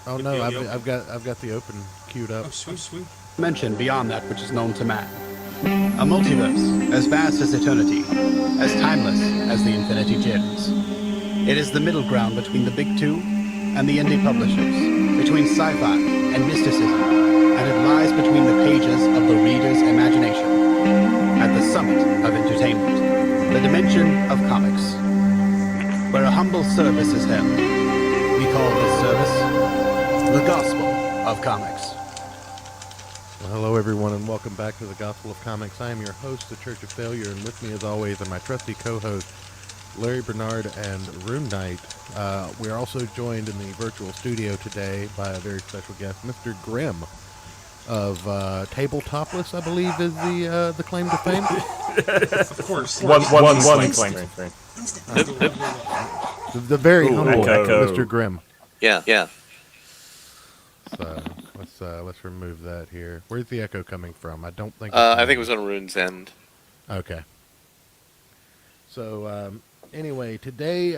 Oh no, I've got the open queued up. Oh, sweet. Dimension beyond that which is known to man. A multiverse as vast as eternity, as timeless as the Infinity Gems. It is the middle ground between the big two and the indie publishers, between sci-fi and mysticism, and it lies between the pages of the reader's imagination. At the summit of entertainment, the dimension of comics, where a humble service is held. We call this service the Gospel of Comics. Well, hello everyone and welcome back to the Gospel of Comics. I am your host, the Church of Failure, and with me as always are my trusty co-hosts, Larry Bernard and RuneKnight. We are also joined in the virtual studio today by a very special guest, Mr. Grimm of Tabletopless, I believe is the claim to fame. Of course. One claim to fame. The very humble Echo. Mr. Grimm. Yeah. So let's remove that here. Where's the echo coming from? I don't think. I think it was on Rune's end. Okay. So anyway, today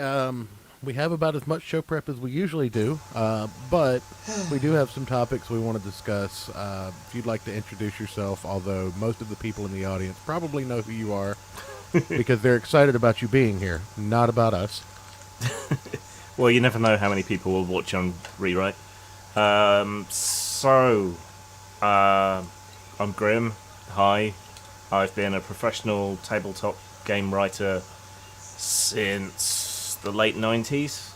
we have about as much show prep as we usually do, but we do have some topics we want to discuss. If you'd like to introduce yourself, although most of the people in the audience probably know who you are because they're excited about you being here, not about us. Well, you never know how many people will watch on Rewrite. I'm Grim. Hi. I've been a professional tabletop game writer since the late 90s.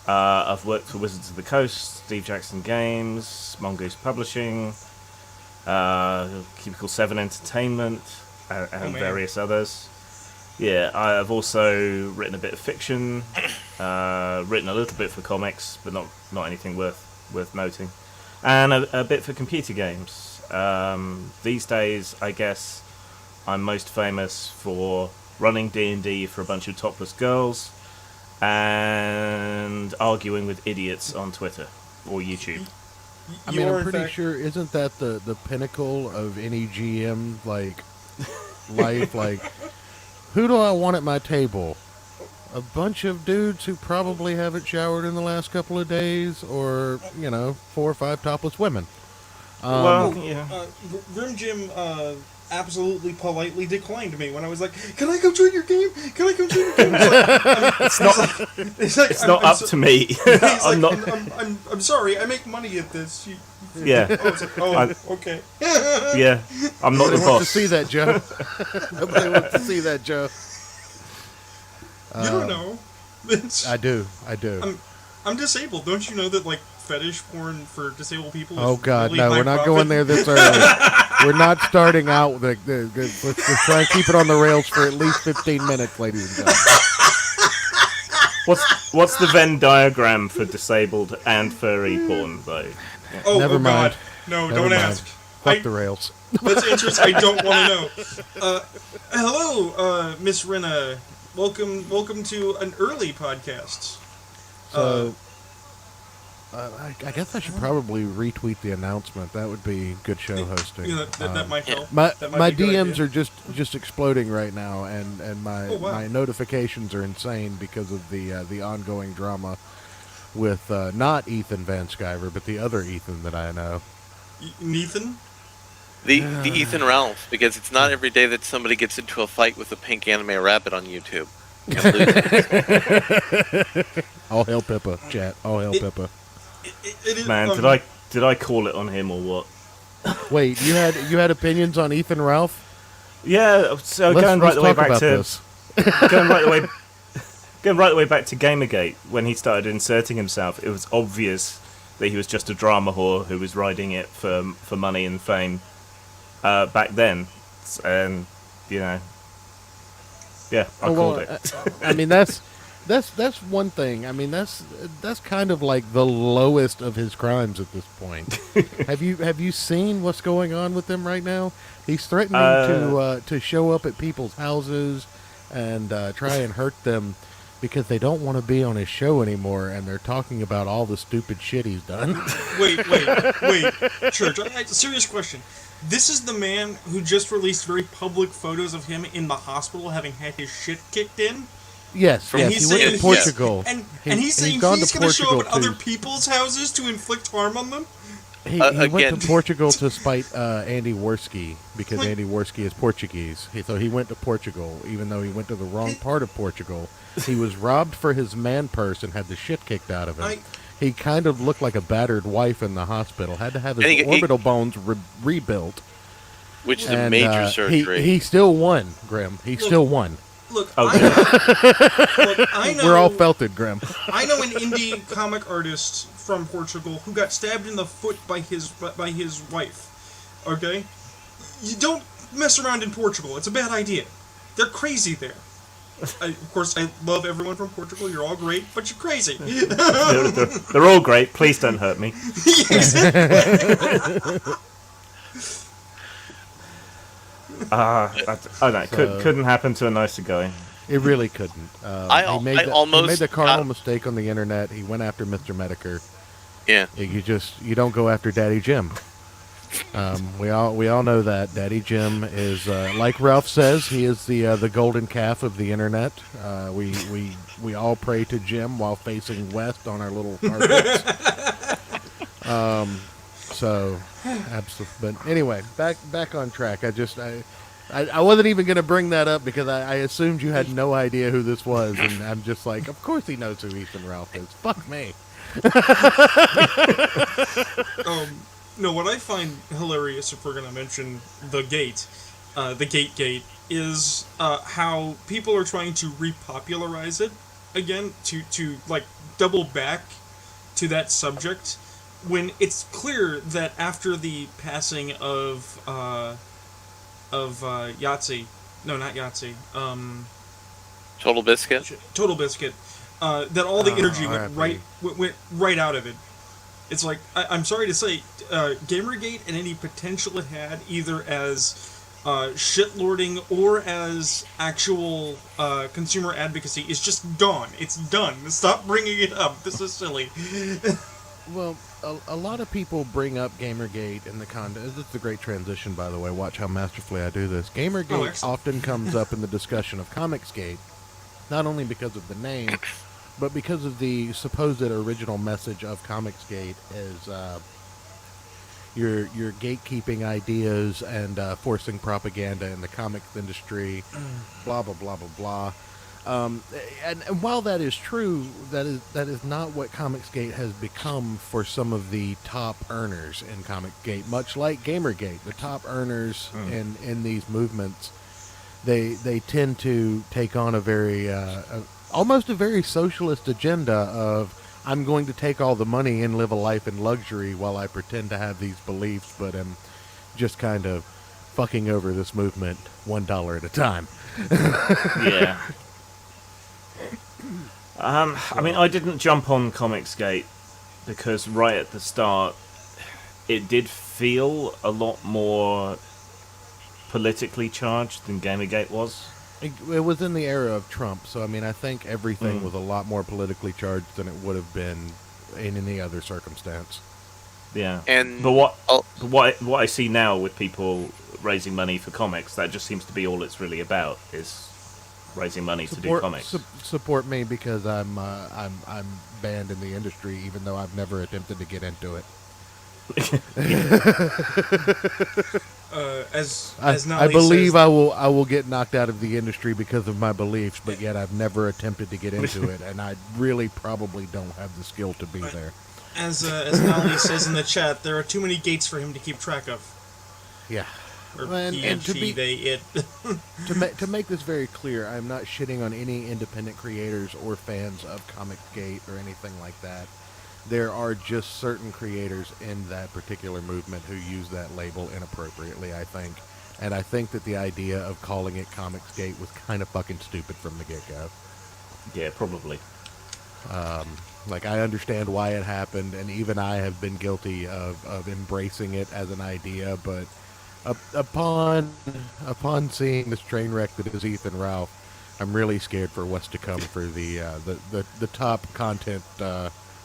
I've worked for Wizards of the Coast, Steve Jackson Games, Mongoose Publishing, Cubicle 7 Entertainment, and various others. Yeah, I've also written a bit of fiction, written a little bit for comics, but not anything worth noting, and a bit for computer games. These days, I guess I'm most famous for running D&D for a bunch of topless girls and arguing with idiots on Twitter or YouTube. I mean, I'm pretty sure, isn't that the pinnacle of any GM, like, life? Like, who do I want at my table? A bunch of dudes who probably haven't showered in the last couple of days, or, 4 or 5 topless women. Grim Jim absolutely politely declined me when I was like, "Can I come join your game? Can I come join your game?" It's not up to me. I'm sorry. I make money at this. Yeah. I was like, okay. Yeah. I'm not the Nobody boss. wants to see that, Joe. Nobody wants to see that, Joe. You don't know. I do. I'm disabled. Don't you know that, like, fetish porn for disabled people is Oh, God, really no, high we're not profit? going there this early. We're not starting out with let's try and keep it on the rails for at least 15 minutes, ladies and gentlemen. What's the Venn diagram for disabled and furry porn, though? Yeah. Never mind. God. No, Never don't mind. ask. Fuck the rails. That's interesting. I don't want to know. Hello, Miss Rena. Welcome to an early podcast. So, I guess I should probably retweet the announcement. That would be good show hosting. That might help. My be a good DMs idea. are just exploding right now, and my Oh, wow. my notifications are insane because of the ongoing drama with not Ethan Van Sciver, but the other Ethan that I know. Ethan? The Ethan Ralph, because it's not every day that somebody gets into a fight with a pink anime rabbit on YouTube. All hail Pippa, chat. All hail Pippa. It is, Man, did I call it on him or what? Wait, you had opinions on Ethan Ralph? Yeah, so going right the way back to going right the way back to Gamergate, when he started inserting himself, it was obvious that he was just a drama whore who was riding it for money and fame back then, and yeah, I called it. I mean, that's one thing. I mean, that's kind of like the lowest of his crimes at this point. Have you seen what's going on with him right now? He's threatening to show up at people's houses and try and hurt them because they don't want to be on his show anymore, and they're talking about all the stupid shit he's done. Wait, Church, serious question. This is the man who just released very public photos of him in the hospital having had his shit kicked in? Yes, From- yes, He's he went saying to Portugal. and he's saying gone he's to going to show up at Portugal other people's houses to inflict harm on them. He went again. to Portugal to spite Andy Worski because Like- Andy Worski is Portuguese. So he went to Portugal, even though he went to the wrong part of Portugal. He was robbed for his man purse and had the shit kicked out of him. He kind of looked like a battered wife in the hospital. Had to have his And he- orbital bones rebuilt. Which is a And major surgery. he still won, Grim. He still won. Look, Okay. I know. We're all felted, Grim. I know an indie comic artist from Portugal who got stabbed in the foot by his wife. Okay, you don't mess around in Portugal. It's a bad idea. They're crazy there. Of course, I love everyone from Portugal. You're all great, but you're crazy. They're all great. Please don't hurt me. Couldn't happen to a nicer guy. It really couldn't. I he made almost the cardinal got- mistake on the internet. He went after Mr. Medicare. Yeah. You don't go after Daddy Jim. We all know that Daddy Jim is like Ralph says, he is the golden calf of the internet. We all pray to Jim while facing west on our little carpets. So absolutely. But anyway, back on track. I wasn't even going to bring that up because I assumed you had no idea who this was, and I'm just like, of course he knows who Ethan Ralph is. Fuck me. No, what I find hilarious, if we're going to mention the gate, is how people are trying to repopularize it again, to like double back to that subject, when it's clear that after the passing of Yahtzee, no, not Yahtzee, Total Biscuit. Total Biscuit, that all the energy went right out of it. It's like, I'm sorry to say, Gamergate and any potential it had, either as shitlording or as actual consumer advocacy, is just gone. It's done. Stop bringing it up. This is silly. Well, a lot of people bring up Gamergate in the context. This is a great transition, by the way. Watch how masterfully I do this. Gamergate excellent. often comes up in the discussion of Comicsgate, not only because of the name, but because of the supposed original message of Comicsgate is your gatekeeping ideas and forcing propaganda in the comics industry, blah blah blah blah blah. And while that is true, that is not what Comicsgate has become for some of the top earners in Comicsgate. Much like Gamergate, the top earners in these movements, they tend to take on a very almost a very socialist agenda of, I'm going to take all the money and live a life in luxury while I pretend to have these beliefs, but am just kind of fucking over this movement $1 at a time. Yeah. I mean, I didn't jump on Comicsgate because right at the start, it did feel a lot more politically charged than Gamergate was. It was in the era of Trump, so I mean, I think everything was a lot more politically charged than it would have been in any other circumstance. Yeah, And but what I see now with people raising money for comics, that just seems to be all it's really about, is raising money to do comics. Support me because I'm banned in the industry, even though I've never attempted to get into it. As I Nolly believe says, I will get knocked out of the industry because of my beliefs, but yet I've never attempted to get into it, and I really probably don't have the skill to be there. as Nolly says in the chat, there are too many gates for him to keep track of. Yeah. Or And he and to she, be- they, it. To make this very clear, I'm not shitting on any independent creators or fans of Comicsgate or anything like that. There are just certain creators in that particular movement who use that label inappropriately, I think. And I think that the idea of calling it Comicsgate was kind of fucking stupid from the get-go. Yeah, probably. Like, I understand why it happened, and even I have been guilty of embracing it as an idea, but upon seeing this train wreck that is Ethan Ralph, I'm really scared for what's to come for the top content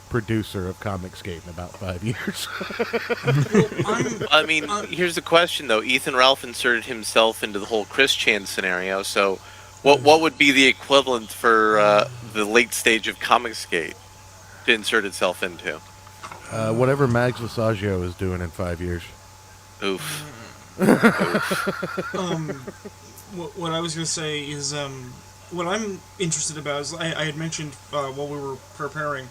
producer of Comicsgate in about 5 years. I mean, here's the question though. Ethan Ralph inserted himself into the whole Chris Chan scenario, so What would be the equivalent for the late stage of Comicsgate to insert itself into? Whatever Mags Visaggio is doing in 5 years. Oof. What I was going to say is, what I'm interested about is I had mentioned while we were preparing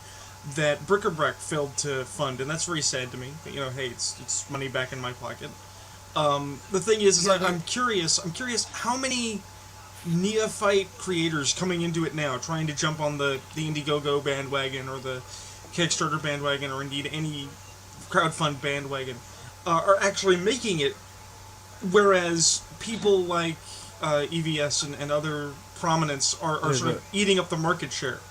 that Bric-a-Brac failed to fund, and that's very sad to me. But, hey, it's money back in my pocket. The thing is I'm curious how many neophyte creators coming into it now, trying to jump on the Indiegogo bandwagon or the Kickstarter bandwagon or indeed any crowdfund bandwagon, are actually making it, whereas people like EVS and other prominents are sort of eating up the market share.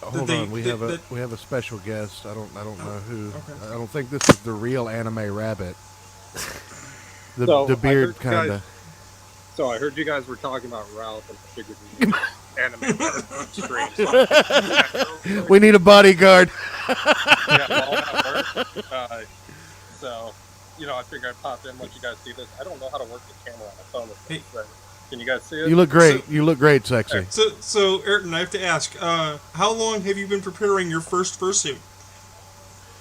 Hold on, we have a special guest. I don't know who. Okay. I don't think this is the real anime rabbit. The beard kind of. So I heard you guys were talking about Ralph and I figured anime. We need a bodyguard. Yeah, well, that works. So, I figured I'd pop in, let you guys see this. I don't know how to work the camera on a phone with this. But can you guys see it? You look great. You look great, sexy. So Ayrton, I have to ask, how long have you been preparing your first fursuit?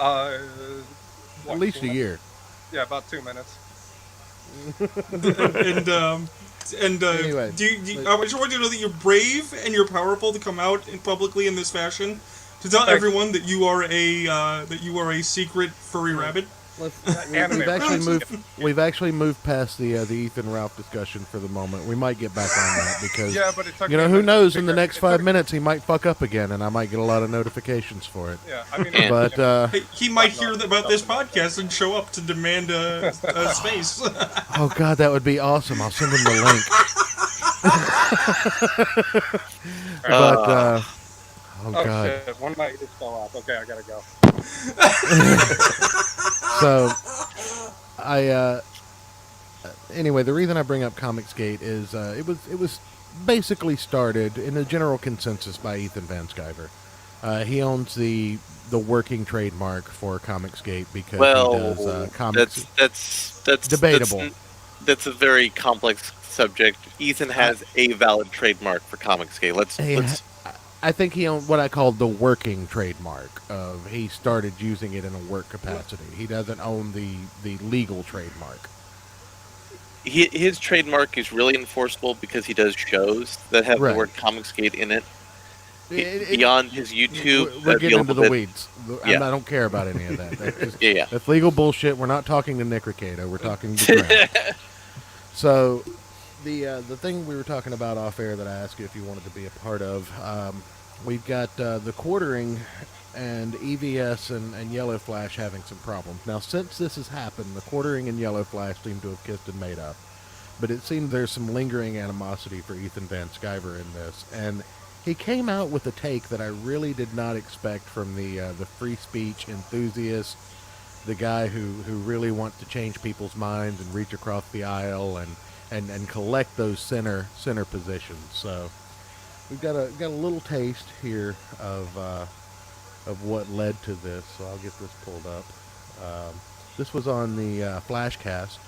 At least a year. Yeah, about 2 minutes. Anyway, I just want you to know that you're brave and you're powerful to come out publicly in this fashion to tell everyone that you are a secret furry rabbit. We've actually moved past the Ethan Ralph discussion for the moment. We might get back on that because who knows? In the next 5 minutes, he might fuck up again, and I might get a lot of notifications for it. Yeah, I mean, but he might hear about this podcast and show up to demand a space. Oh God, that would be awesome! I'll send him the link. But oh God, shit. One of my ears fell off. Okay, I gotta go. So, anyway, the reason I bring up Comicsgate is it was basically started in a general consensus by Ethan Van Sciver. He owns the working trademark for Comicsgate because he does comics. That's debatable. That's a very complex subject. Ethan has a valid trademark for Comicsgate. Let's. I think he owned what I call the working trademark. He started using it in a work capacity. He doesn't own the legal trademark. His trademark is really enforceable because he does shows that have the word Comicsgate in it. Beyond his YouTube, we're getting into the weeds. Yeah. I don't care about any of that. That's That's legal bullshit. We're not talking to Nick Ricato. We're talking to Grant. So, the thing we were talking about off air that I asked you if you wanted to be a part of, we've got the quartering and EVS and Yellow Flash having some problems. Now, since this has happened, the quartering and Yellow Flash seem to have kissed and made up. But it seems there's some lingering animosity for Ethan Van Sciver in this. And he came out with a take that I really did not expect from the free speech enthusiast, the guy who really wants to change people's minds and reach across the aisle and collect those center positions. So we've got a little taste here of what led to this. So I'll get this pulled up. This was on the Flashcast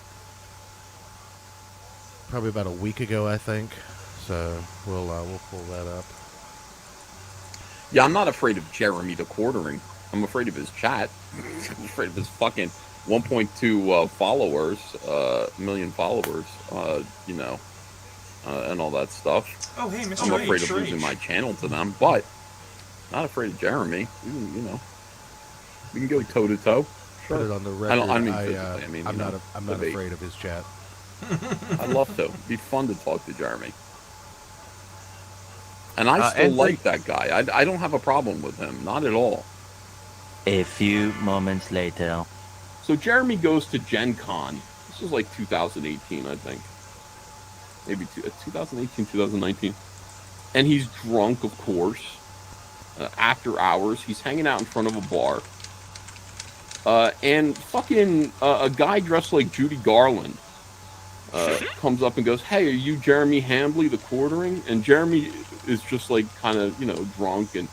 probably about a week ago, I think. So we'll pull that up. Yeah, I'm not afraid of Jeremy the quartering. I'm afraid of his chat. I'm afraid of his fucking 1.2 followers, million followers, and all that stuff. Oh, hey, Mr. I'm afraid of Strange. losing my channel to them, but not afraid of Jeremy. We can go toe to toe. Sure. Put it on the record. I mean, physically. I'm not afraid of his chat. I'd love to. It'd be fun to talk to Jeremy. And I still like that guy. I don't have a problem with him. Not at all. A few moments later. So Jeremy goes to Gen Con. This was like 2018, I think. Maybe 2018, 2019. And he's drunk, of course. After hours. He's hanging out in front of a bar. And fucking a guy dressed like Judy Garland comes up and goes, "Hey, are you Jeremy Hambley, the quartering?" And Jeremy is just like kind of, drunk. And,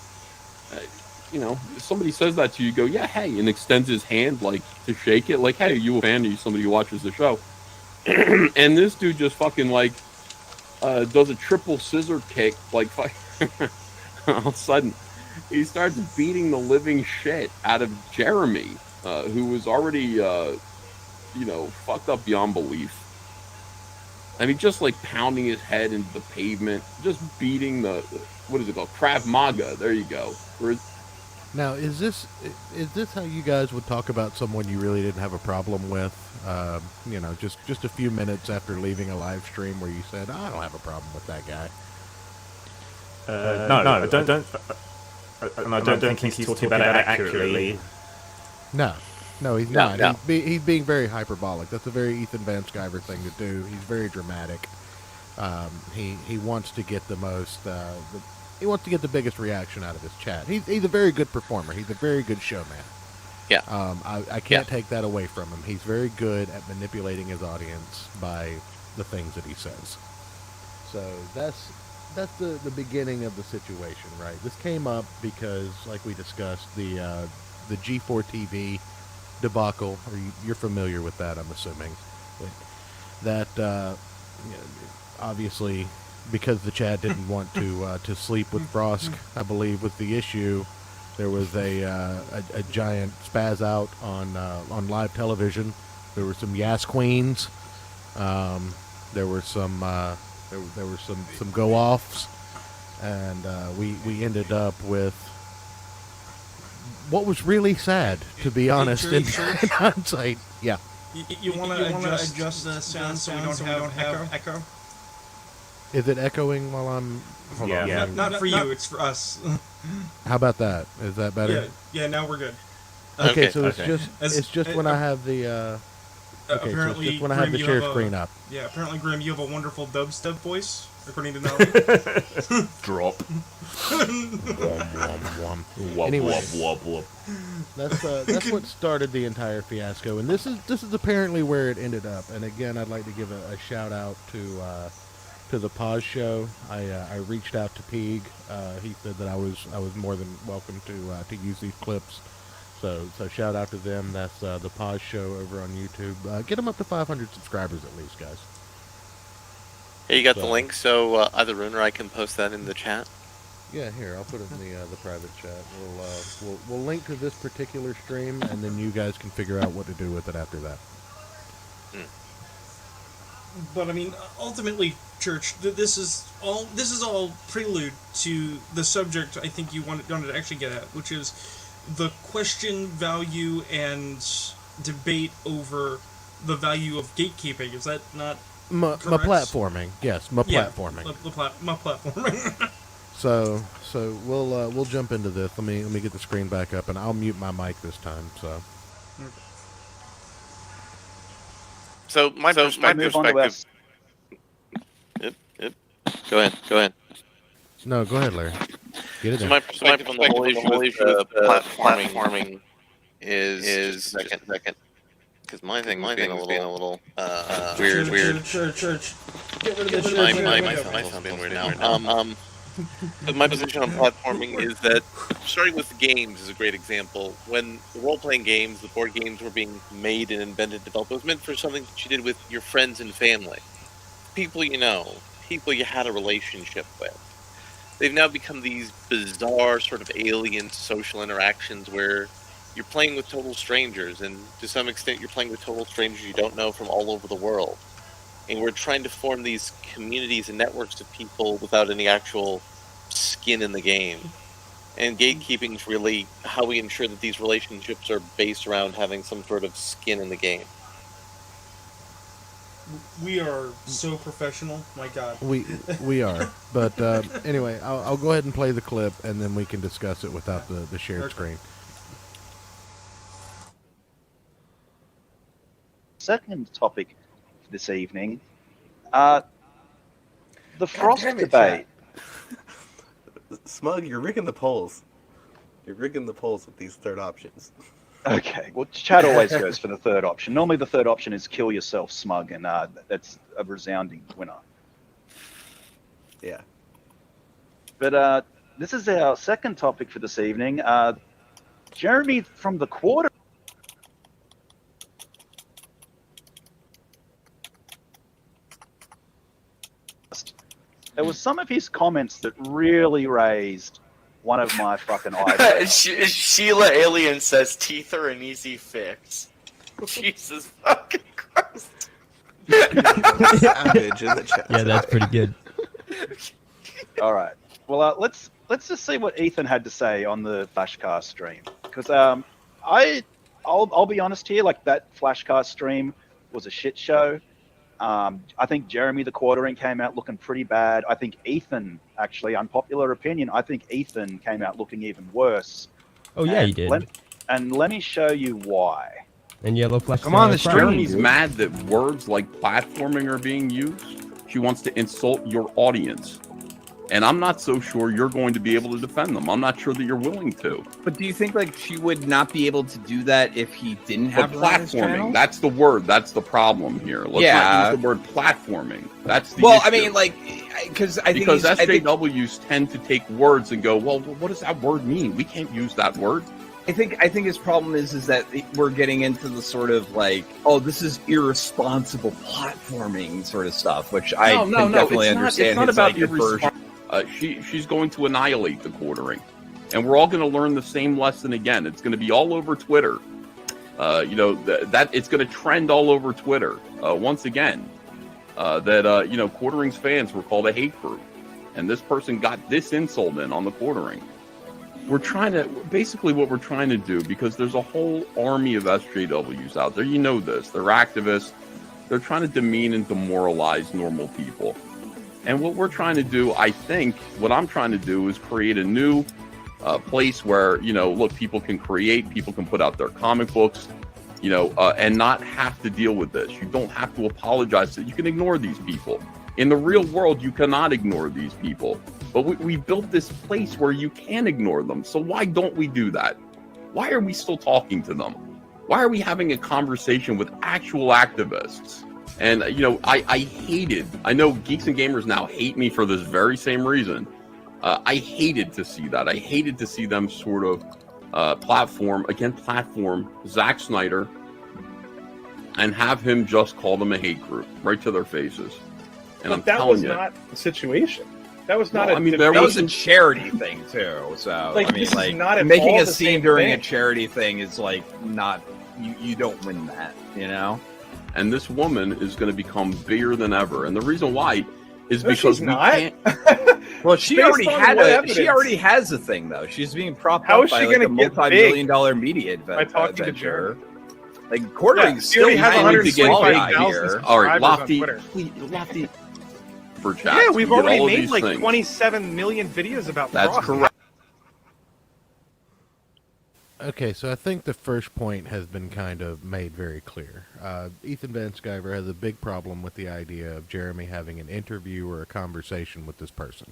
if somebody says that to you, you go, "Yeah, hey," and extends his hand like to shake it. Like, "Hey, are you a fan? Are you somebody who watches the show?" And this dude just fucking like does a triple scissor kick, like, all of a sudden, he starts beating the living shit out of Jeremy, who was already, fucked up beyond belief. I mean, just like pounding his head into the pavement, just beating what is it called? Krav Maga. There you go. Now, is this how you guys would talk about someone you really didn't have a problem with? Just a few minutes after leaving a live stream where you said, I don't have a problem with that guy. No, I don't. And I don't think he's talking about it accurately. No, he's not. No. He's being very hyperbolic. That's a very Ethan Van Sciver thing to do. He's very dramatic. He wants to get the most. He wants to get the biggest reaction out of his chat. He's a very good performer. He's a very good showman. Yeah. I can't take that away from him. He's very good at manipulating his audience by the things that he says. So that's the beginning of the situation, right? This came up because, like we discussed, the G4 TV debacle. You're familiar with that, I'm assuming. That obviously, because the chat didn't want to sleep with Frosk, I believe, was the issue. There was a giant spaz out on live television. There were some Yas Queens. There were some go offs, and we ended up with what was really sad, to be honest, in hindsight. Yeah. You want to adjust the sound so we don't have echo? Is it echoing while I'm... Hold on. Yeah. Not for you, it's for us. How about that? Is that better? Yeah, now we're good. Okay, so it's just when I have the... Okay, so it's just when I have the share screen up. Yeah, apparently, Grim, you have a wonderful dubstep voice, according to Nelly. Drop. Anyway, that's what started the entire fiasco, and this is apparently where it ended up. And again, I'd like to give a shout out to the Pause Show. I reached out to Peeg. He said that I was more than welcome to use these clips. So shout out to them. That's the Pause Show over on YouTube. Get them up to 500 subscribers at least, guys. Hey, you got the link, so either Rune or I can post that in the chat. Yeah, here, I'll put it in the private chat. We'll link to this particular stream, and then you guys can figure out what to do with it after that. But I mean, ultimately, Church, this is all prelude to the subject I think you wanted to actually get at, which is the question, value, and debate over the value of gatekeeping. Is that not my platforming? Yes, my platforming. My platforming. So we'll jump into this. Let me get the screen back up, and I'll mute my mic this time. So my perspective. Yep. Go ahead. No, go ahead, Larry. Get it in. My perspective on the whole issue of platforming is second. Because my thing being a little weird. Church. Get rid of this. My sound's being weird now. But my position on platforming is that, starting with games is a great example. When the role-playing games, the board games were being made and invented, developed, it was meant for something that you did with your friends and family. People you know, people you had a relationship with. They've now become these bizarre sort of alien social interactions where you're playing with total strangers, and to some extent you're playing with total strangers you don't know from all over the world. And we're trying to form these communities and networks of people without any actual skin in the game. And gatekeeping is really how we ensure that these relationships are based around having some sort of skin in the game. We are so professional, my God. We are, but anyway, I'll go ahead and play the clip, and then we can discuss it without the shared screen. Second topic for this evening, the Frost debate. Smug, you're rigging the polls. You're rigging the polls with these third options. Okay, well, chat always goes for the third option. Normally the third option is kill yourself, Smug, and that's a resounding winner. Yeah. But this is our second topic for this evening. Jeremy from the Quarter. there was some of his comments that really raised one of my fucking eyebrows. Sheila Alien says teeth are an easy fix. Jesus fucking Christ. Savage in the chat. Yeah, that's pretty good. All right. Well, let's just see what Ethan had to say on the Flashcast stream, because I'll be honest here, like that Flashcast stream was a shit show. I think Jeremy the Quartering came out looking pretty bad. I think Ethan, actually, unpopular opinion, I think Ethan came out looking even worse. Oh yeah, he did. Let me show you why. And Yellow Flash. Come on, the Jeremy's mad that words like platforming are being used. She wants to insult your audience. And I'm not so sure you're going to be able to defend them. I'm not sure that you're willing to. But do you think like she would not be able to do that if he didn't have her on his channel? Platforming, that's the word. That's the problem here. Let's not use the word platforming. That's the issue. I mean, like, because SJWs tend to take words and go, well, what does that word mean? We can't use that word. I think his problem is that we're getting into the sort of like, oh, this is irresponsible platforming sort of stuff, which I can definitely understand. It's not about irresponsible. She's going to annihilate the Quartering, and we're all going to learn the same lesson again. It's going to be all over Twitter. That it's going to trend all over Twitter once again. Quartering's fans were called a hate group, and this person got this insult in on the Quartering. What we're trying to do, because there's a whole army of SJWs out there. You know this. They're activists. They're trying to demean and demoralize normal people. And what we're trying to do, what I'm trying to do is create a new place where, people can create, people can put out their comic books, and not have to deal with this. You don't have to apologize. You can ignore these people. In the real world, you cannot ignore these people. But we built this place where you can ignore them. So why don't we do that? Why are we still talking to them? Why are we having a conversation with actual activists? And, I know Geeks and Gamers now hate me for this very same reason. I hated to see that. I hated to see them sort of platform Zack Snyder and have him just call them a hate group right to their faces. And but that was not the situation. That was not that was a charity thing too. So making a scene during a charity thing is like not you don't win that, And this woman is going to become bigger than ever, and the reason why is No, because she's we not. can't. Well, she already has a thing though. She's being propped How up is by she like a gonna get multi-million-dollar media by talking to venture. Jeremy? Like Quartering she already has 125,000 All right, subscribers Lofty, on Twitter. Lofty. For chat, Yeah, we've we get already all of made these like things. 27 million videos about That's Frost. correct. Okay, so I think the first point has been kind of made very clear. Ethan Van Sciver has a big problem with the idea of Jeremy having an interview or a conversation with this person.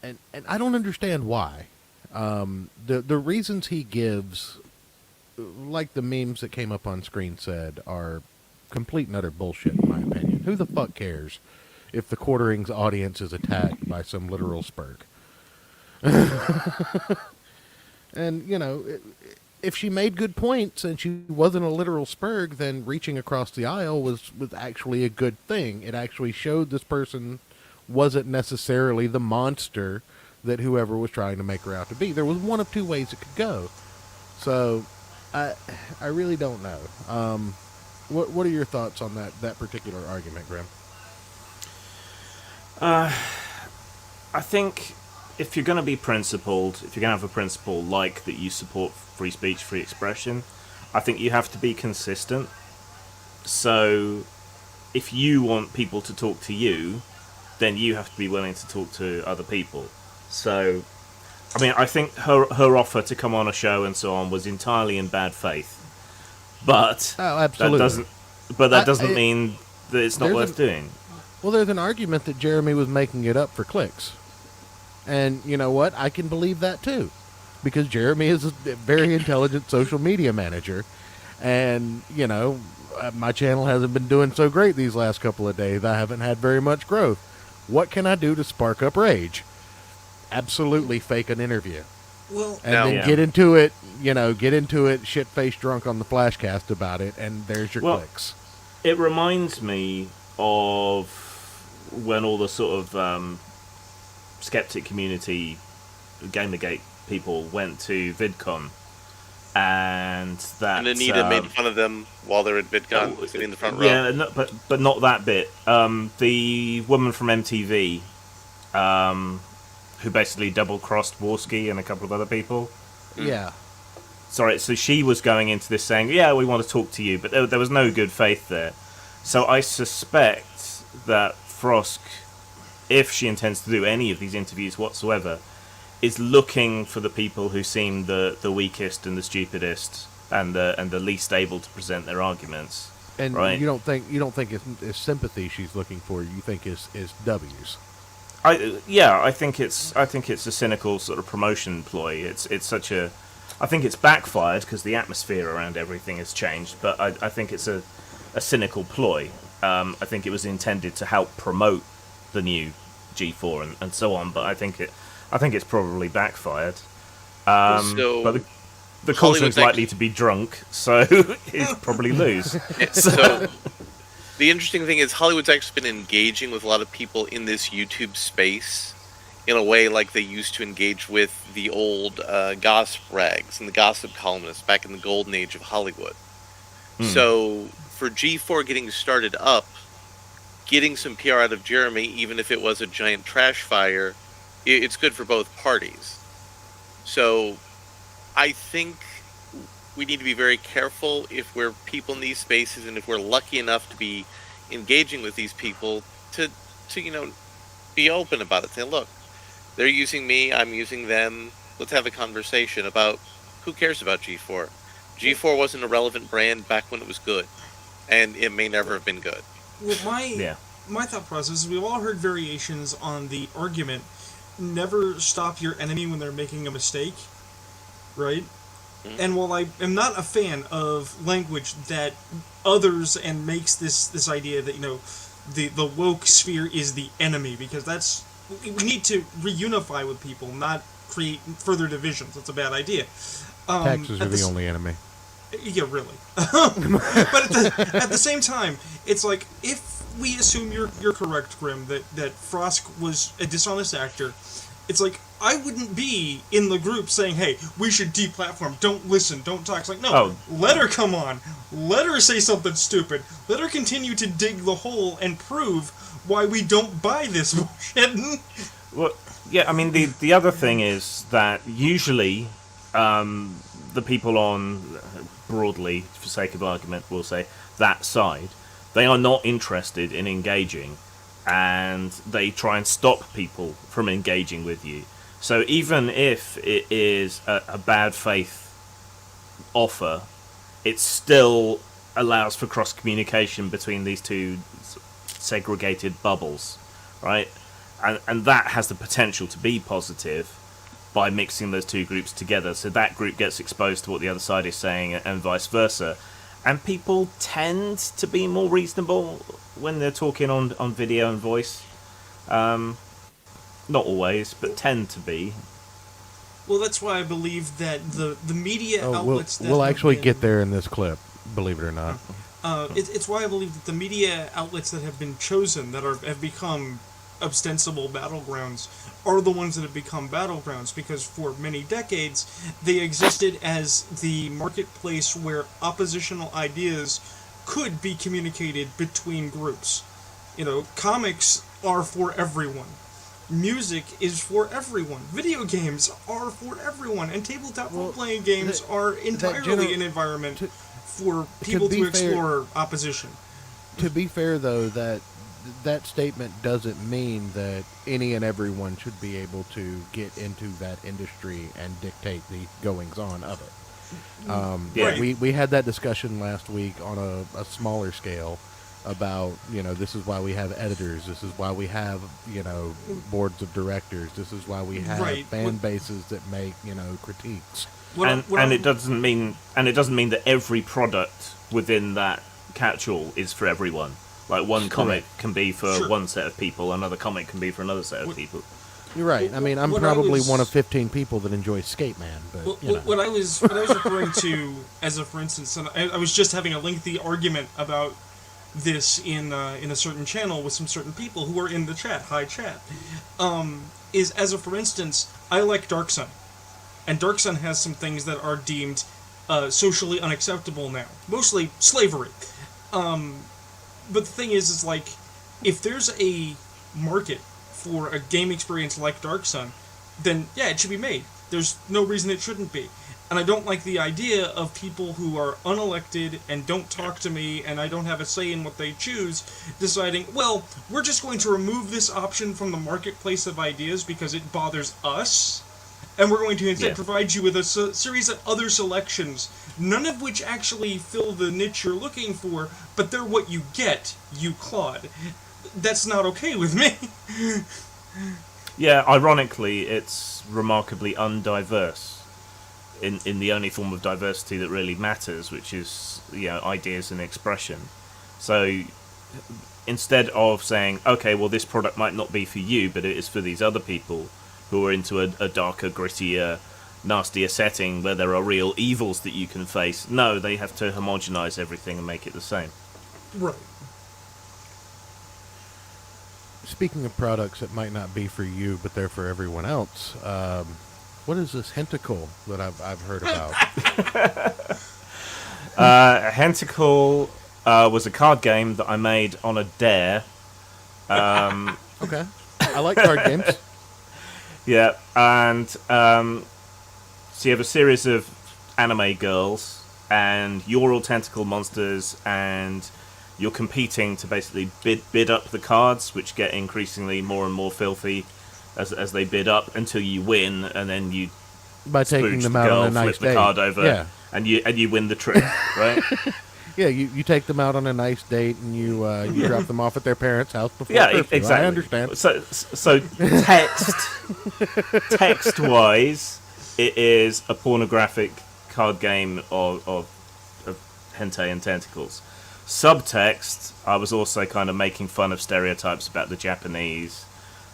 And I don't understand why. The reasons he gives, like the memes that came up on screen said, are complete and utter bullshit in my opinion. Who the fuck cares if the Quartering's audience is attacked by some literal spurg? And, if she made good points and she wasn't a literal spurg, then reaching across the aisle was actually a good thing. It actually showed this person wasn't necessarily the monster that whoever was trying to make her out to be. There was one of two ways it could go. So, I really don't know. What are your thoughts on that particular argument, Grim? I think if you're going to be principled, if you're going to have a principle like that you support free speech, free expression, I think you have to be consistent. So if you want people to talk to you, then you have to be willing to talk to other people. So, I mean, I think her offer to come on a show and so on was entirely in bad faith. But absolutely. that doesn't mean that it's not worth doing. Well, there's an argument that Jeremy was making it up for clicks. And you know what? I can believe that too. Because Jeremy is a very intelligent social media manager. And, my channel hasn't been doing so great these last couple of days. I haven't had very much growth. What can I do to spark up rage? Absolutely fake an interview. Well, and then get into it, shit-faced drunk on the Flashcast about it, and there's your clicks. It reminds me of when all the sort of skeptic community, Gamergate people went to VidCon, and Anita made fun of them while they're at VidCon, sitting in the front row. Yeah, no, but not that bit. The woman from MTV, who basically double-crossed Warski and a couple of other people. Yeah. Sorry, so she was going into this saying, yeah, we want to talk to you, but there was no good faith there. So I suspect that Frosk, if she intends to do any of these interviews whatsoever, is looking for the people who seem the weakest and the stupidest and the least able to present their arguments. And right? you don't think it's sympathy she's looking for. You think it's W's. I think it's a cynical sort of promotion ploy. I think it's backfired because the atmosphere around everything has changed. But I think it's a cynical ploy. I think it was intended to help promote the new G4 and so on. But I think it's probably backfired. But the Coulson's likely to be drunk, so he'd probably lose. So the interesting thing is Hollywood's actually been engaging with a lot of people in this YouTube space in a way like they used to engage with the old gossip rags and the gossip columnists back in the golden age of Hollywood. So for G4 getting started up, getting some PR out of Jeremy, even if it was a giant trash fire, it's good for both parties. So I think we need to be very careful if we're people in these spaces, and if we're lucky enough to be engaging with these people, to be open about it. Say, look, they're using me, I'm using them. Let's have a conversation about who cares about G4. G4 wasn't a relevant brand back when it was good, and it may never have been good. Well, my thought process is we've all heard variations on the argument, never stop your enemy when they're making a mistake, right? And while I am not a fan of language that others and makes this idea that, the woke sphere is the enemy, because we need to reunify with people, not create further divisions. That's a bad idea. Taxes are the only enemy. Yeah, really. But at the same time, it's like, if we assume you're correct, Grim, that Frosk was a dishonest actor, it's like, I wouldn't be in the group saying, hey, we should deplatform, don't listen, don't talk. It's like, no, let her come on. Let her say something stupid. Let her continue to dig the hole and prove why we don't buy this bullshit. Well, yeah, I mean, the other thing is that usually the people on, broadly, for sake of argument, we'll say, that side, they are not interested in engaging, and they try and stop people from engaging with you. So even if it is a bad faith offer, it still allows for cross communication between these two segregated bubbles, right? And that has the potential to be positive by mixing those two groups together. So that group gets exposed to what the other side is saying, and vice versa. And people tend to be more reasonable when they're talking on video and voice. Not always, but tend to be. Well, that's why I believe that the media outlets... We'll actually get there in this clip, believe it or not. It's why I believe that the media outlets that have been chosen, that have become ostensible battlegrounds, are the ones that have become battlegrounds, because for many decades they existed as the marketplace where oppositional ideas could be communicated between groups. Comics are for everyone. Music is for everyone. Video games are for everyone. And tabletop role-playing games are entirely an environment for people to explore opposition. To be fair, though, that statement doesn't mean that any and everyone should be able to get into that industry and dictate the goings-on of it. We had that discussion last week on a smaller scale about, this is why we have editors, this is why we have, boards of directors, this is why we have fan bases that make, critiques. And it doesn't mean that every product within that catch-all is for everyone. Like, one comic can be for one set of people, another comic can be for another set of people. You're right. I mean, I'm probably one of 15 people that enjoy Skate Man, but what I was referring to as a for instance, and I was just having a lengthy argument about this in a certain channel with some certain people who are in the chat. Hi, chat. Is as a for instance, I like Dark Sun, and Dark Sun has some things that are deemed socially unacceptable now, mostly slavery. But the thing is like, if there's a market for a game experience like Dark Sun, then yeah, it should be made. There's no reason it shouldn't be. And I don't like the idea of people who are unelected and don't talk to me and I don't have a say in what they choose, deciding, well, we're just going to remove this option from the marketplace of ideas because it bothers us, and we're going to instead provide you with a series of other selections, none of which actually fill the niche you're looking for, but they're what you get, you clod. That's not okay with me. Yeah, ironically, it's remarkably undiverse in the only form of diversity that really matters, which is, ideas and expression. So instead of saying, okay, well, this product might not be for you, but it is for these other people who are into a darker, grittier, nastier setting where there are real evils that you can face, no, they have to homogenize everything and make it the same. Right. Speaking of products that might not be for you, but they're for everyone else, what is this Hentacle that I've heard about? Hentacle was a card game that I made on a dare. Okay. I like card games. Yeah, and so you have a series of anime girls, and you're all tentacle monsters, and you're competing to basically bid up the cards, which get increasingly more and more filthy as they bid up until you win, and then you by taking them out on a nice flip the card over, and you win the trick, right? Yeah, you take them out on a nice date, and you drop them off at their parents' house before curfew. Exactly. I understand. So text wise, it is a pornographic card game of hentai and tentacles. Subtext, I was also kind of making fun of stereotypes about the Japanese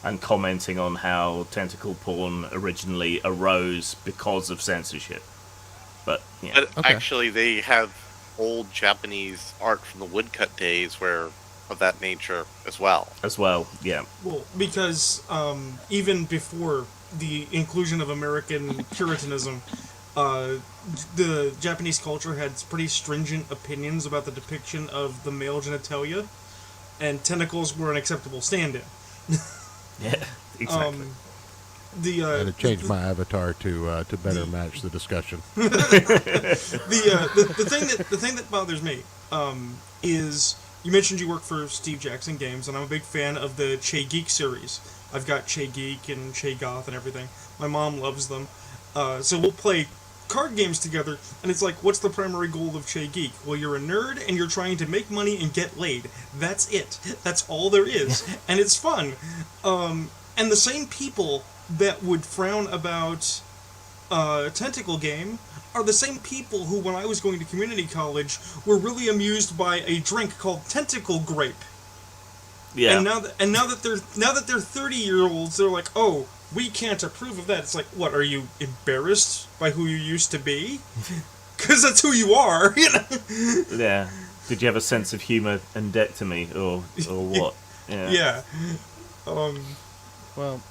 and commenting on how tentacle porn originally arose because of censorship. But actually, they have old Japanese art from the woodcut days of that nature as well. Yeah. Well, because even before the inclusion of American Puritanism, the Japanese culture had pretty stringent opinions about the depiction of the male genitalia, and tentacles were an acceptable stand-in. Yeah, exactly. I had to change my avatar to better match the discussion. The thing that bothers me is, you mentioned you work for Steve Jackson Games, and I'm a big fan of the Che Geek series. I've got Che Geek and Che Goth and everything. My mom loves them. So we'll play card games together, and it's like, what's the primary goal of Che Geek? Well, you're a nerd, and you're trying to make money and get laid. That's it. That's all there is. And it's fun. And the same people that would frown about a tentacle game are the same people who, when I was going to community college, were really amused by a drink called Tentacle Grape. Yeah. And now that they're 30-year-olds, they're like, oh, we can't approve of that. It's like, what, are you embarrassed by who you used to be? Because that's who you are, you know? Yeah. Did you have a sense of humor and endectomy, or what? Yeah. Well,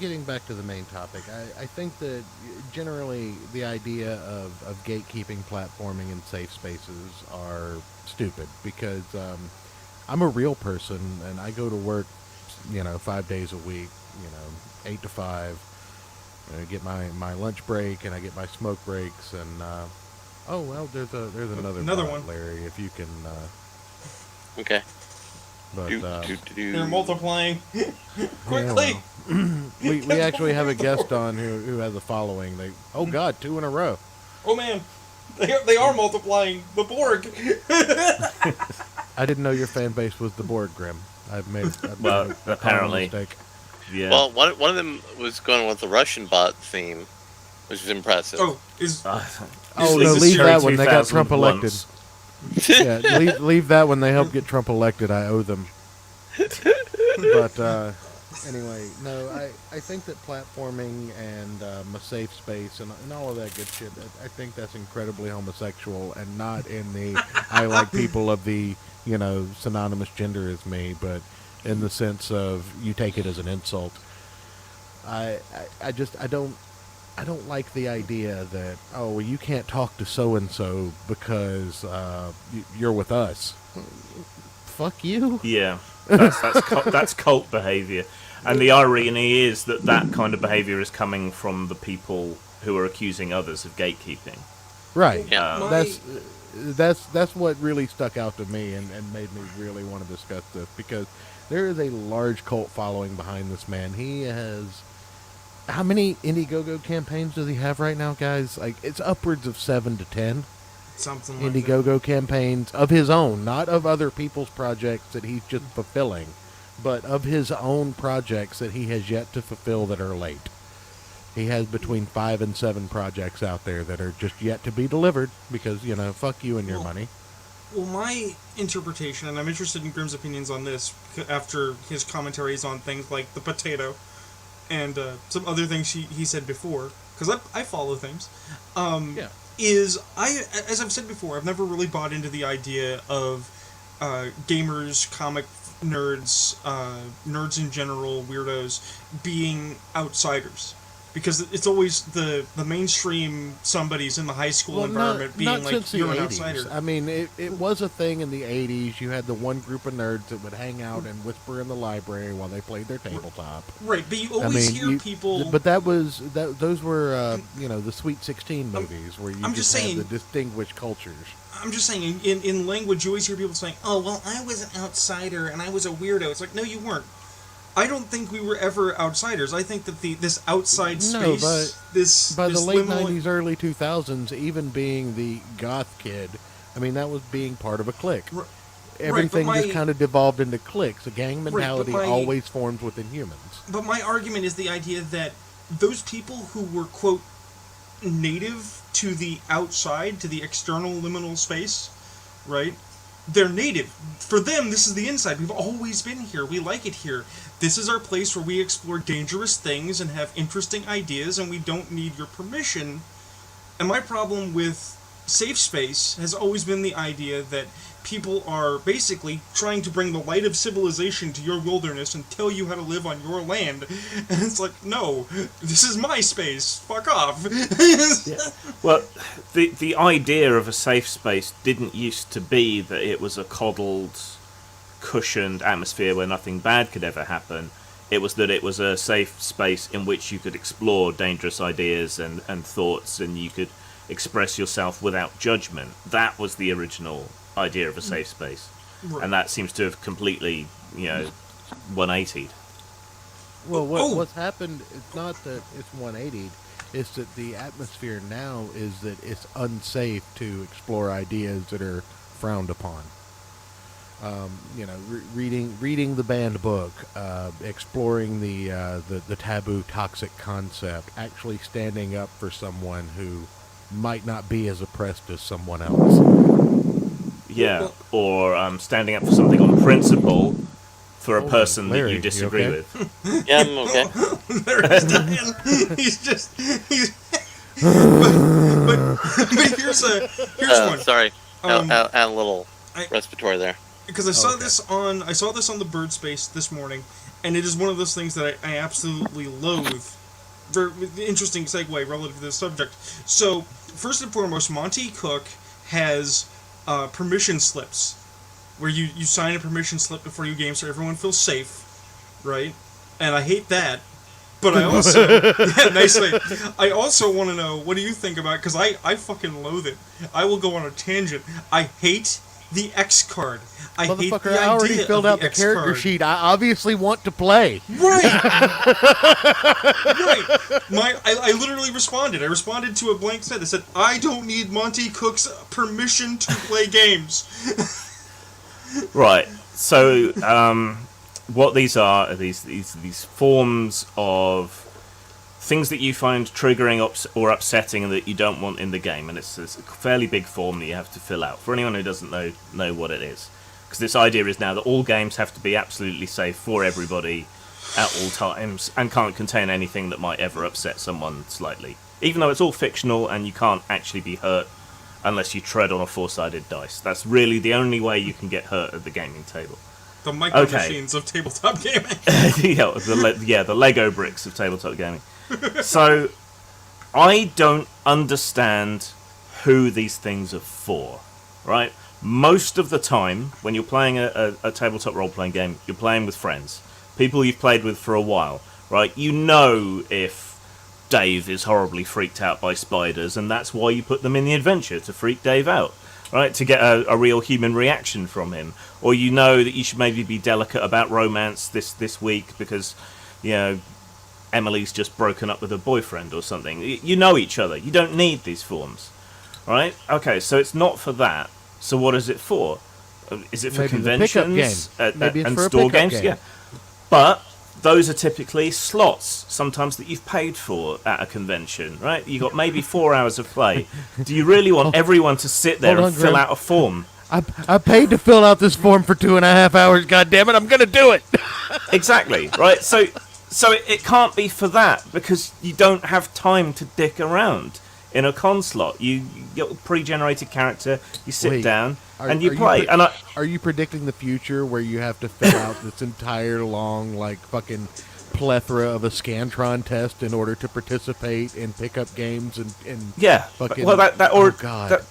getting back to the main topic, I think that generally the idea of gatekeeping platforming in safe spaces are stupid, because I'm a real person and I go to work, 5 days a week, 8 to 5. I get my lunch break and I get my smoke breaks, and there's another one, Larry, if you can. Okay. But they're multiplying quickly. We actually have a guest on who has a following. God, 2 in a row. Oh man, they are multiplying. The Borg. I didn't know your fan base was the Borg, Grim. I've made apparently. Mistake. Yeah. Well, one of them was going with the Russian bot theme, which is impressive. No, leave that one. They got Trump elected. Yeah, leave that when they help get Trump elected. I owe them. But Anyway, no, I think that platforming and a safe space and all of that good shit, I think that's incredibly homosexual and not in the I like people of the, synonymous gender as me, but in the sense of you take it as an insult. I don't like the idea that, oh, well, you can't talk to so-and-so because you're with us. Fuck you. Yeah, that's cult behavior. And the irony is that kind of behavior is coming from the people who are accusing others of gatekeeping. Right. Yeah. That's what really stuck out to me and made me really want to discuss this, because there is a large cult following behind this man. He has... How many Indiegogo campaigns does he have right now, guys? Like, it's upwards of 7 to 10. Something like Indiegogo campaigns of his own, not of other people's projects that he's just fulfilling, but of his own projects that he has yet to fulfill that are late. He has between 5 and 7 projects out there that are just yet to be delivered because, fuck you and your money. Well, my interpretation, and I'm interested in Grim's opinions on this after his commentaries on things like the potato and some other things he said before, because I follow things, as I've said before, I've never really bought into the idea of gamers, comic nerds, nerds in general, weirdos, being outsiders. Because it's always the mainstream somebody's in the high school environment being like, you're an outsider. I mean, it was a thing in the 80s. You had the one group of nerds that would hang out and whisper in the library while they played their tabletop. Right, but you always hear people... But those were, the Sweet 16 movies where you just had the distinguished cultures. I'm just saying, in language, you always hear people saying, oh, well, I was an outsider and I was a weirdo. It's like, no, you weren't. I don't think we were ever outsiders. I think that this outside space, by the late liminal... 90s, early 2000s, even being the goth kid, I mean, that was being part of a clique. Everything just kind of devolved into cliques. A gang mentality always forms within humans. But my argument is the idea that those people who were, quote, native to the outside, to the external liminal space, right? They're native. For them, this is the inside. We've always been here. We like it here. This is our place where we explore dangerous things and have interesting ideas, and we don't need your permission. And my problem with safe space has always been the idea that people are basically trying to bring the light of civilization to your wilderness and tell you how to live on your land. And it's like, no, this is my space. Fuck off. Well, the idea of a safe space didn't used to be that it was a coddled, cushioned atmosphere where nothing bad could ever happen. It was that it was a safe space in which you could explore dangerous ideas and thoughts, and you could express yourself without judgment. That was the original idea of a safe space. Right. And that seems to have completely, 180'd. Well, what's happened, it's not that it's 180'd, it's that the atmosphere now is that it's unsafe to explore ideas that are frowned upon. Reading the banned book, exploring the taboo toxic concept, actually standing up for someone who might not be as oppressed as someone else. Yeah, or standing up for something on principle for a person Larry, that you disagree with. Yeah, I'm okay. Larry's dying. But here's one. Sorry, add a little respiratory there. Because I saw this on the Bird Space this morning, and it is one of those things that I absolutely loathe. Very interesting segue relative to this subject. So, first and foremost, Monty Cook has permission slips, where you sign a permission slip before you game so everyone feels safe, right? And I hate that. But I also... yeah, nicely. I also want to know, what do you think about... Because I fucking loathe it. I will go on a tangent. I hate the X card. I hate the idea I already filled out the character sheet. I obviously want to play. Right. Right. I literally responded. I responded to a blank set. I said, I don't need Monty Cook's permission to play games. Right. So, what these are these forms of things that you find triggering or upsetting and that you don't want in the game, and it's a fairly big form that you have to fill out for anyone who doesn't know what it is. Because this idea is now that all games have to be absolutely safe for everybody. at all times and can't contain anything that might ever upset someone slightly. Even though it's all fictional and you can't actually be hurt unless you tread on a four-sided dice. That's really the only way you can get hurt at the gaming table. The micro machines of tabletop gaming. The Lego bricks of tabletop gaming. So, I don't understand who these things are for, right? Most of the time, when you're playing a tabletop role-playing game, you're playing with friends. People you've played with for a while, right? You know if Dave is horribly freaked out by spiders, and that's why you put them in the adventure, to freak Dave out, right? To get a real human reaction from him. Or you know that you should maybe be delicate about romance this week because, you know, Emily's just broken up with her boyfriend or something. You know each other. You don't need these forms, right? Okay, so it's not for that. So what is it for? Is it for Maybe conventions Maybe it's and for a store pickup games? game. Yeah, but those are typically slots, sometimes that you've paid for at a convention, right? You got maybe 4 hours of play. Do you really want everyone to sit there and fill out a form? I paid to fill out this form for 2.5 hours. God damn it, I'm gonna do it. Exactly, right? So it can't be for that because you don't have time to dick around in a con slot. You get a pre-generated character, you sit down, and you play. Are you predicting the future where you have to fill out this entire long, like, fucking plethora of a Scantron test in order to participate in pickup games and yeah, fucking... well, God.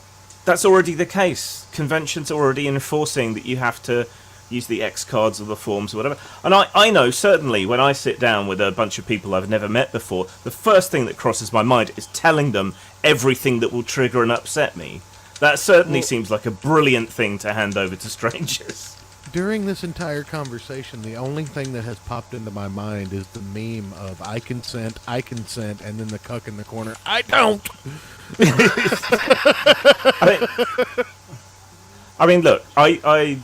That's already the case. Conventions are already enforcing that you have to use the X cards or the forms or whatever. And I know, certainly, when I sit down with a bunch of people I've never met before, the first thing that crosses my mind is telling them everything that will trigger and upset me. That certainly seems like a brilliant thing to hand over to strangers. During this entire conversation, the only thing that has popped into my mind is the meme of I consent, and then the cuck in the corner, I don't! I mean, look, I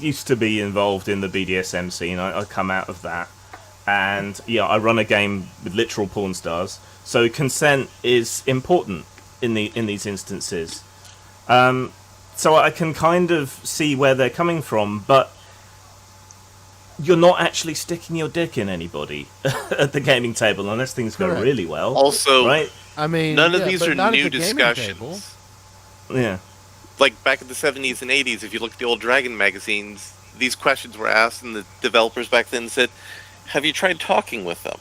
used to be involved in the BDSM scene. I come out of that. And, yeah, I run a game with literal porn stars. So consent is important in these instances. So I can kind of see where they're coming from, but you're not actually sticking your dick in anybody at the gaming table unless things go really well. Also, right? I mean, none of these are new discussions. Yeah. Like back in the 70s and 80s, if you look at the old Dragon magazines, these questions were asked, and the developers back then said, have you tried talking with them?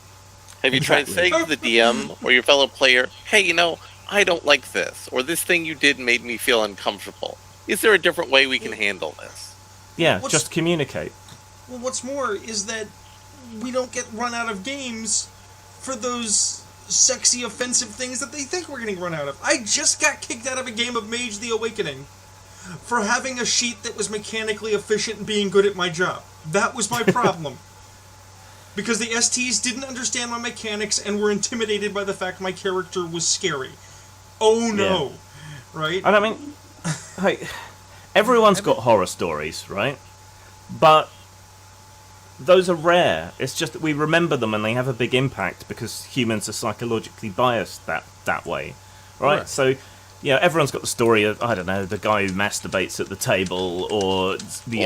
Have you tried saying to the DM or your fellow player, hey, you know, I don't like this, or this thing you did made me feel uncomfortable. Is there a different way we can handle this? Yeah, just communicate. Well, what's more is that we don't get run out of games for those sexy, offensive things that they think we're getting run out of. I just got kicked out of a game of Mage the Awakening for having a sheet that was mechanically efficient and being good at my job. That was my problem. Because the STs didn't understand my mechanics and were intimidated by the fact my character was scary. Oh no. Yeah. Right? And I mean, hey, everyone's got horror stories, right? But those are rare. It's just that we remember them and they have a big impact because humans are psychologically biased that way, right? So, you know, everyone's got the story of, I don't know, the guy who masturbates at the table, or the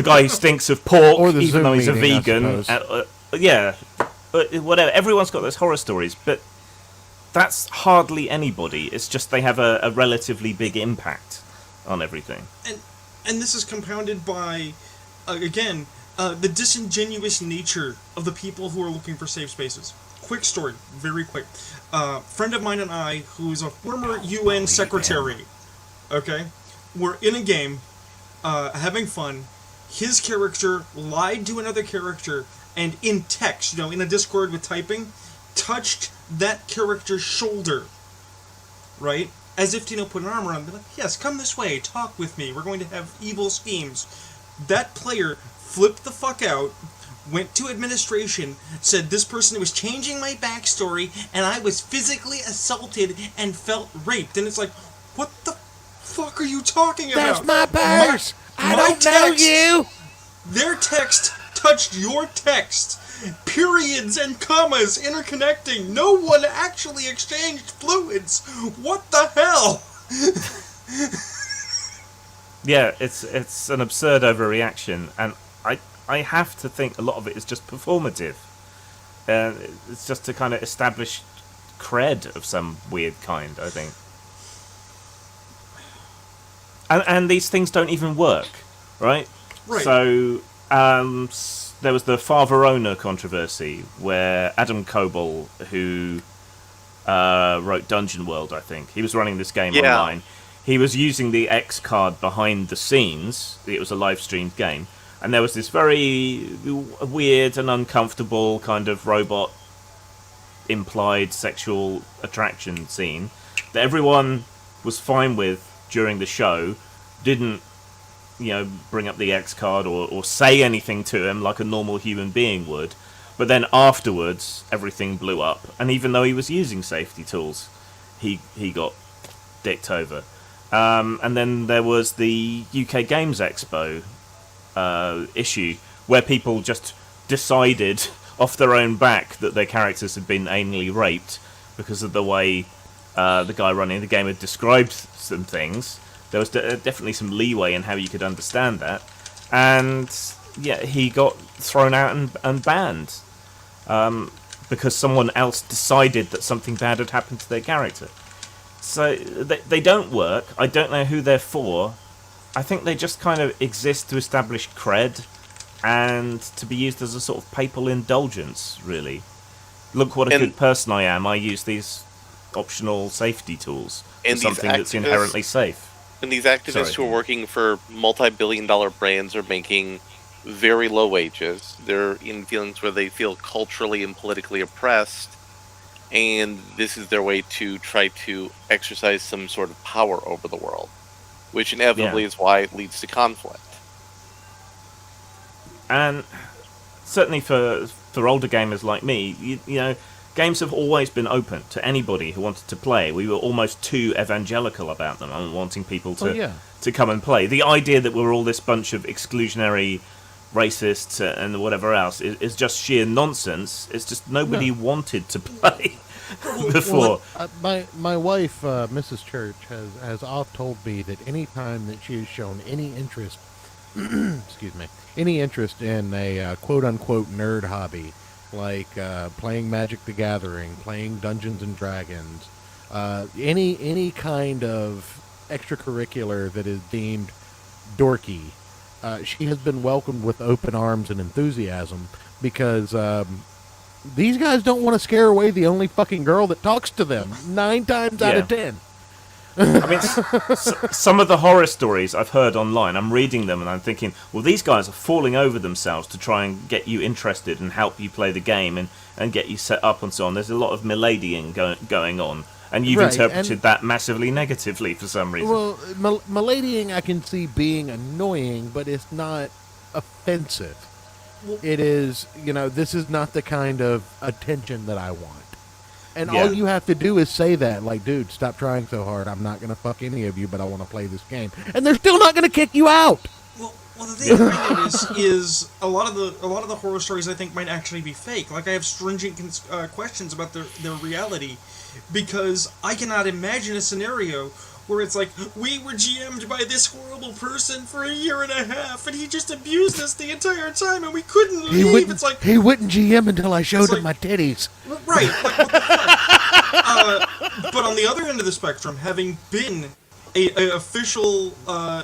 guy who stinks of pork, or even though he's a vegan. Whatever. Everyone's got those horror stories, but that's hardly anybody. It's just they have a relatively big impact on everything. And this is compounded by, again, the disingenuous nature of the people who are looking for safe spaces. Quick story, very quick. Friend of mine and I, who's a former UN secretary, okay, we're in a game, having fun. His character lied to another character, and in text, you know, in a Discord with typing, touched that character's shoulder, right? As if to, you know, put an arm around him, be like, yes, come this way, talk with me, we're going to have evil schemes. That player flipped the fuck out, went to administration, said this person was changing my backstory, and I was physically assaulted and felt raped. And it's like, what the fuck are you talking about? That's my purse! I don't know you! Their text touched your text. Periods and commas interconnecting. No one actually exchanged fluids. What the hell? Yeah, it's an absurd overreaction, and I I have to think a lot of it is just performative. It's just to kind of establish cred of some weird kind, I think. And these things don't even work, right? Right. So there was the Far Verona controversy where Adam Koebel, who wrote Dungeon World, I think, he was running this game online. He was using the X card behind the scenes. It was a live streamed game. And there was this very weird and uncomfortable kind of robot implied sexual attraction scene that everyone was fine with during the show, didn't, bring up the X card or say anything to him like a normal human being would. But then afterwards, everything blew up. And even though he was using safety tools, he got dicked over. And then there was the UK Games Expo issue where people just decided off their own back that their characters had been anally raped because of the way the guy running the game had described some things. There was definitely some leeway in how you could understand that. And he got thrown out and banned because someone else decided that something bad had happened to their character. So they don't work. I don't know who they're for. I think they just kind of exist to establish cred and to be used as a sort of papal indulgence, really. Look what a good person I am. I use these optional safety tools for something that's inherently safe. And these activists who are working for multi-billion-dollar brands are making very low wages. They're in feelings where they feel culturally and politically oppressed, and this is their way to try to exercise some sort of power over the world, which inevitably is why it leads to conflict. And certainly for older gamers like me, games have always been open to anybody who wanted to play. We were almost too evangelical about them and wanting people to come and play. The idea that we're all this bunch of exclusionary racists and whatever else is just sheer nonsense. It's just nobody wanted to play before. My wife, Mrs. Church, has oft told me that any time that she has shown any interest, any interest in a quote-unquote nerd hobby, like playing Magic the Gathering, playing Dungeons and Dragons, any kind of extracurricular that is deemed dorky, she has been welcomed with open arms and enthusiasm because these guys don't want to scare away the only fucking girl that talks to them 9 times out of 10. I mean, some of the horror stories I've heard online, I'm reading them and I'm thinking, well, these guys are falling over themselves to try and get you interested and help you play the game and get you set up and so on. There's a lot of miladying going on, and you've interpreted that massively negatively for some reason. Well, miladying I can see being annoying, but it's not offensive. It is, this is not the kind of attention that I want. And all you have to do is say that, like, dude, stop trying so hard. I'm not going to fuck any of you, but I want to play this game. And they're still not going to kick you out. Well, the thing I notice is a lot of the horror stories I think might actually be fake. Like, I have stringent questions about their reality, because I cannot imagine a scenario where it's like, we were GM'd by this horrible person for 1.5 years, and he just abused us the entire time, and we couldn't leave. It's like, he wouldn't GM until I showed him my titties. Right. Like, what the fuck? But on the other end of the spectrum, having been a official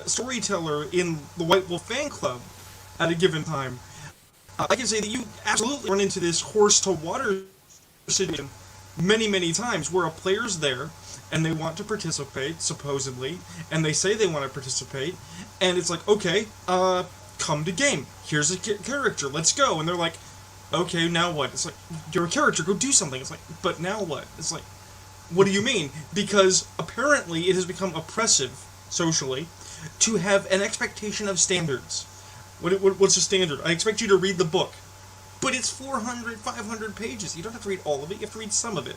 storyteller in the White Wolf fan club at a given time, I can say that you absolutely run into this horse-to-water situation many, many times, where a player's there, and they want to participate, supposedly, and they say they want to participate, and it's like, okay, come to game. Here's a character, let's go. And they're like, okay, now what? It's like, you're a character, go do something. It's like, but now what? It's like, what do you mean? Because apparently it has become oppressive, socially, to have an expectation of standards. What's the standard? I expect you to read the book. But it's 400, 500 pages. You don't have to read all of it, you have to read some of it.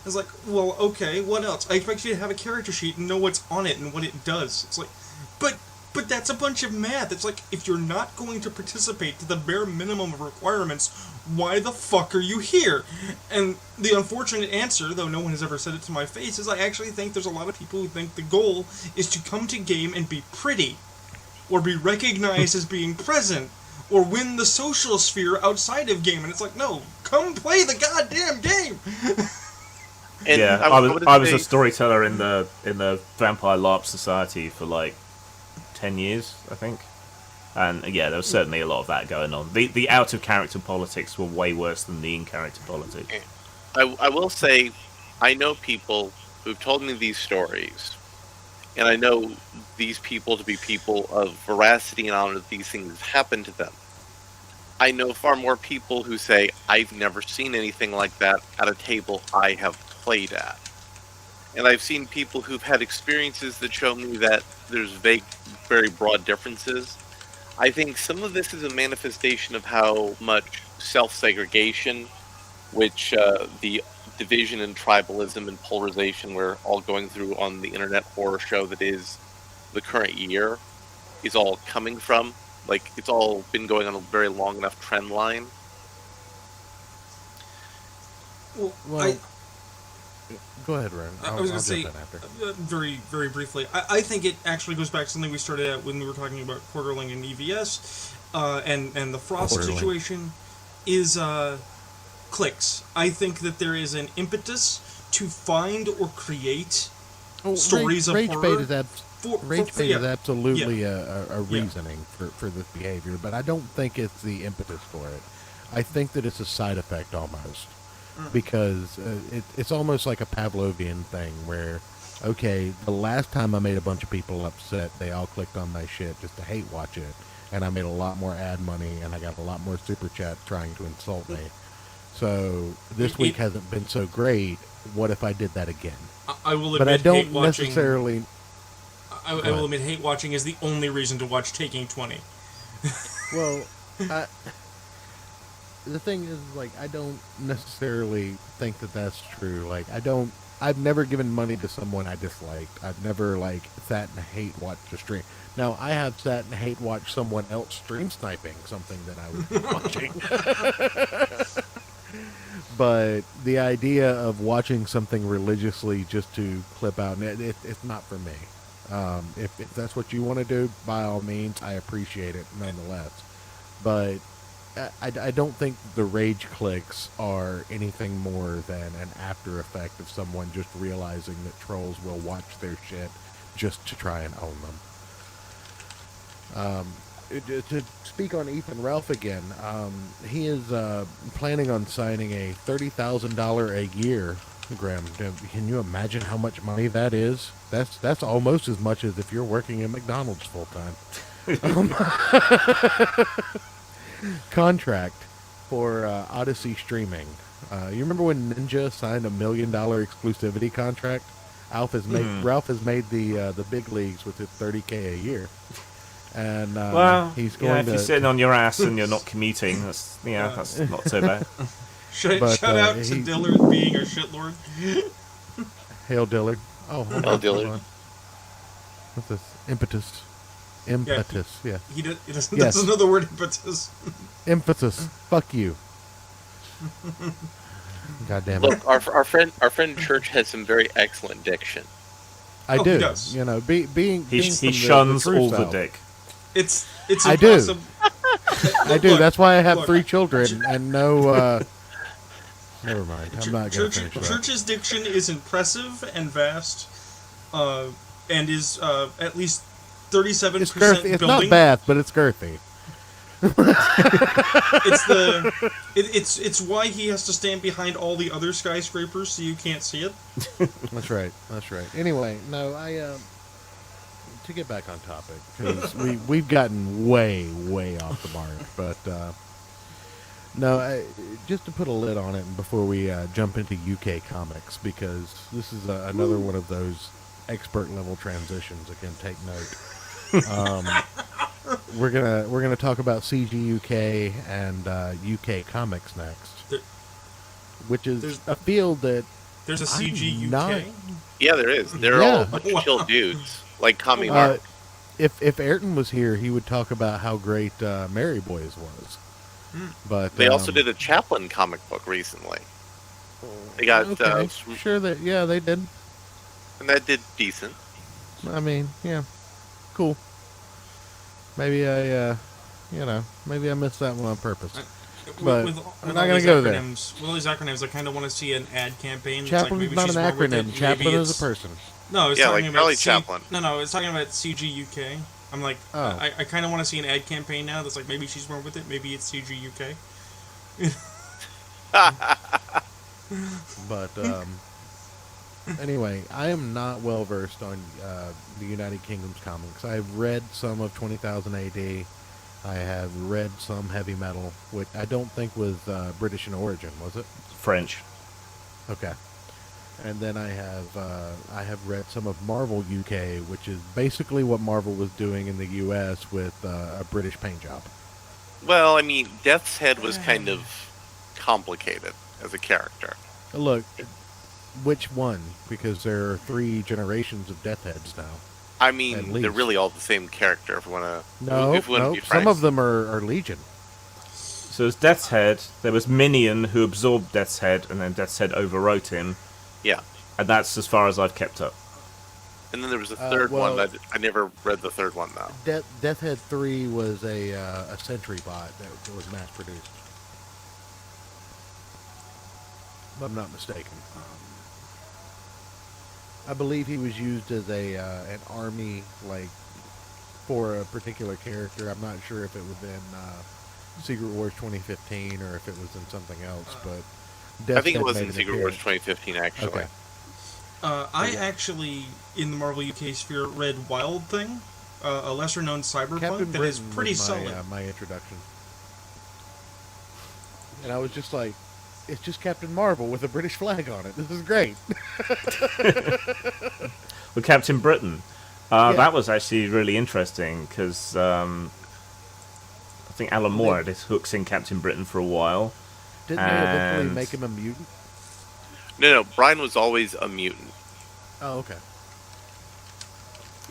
It's like, well, okay, what else? I expect you to have a character sheet and know what's on it and what it does. It's like, but that's a bunch of math. It's like, if you're not going to participate to the bare minimum of requirements, why the fuck are you here? And the unfortunate answer, though no one has ever said it to my face, is I actually think there's a lot of people who think the goal is to come to game and be pretty, or be recognized as being present, or win the social sphere outside of game. And it's like, no, come play the goddamn game. And yeah, I I was a storyteller in the Vampire LARP Society for like 10 years, I think. And yeah, there was certainly a lot of that going on. The out of character politics were way worse than the in character politics. I will say, I know people who've told me these stories, and I know these people to be people of veracity and honor that these things happen to them. I know far more people who say, I've never seen anything like that at a table I have played at. And I've seen people who've had experiences that show me that there's vague, very broad differences. I think some of this is a manifestation of how much self-segregation, which the division and tribalism and polarization we're all going through on the internet horror show that is the current year, is all coming from. Like, it's all been going on a very long enough trend line. Well, go ahead, Ren. I was going to say, very, very briefly, I think it actually goes back to something we started at when we were talking about Quarterling and EVS, and the Frost situation, is clicks. I think that there is an impetus to find or create stories of horror. Rage bait is absolutely a reasoning for this behavior, but I don't think it's the impetus for it. I think that it's a side effect almost. Because it's almost like a Pavlovian thing where, okay, the last time I made a bunch of people upset, they all clicked on my shit just to hate watch it, and I made a lot more ad money, and I got a lot more super chat trying to insult me. So this week hasn't been so great. What if I did that again? I will admit, but I don't hate watching, necessarily. I will admit, hate watching is the only reason to watch Taking 20. Well, the thing is, like, I don't necessarily think that that's true. Like, I've never given money to someone I disliked. I've never, like, sat and hate watched a stream. Now, I have sat and hate watched someone else stream sniping something that I was watching. But the idea of watching something religiously just to clip out, it's not for me. If that's what you want to do, by all means, I appreciate it nonetheless. But I don't think the rage clicks are anything more than an after effect of someone just realizing that trolls will watch their shit just to try and own them. To speak on Ethan Ralph again, he is planning on signing a $30,000 a year. Graham, can you imagine how much money that is? That's almost as much as if you're working at McDonald's full time. Contract for Odyssey streaming. You remember when Ninja signed $1 million exclusivity contract? Ralph has made the big leagues with his $30K a year, and he's going if you're sitting on your ass and you're not commuting, that's not so bad. Shout out to Dillard being a shitlord. Hail Dillard. Oh, Hail Dillard. What's this? Impetus. Impetus, yeah. He doesn't. That's another word, impetus. Emphasis. Fuck you. God damn it. Look, our friend Church has some very excellent diction. I do. He does. You know, being he shuns all the dick. It's I impressive. Do. I do. That's why I have 3 children and no. Never mind. I'm not going to finish that. Church's diction is impressive and vast, and is at least 37% it's girthy. It's not bad, but it's girthy. It's why he has to stand behind all the other skyscrapers so you can't see it. That's right. Anyway, no, to get back on topic, because we've gotten way off the mark, but no, just to put a lid on it, and before we jump into UK comics, because this is another one of those expert level transitions. Again, take note. We're gonna talk about CG UK and UK comics next, which is a field that there's a CG UK. Yeah, there is. They're all a bunch of chill dudes, like Kami Mark. If Ayrton was here, he would talk about how great Mary Boys was. But they also did a Chaplin comic book recently. They got sure that they did, and that did decent. I mean, yeah, cool. Maybe I maybe I missed that one on purpose. But With I'm not going to go there. With all these acronyms, I kind of want to see an ad campaign. Chaplin's not an acronym. Chaplin is a person. No, it's talking about Charlie Chaplin. No, it's talking about CG UK. I'm like, I kind of want to see an ad campaign now that's like, maybe she's more with it, maybe it's CG UK. But anyway, I am not well versed on the United Kingdom's comics. I've read some of 20,000 AD. I have read some heavy metal, which I don't think was British in origin, was it? French. Okay. And then I have read some of Marvel UK, which is basically what Marvel was doing in the US with a British paint job. Well, I mean, Death's Head was kind of complicated as a character. Look, which one? Because there are 3 generations of Death Heads now. I mean, they're really all the same character, if we want to... No, some of them are Legion. So there's Death's Head, there was Minion who absorbed Death's Head, and then Death's Head overwrote him. Yeah. And that's as far as I've kept up. And then there was a third one. I never read the third one, though. Death Head 3 was a Sentry bot that was mass-produced. If I'm not mistaken. I believe he was used as an army, for a particular character. I'm not sure if it was in Secret Wars 2015 or if it was in something else, but I think it was in Secret Wars 2015, actually. Okay. I actually, in the Marvel UK sphere, read Wild Thing, a lesser-known cyberpunk Captain that Britain is pretty was solid. my introduction. And I was just like, it's just Captain Marvel with a British flag on it. This is great. With Captain Britain. That was actually really interesting, because I think Alan Moore had his hooks in Captain Britain for a while. Didn't they eventually make him a mutant? No, Brian was always a mutant. Oh, okay.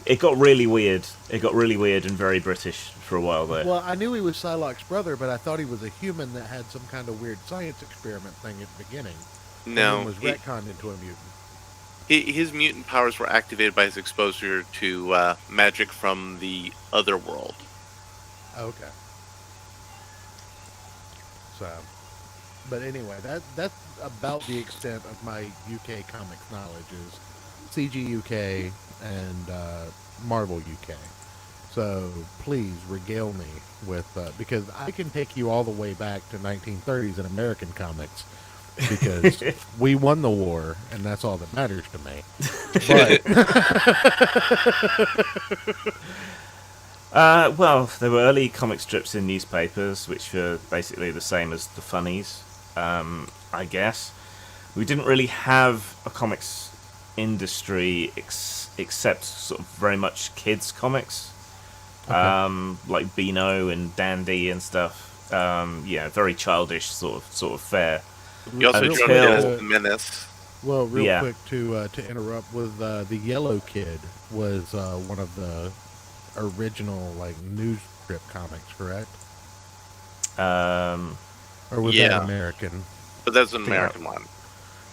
It got really weird. It got really weird and very British for a while there. Well, I knew he was Psylocke's brother, but I thought he was a human that had some kind of weird science experiment thing at the beginning. No. And was retconned into a mutant. His mutant powers were activated by his exposure to magic from the other world. Okay. So, but anyway, that's about the extent of my UK comics knowledge is CG UK and Marvel UK. So please regale me with because I can take you all the way back to 1930s in American comics because we won the war and that's all that matters to me. But well, there were early comic strips in newspapers, which were basically the same as the funnies, I guess. We didn't really have a comics industry except sort of very much kids comics, like Beano and Dandy and stuff. Very childish sort of fare. You also joined the Menace. Well, real quick to interrupt with the Yellow Kid was one of the original news strip comics, correct? Or was that American? But that's an American one.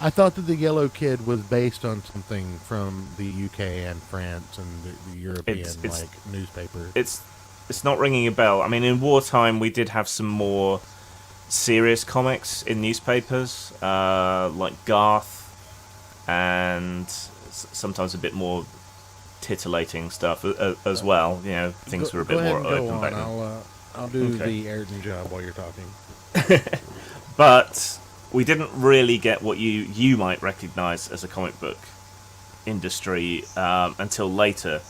I thought that the Yellow Kid was based on something from the UK and France and the European newspapers. It's not ringing a bell. I mean, in wartime we did have some more serious comics in newspapers, like Garth, and sometimes a bit more titillating stuff as well. Things were a bit more open back then. I'll do the Ayrton job while you're talking. But we didn't really get what you might recognize as a comic book industry until later,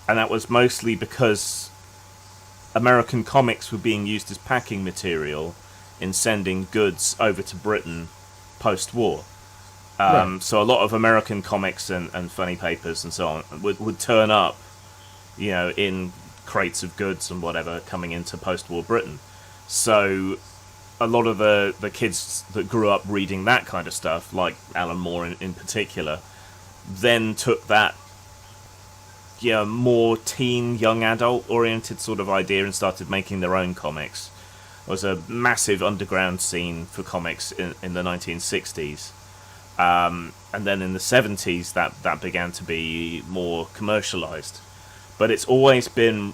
and that was mostly because American comics were being used as packing material in sending goods over to Britain post-war. So a lot of American comics and funny papers and so on would turn up, in crates of goods and whatever coming into post-war Britain. So a lot of the kids that grew up reading that kind of stuff, like Alan Moore in particular, then took that more teen, young adult oriented sort of idea and started making their own comics. There was a massive underground scene for comics in the 1960s. And then in the 70s that began to be more commercialized. But it's always been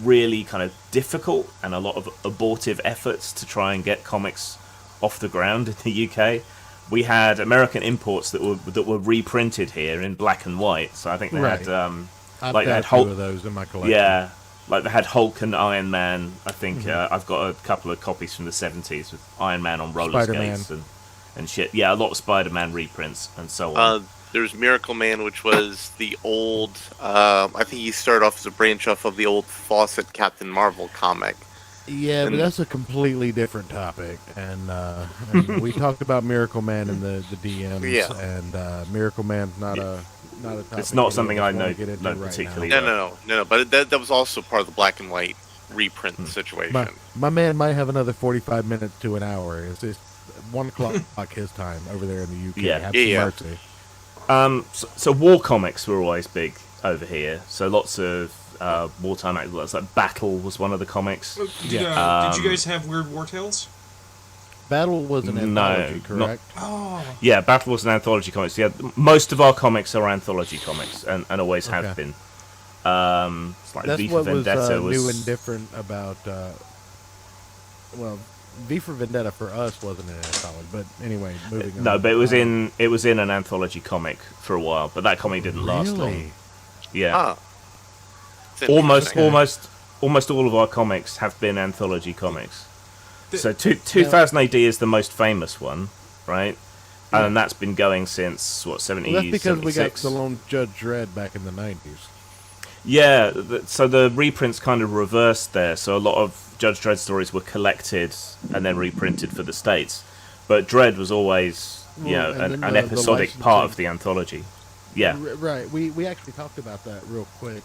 really kind of difficult and a lot of abortive efforts to try and get comics off the ground in the UK. We had American imports that were reprinted here in black and white. So I think they had I've got a few of those in my collection. Yeah, like they had Hulk and Iron Man. I think I've got a couple of copies from the 70s with Iron Man on roller skates and shit. Yeah, a lot of Spider-Man reprints and so on. There's Miracle Man, which was the old. I think he started off as a branch off of the old Fawcett Captain Marvel comic. Yeah, but that's a completely different topic, and we talked about Miracle Man in the DMs, and Miracle Man's not a topic. It's not something I know particularly. No. But that was also part of the black and white reprint situation. My man might have another 45 minutes to an hour. It's just 1 o'clock his time over there in the UK. Yeah, have some mercy. So war comics were always big over here. So lots of wartime actors, like Battle was one of the comics. Did you guys have Weird War Tales? Battle was an anthology, correct? Yeah, Battle was an anthology comics. Yeah, most of our comics are anthology comics, and always have been. Like That's V for what Vendetta was new and different about. V for Vendetta for us wasn't an anthology, but anyway, moving on. No, but it was in an anthology comic for a while, but that comic didn't last long. Yeah. Almost all of our comics have been anthology comics. So 2000 AD is the most famous one, right? Yeah. And that's been going since 70. Well, that's because 76. we got Stallone Judge Dredd back in the 90s. Yeah, so the reprints kind of reversed there. So a lot of Judge Dredd stories were collected and then reprinted for the States, but Dredd was always an episodic part of the anthology. Yeah, right. We actually talked about that real quick.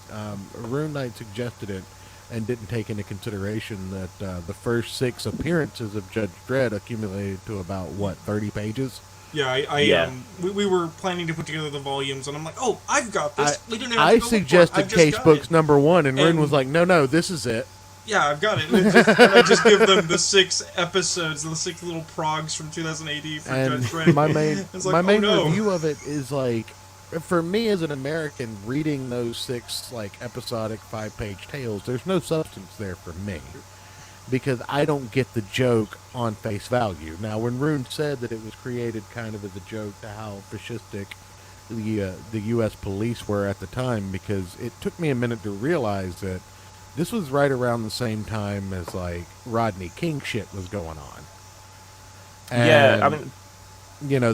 RuneKnight suggested it and didn't take into consideration that the first 6 appearances of Judge Dredd accumulated to about 30 pages. Yeah, we were planning to put together the volumes, and I'm like, oh, I've got this. We didn't have I to go suggested look for it. Case Books #1, and Rune was like, no, this is it. Yeah, I've got it. And I just give them the 6 episodes, the 6 little progs from 2080 for and Judge Dredd. My main review of it is like, for me as an American, reading those 6 episodic 5-page tales, there's no substance there for me, because I don't get the joke on face value. Now, when Rune said that it was created kind of as a joke to how fascistic the U.S. police were at the time, because it took me a minute to realize that this was right around the same time as Rodney King shit was going on. And, yeah, I mean,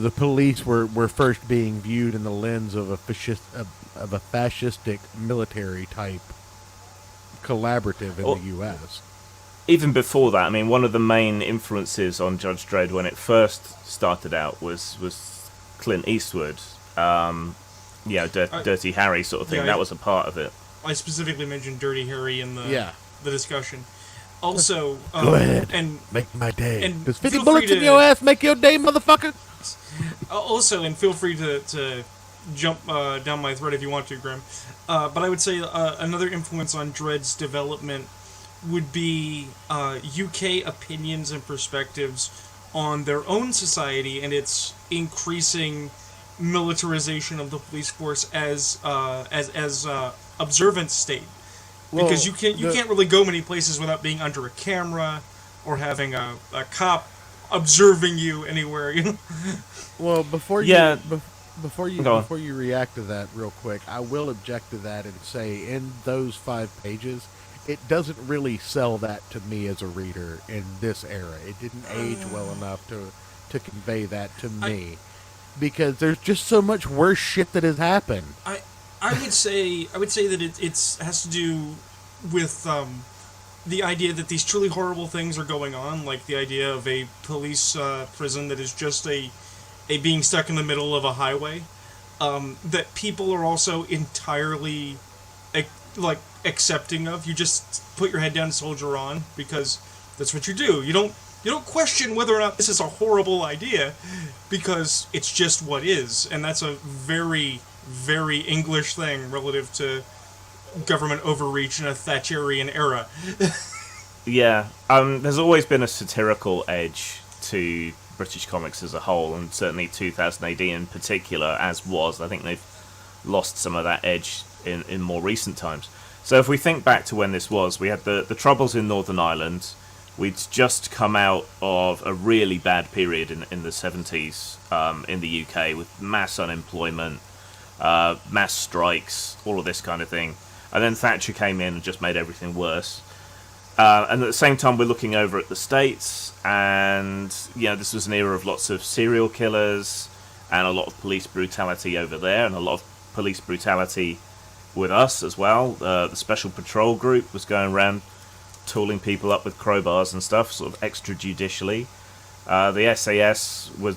the police were first being viewed in the lens of a fascistic military type collaborative in the U.S. Even before that, I mean, one of the main influences on Judge Dredd when it first started out was Clint Eastwood. Dirty Harry sort of thing. That was a part of it. I specifically mentioned Dirty Harry in the discussion. Also, go ahead and make my day. And does 50 bullets in your ass make your day, motherfucker? Also, and feel free to jump down my thread if you want to, Grim. But I would say another influence on Dredd's development would be UK opinions and perspectives on their own society and its increasing militarization of the police force as observant state. Because you can't really go many places without being under a camera or having a cop observing you anywhere. Well, before you react to that real quick, I will object to that and say in those 5 pages, it doesn't really sell that to me as a reader in this era. It didn't age well enough to convey that to me, because there's just so much worse shit that has happened. I would say that it has to do with the idea that these truly horrible things are going on, like the idea of a police prison that is just a being stuck in the middle of a highway, that people are also entirely accepting of. You just put your head down and soldier on, because that's what you do. You don't question whether or not this is a horrible idea, because it's just what is, and that's a very, very English thing relative to government overreach in a Thatcherian era. Yeah, there's always been a satirical edge to British comics as a whole, and certainly 2000 AD in particular, as was. I think they've lost some of that edge in more recent times. So if we think back to when this was, we had the Troubles in Northern Ireland. We'd just come out of a really bad period in the 70s in the UK with mass unemployment, mass strikes, all of this kind of thing. And then Thatcher came in and just made everything worse. And at the same time, we're looking over at the States, and this was an era of lots of serial killers and a lot of police brutality over there, and a lot of police brutality with us as well. The Special Patrol Group was going around tooling people up with crowbars and stuff, sort of extrajudicially. The SAS was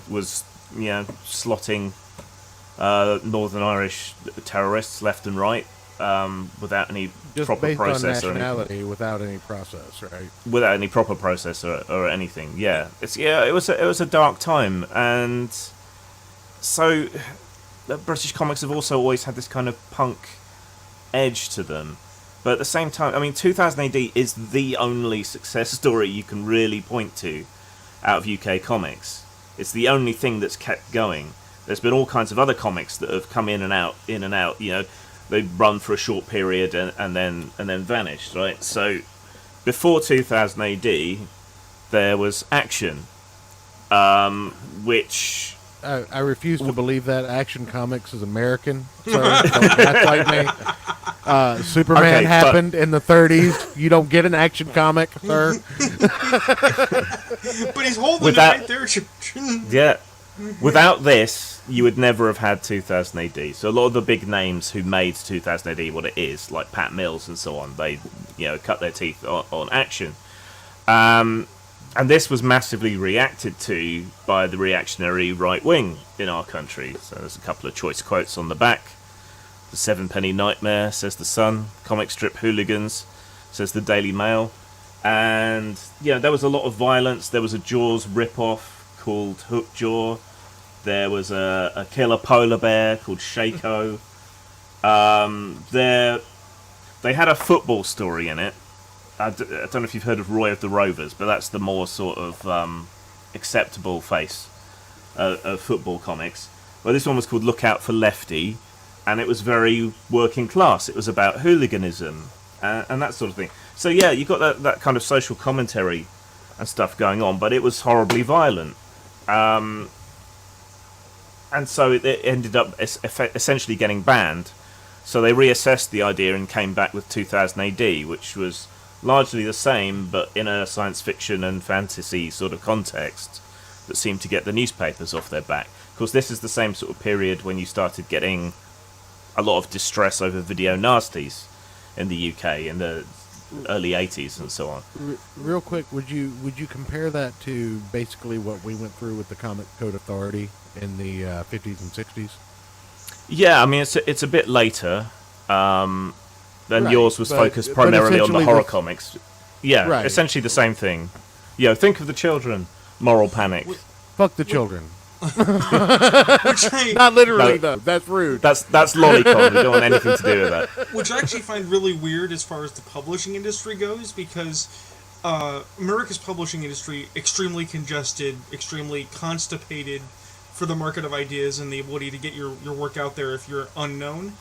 slotting Northern Irish terrorists left and right without any proper process on nationality, without any process, right? Without any proper process or anything. Yeah, it was a dark time, and so British comics have also always had this kind of punk edge to them. But at the same time, I mean, 2000 AD is the only success story you can really point to out of UK comics. It's the only thing that's kept going. There's been all kinds of other comics that have come in and out. They run for a short period and then vanished, right? So before 2000 AD, there was Action, which I refuse to believe that Action Comics is American. Sir. Don't act like me. Superman happened in the 30s. You don't get an Action comic, sir. But he's holding it right there. Yeah. Without this, you would never have had 2000 AD. So a lot of the big names who made 2000 AD what it is, like Pat Mills and so on, they cut their teeth on Action. And this was massively reacted to by the reactionary right wing in our country. So there's a couple of choice quotes on the back. The Sevenpenny Nightmare, says The Sun. Comic strip hooligans, says the Daily Mail. And there was a lot of violence. There was a Jaws rip-off called Hook Jaw. There was a killer polar bear called Shaco. They had a football story in it. I don't know if you've heard of Roy of the Rovers, but that's the more sort of acceptable face of football comics. Well, this one was called Look Out for Lefty, and it was very working class. It was about hooliganism and that sort of thing. So yeah, you got that kind of social commentary and stuff going on, but it was horribly violent. And so it ended up essentially getting banned. So they reassessed the idea and came back with 2000 AD, which was largely the same, but in a science fiction and fantasy sort of context that seemed to get the newspapers off their back. Of course, this is the same sort of period when you started getting a lot of distress over video nasties in the UK in the early 80s and so on. Real quick, would you compare that to basically what we went through with the Comic Code Authority in the 50s and 60s? Yeah, I mean, it's a bit later. Then right, yours was focused primarily on the horror comics. Yeah, right. Essentially the same thing. Think of the children. Moral panic. Fuck the children. Not literally, though. That's rude. That's lolicon. We don't want anything to do with that. Which I actually find really weird as far as the publishing industry goes, because America's publishing industry extremely congested, extremely constipated for the market of ideas and the ability to get your work out there if you're unknown.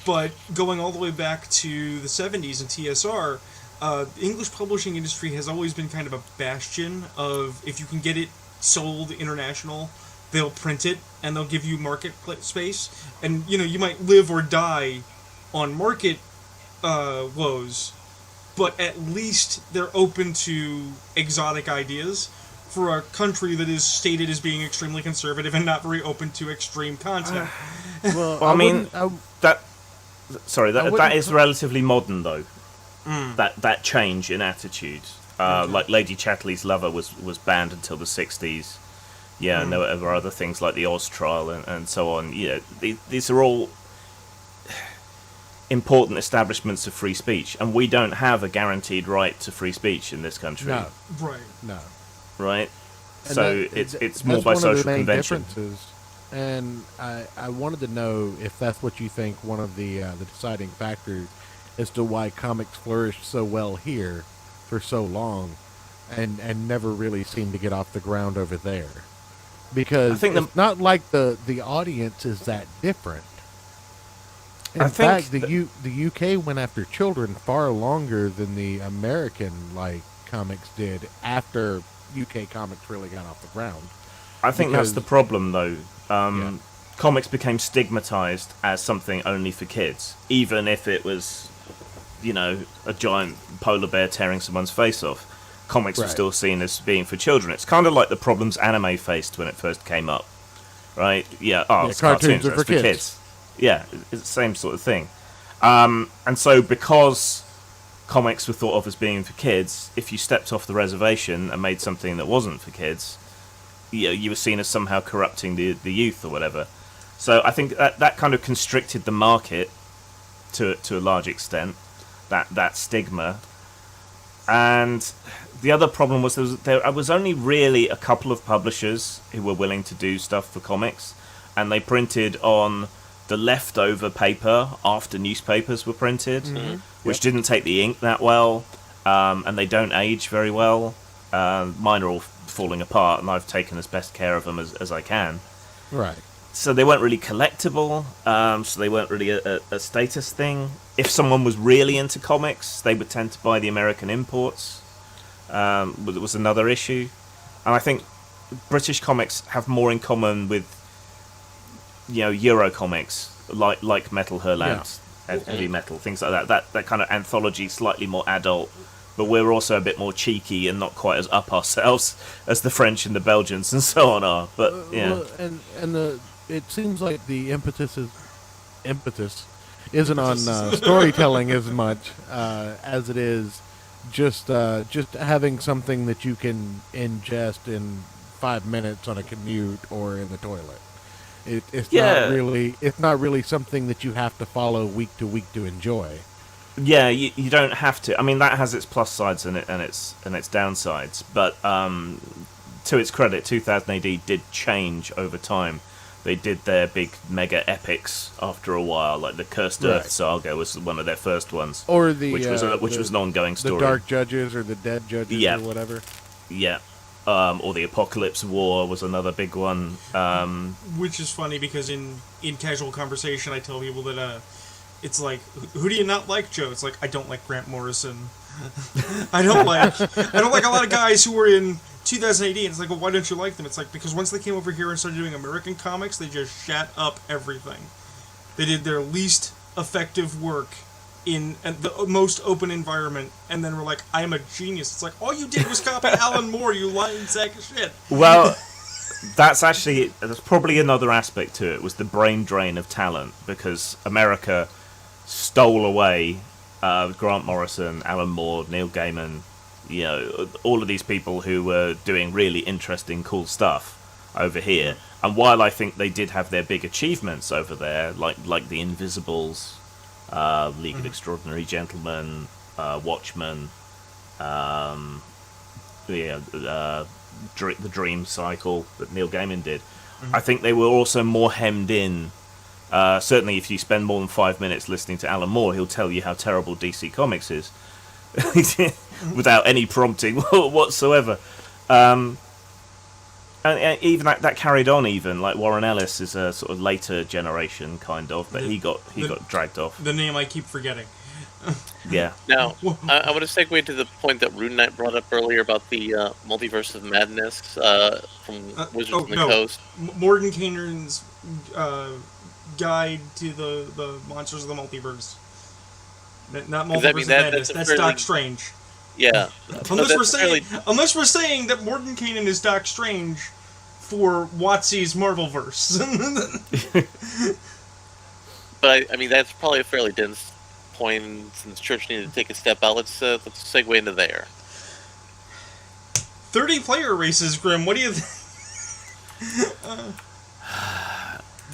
But going all the way back to the 70s and TSR, the English publishing industry has always been kind of a bastion of, if you can get it sold international, they'll print it and they'll give you market space. And, you might live or die on market woes, but at least they're open to exotic ideas for a country that is stated as being extremely conservative and not very open to extreme content. Well, that is relatively modern, though. That change in attitude. Like Lady Chatterley's Lover was banned until the 60s. Yeah, and there were other things like the Oz Trial and so on. These are all important establishments of free speech, and we don't have a guaranteed right to free speech in this country. No. Right. No. Right? And so it's more by social convention. And I wanted to know if that's what you think one of the deciding factors as to why comics flourished so well here for so long and never really seemed to get off the ground over there. Because it's not like the audience is that different. In fact, the UK went after children far longer than the American comics did after UK comics really got off the ground. I think that's the problem, though. Comics became stigmatized as something only for kids, even if it was, a giant polar bear tearing someone's face off. Comics were still seen as being for children. It's kind of like the problems anime faced when it first came up, right? It's cartoons are for kids. Yeah, it's the same sort of thing. And so because comics were thought of as being for kids, if you stepped off the reservation and made something that wasn't for kids, you were seen as somehow corrupting the youth or whatever. So I think that kind of constricted the market to a large extent, that stigma. And the other problem was there was only really a couple of publishers who were willing to do stuff for comics, and they printed on the leftover paper after newspapers were printed, which didn't take the ink that well, and they don't age very well. Mine are all falling apart, and I've taken as best care of them as I can. Right. So they weren't really collectible, so they weren't really a status thing. If someone was really into comics, they would tend to buy the American imports. It was another issue. And I think British comics have more in common with Euro comics, like Metal Hurlant, heavy metal, things like that. That kind of anthology, slightly more adult, but we're also a bit more cheeky and not quite as up ourselves as the French and the Belgians and so on are. But it seems like the impetus isn't on storytelling as much as it is just having something that you can ingest in 5 minutes on a commute or in the toilet. It's not really something that you have to follow week to week to enjoy. Yeah, you don't have to. I mean, that has its plus sides and its downsides. But to its credit, 2000 AD did change over time. They did their big mega epics after a while, like the Cursed Earth saga was one of their first ones, or which was an ongoing story. The Dark Judges or the Dead Judges or whatever. Yeah. Or the Apocalypse War was another big one. Which is funny because in casual conversation, I tell people that it's like, who do you not like, Joe? It's like, I don't like Grant Morrison. I don't like a lot of guys who were in 2080, and it's like, well, why don't you like them? It's like, because once they came over here and started doing American comics, they just shat up everything. They did their least effective work in the most open environment, and then we're like, I am a genius. It's like, all you did was copy Alan Moore, you lying sack of shit. Well, that's probably another aspect to it, was the brain drain of talent, because America stole away Grant Morrison, Alan Moore, Neil Gaiman, all of these people who were doing really interesting, cool stuff over here. And while I think they did have their big achievements over there, like the Invisibles, League of Extraordinary Gentlemen, Watchmen, the Dream Cycle that Neil Gaiman did, I think they were also more hemmed in. Certainly if you spend more than 5 minutes listening to Alan Moore, he'll tell you how terrible DC Comics is without any prompting whatsoever. And even that carried on. Even like Warren Ellis is a sort of later generation kind of, but he got dragged off. The name I keep forgetting. Yeah. Now I want to segue to the point that RuneKnight brought up earlier about the Multiverse of Madness from Wizards of the Coast. Morgan Kaner's guide to the monsters of the multiverse. Not Multiverse of Madness. That's Doc Strange. Yeah. Unless we're saying that Morgan Kanen is Doc Strange for WotC's Marvelverse. But I mean, that's probably a fairly dense point. Since Church needed to take a step out, let's segue into there. 30 player races, Grim. What do you think?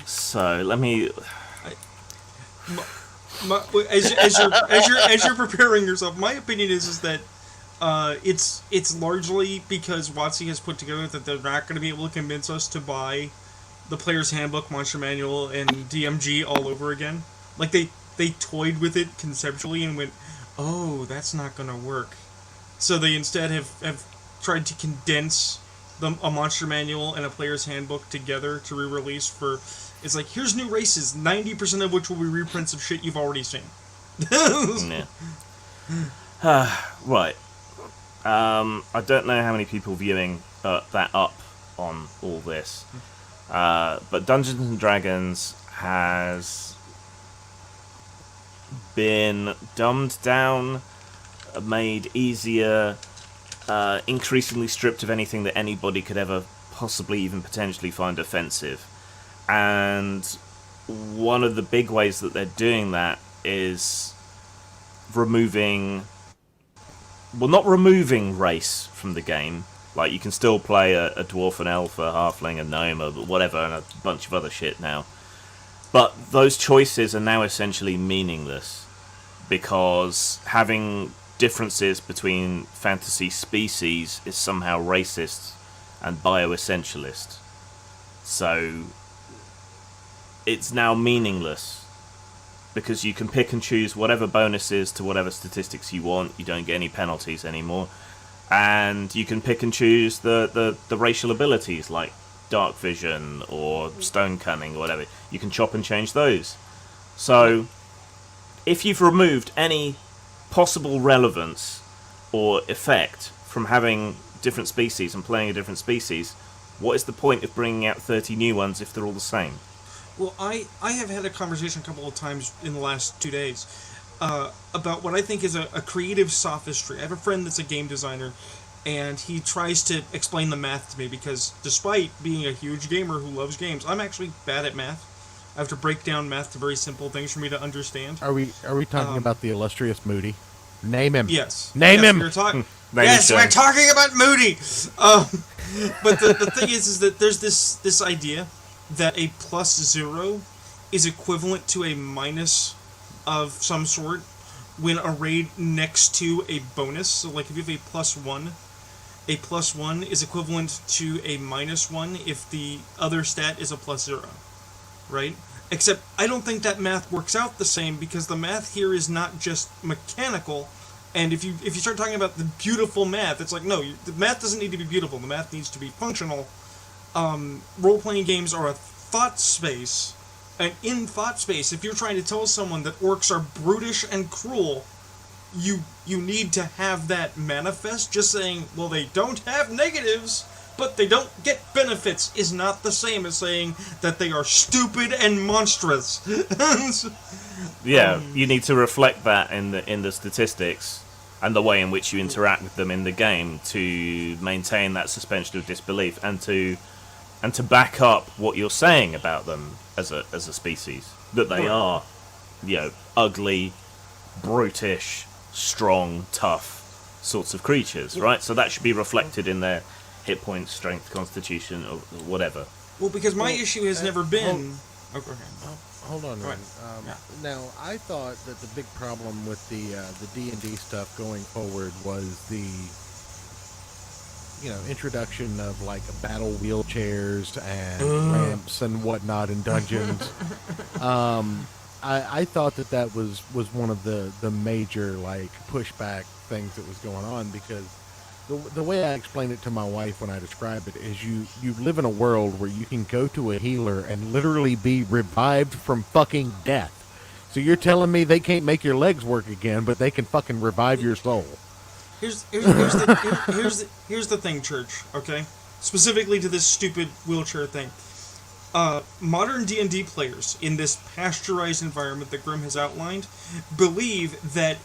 So let me. As you're preparing yourself, my opinion is that it's largely because WotC has put together that they're not going to be able to convince us to buy the Player's Handbook, Monster Manual, and DMG all over again. Like they toyed with it conceptually and went, oh, that's not going to work. So they instead have tried to condense a Monster Manual and a Player's Handbook together to re-release for It's like, here's new races, 90% of which will be reprints of shit you've already seen. Yeah. Right. I don't know how many people viewing that up on all this, but Dungeons and Dragons has been dumbed down, made easier, increasingly stripped of anything that anybody could ever possibly even potentially find offensive. And one of the big ways that they're doing that is removing... Well, not removing race from the game. Like, you can still play a dwarf, an elf, a halfling, a gnome, or whatever, and a bunch of other shit now. But those choices are now essentially meaningless, because having differences between fantasy species is somehow racist and bioessentialist. So it's now meaningless, because you can pick and choose whatever bonuses to whatever statistics you want. You don't get any penalties anymore. And you can pick and choose the racial abilities, like dark vision or stone cunning or whatever. You can chop and change those. So if you've removed any possible relevance or effect from having different species and playing a different species, what is the point of bringing out 30 new ones if they're all the same? Well, I have had a conversation a couple of times in the last 2 days about what I think is a creative sophistry. I have a friend that's a game designer, and he tries to explain the math to me, because despite being a huge gamer who loves games, I'm actually bad at math. I have to break down math to very simple things for me to understand. Are we talking about the illustrious Moody? Name him. Yes. Name him. We're talking about Moody. But the thing is that there's this idea that a +0 is equivalent to a minus of some sort when arrayed next to a bonus. So, like, if you have a +1 is equivalent to a -1 if the other stat is a +0, right? Except I don't think that math works out the same, because the math here is not just mechanical. And if you start talking about the beautiful math, it's like, no, the math doesn't need to be beautiful. The math needs to be functional. Role-playing games are a thought space, and in thought space, if you're trying to tell someone that orcs are brutish and cruel, you need to have that manifest. Just saying, well, they don't have negatives, but they don't get benefits, is not the same as saying that they are stupid and monstrous. Yeah, you need to reflect that in the statistics and the way in which you interact with them in the game to maintain that suspension of disbelief, and to back up what you're saying about them as a species, that they are, ugly, brutish, strong, tough sorts of creatures, right? So that should be reflected in their hit points, strength, constitution, or whatever. Well, because my issue has never been... Oh, go ahead. Hold on, Ryan. Now, I thought that the big problem with the D&D stuff going forward was the introduction of, like, battle wheelchairs and ramps and whatnot in dungeons. I thought that was one of the major, like, pushback things that was going on, because the way I explain it to my wife when I describe it is you live in a world where you can go to a healer and literally be revived from fucking death. So you're telling me they can't make your legs work again, but they can fucking revive your soul. Here's the thing, Church, okay? Specifically to this stupid wheelchair thing. Modern D&D players in this pasteurized environment that Grim has outlined believe that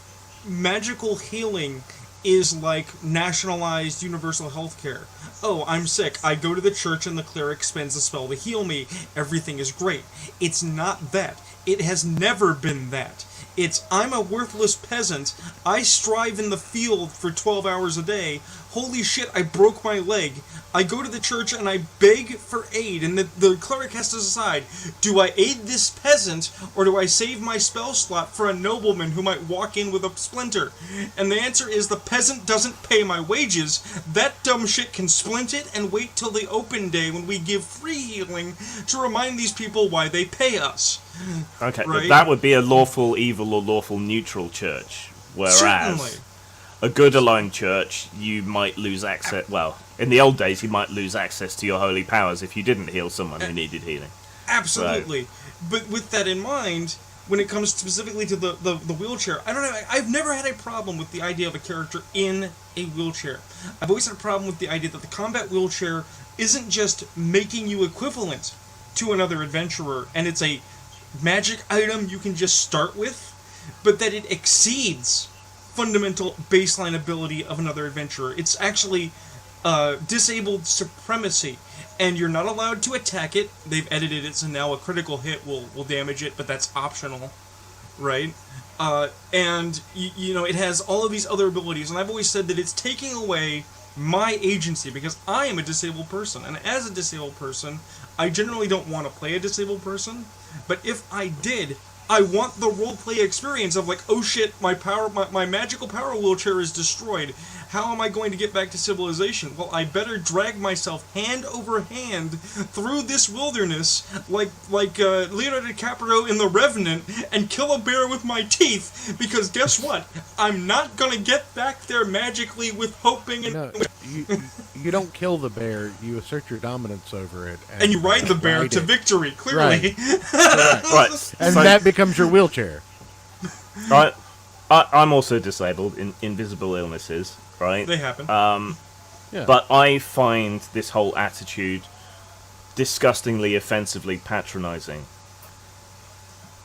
magical healing is like nationalized universal health care. Oh, I'm sick. I go to the church and the cleric spends a spell to heal me. Everything is great. It's not that. It has never been that. It's, I'm a worthless peasant. I strive in the field for 12 hours a day. Holy shit, I broke my leg. I go to the church and I beg for aid, and the cleric has to decide, do I aid this peasant, or do I save my spell slot for a nobleman who might walk in with a splinter? And the answer is the peasant doesn't pay my wages. That dumb shit can splint it and wait till the open day when we give free healing to remind these people why they pay us. Okay, right? But that would be a lawful evil or lawful neutral church, whereas... Certainly. A good aligned church, you might lose access... Well, in the old days, you might lose access to your holy powers if you didn't heal someone who needed healing. Absolutely. But with that in mind, when it comes specifically to the wheelchair, I don't know. I've never had a problem with the idea of a character in a wheelchair. I've always had a problem with the idea that the combat wheelchair isn't just making you equivalent to another adventurer, and it's a magic item you can just start with, but that it exceeds fundamental baseline ability of another adventurer. It's actually disabled supremacy, and you're not allowed to attack it. They've edited it so now a critical hit will damage it, but that's optional, right? And you know, it has all of these other abilities, and I've always said that it's taking away my agency, because I am a disabled person, and as a disabled person, I generally don't want to play a disabled person, but if I did, I want the roleplay experience of like, oh shit, my magical power wheelchair is destroyed. How am I going to get back to civilization? Well, I better drag myself hand over hand through this wilderness like Leonardo DiCaprio in The Revenant and kill a bear with my teeth, because guess what? I'm not going to get back there magically with hoping and... No, you don't kill the bear, you assert your dominance over it. And you ride the bear to victory, clearly. Right. And so, that becomes your wheelchair. Right. I'm also disabled in invisible illnesses, right? They happen. Yeah. But I find this whole attitude disgustingly, offensively patronizing.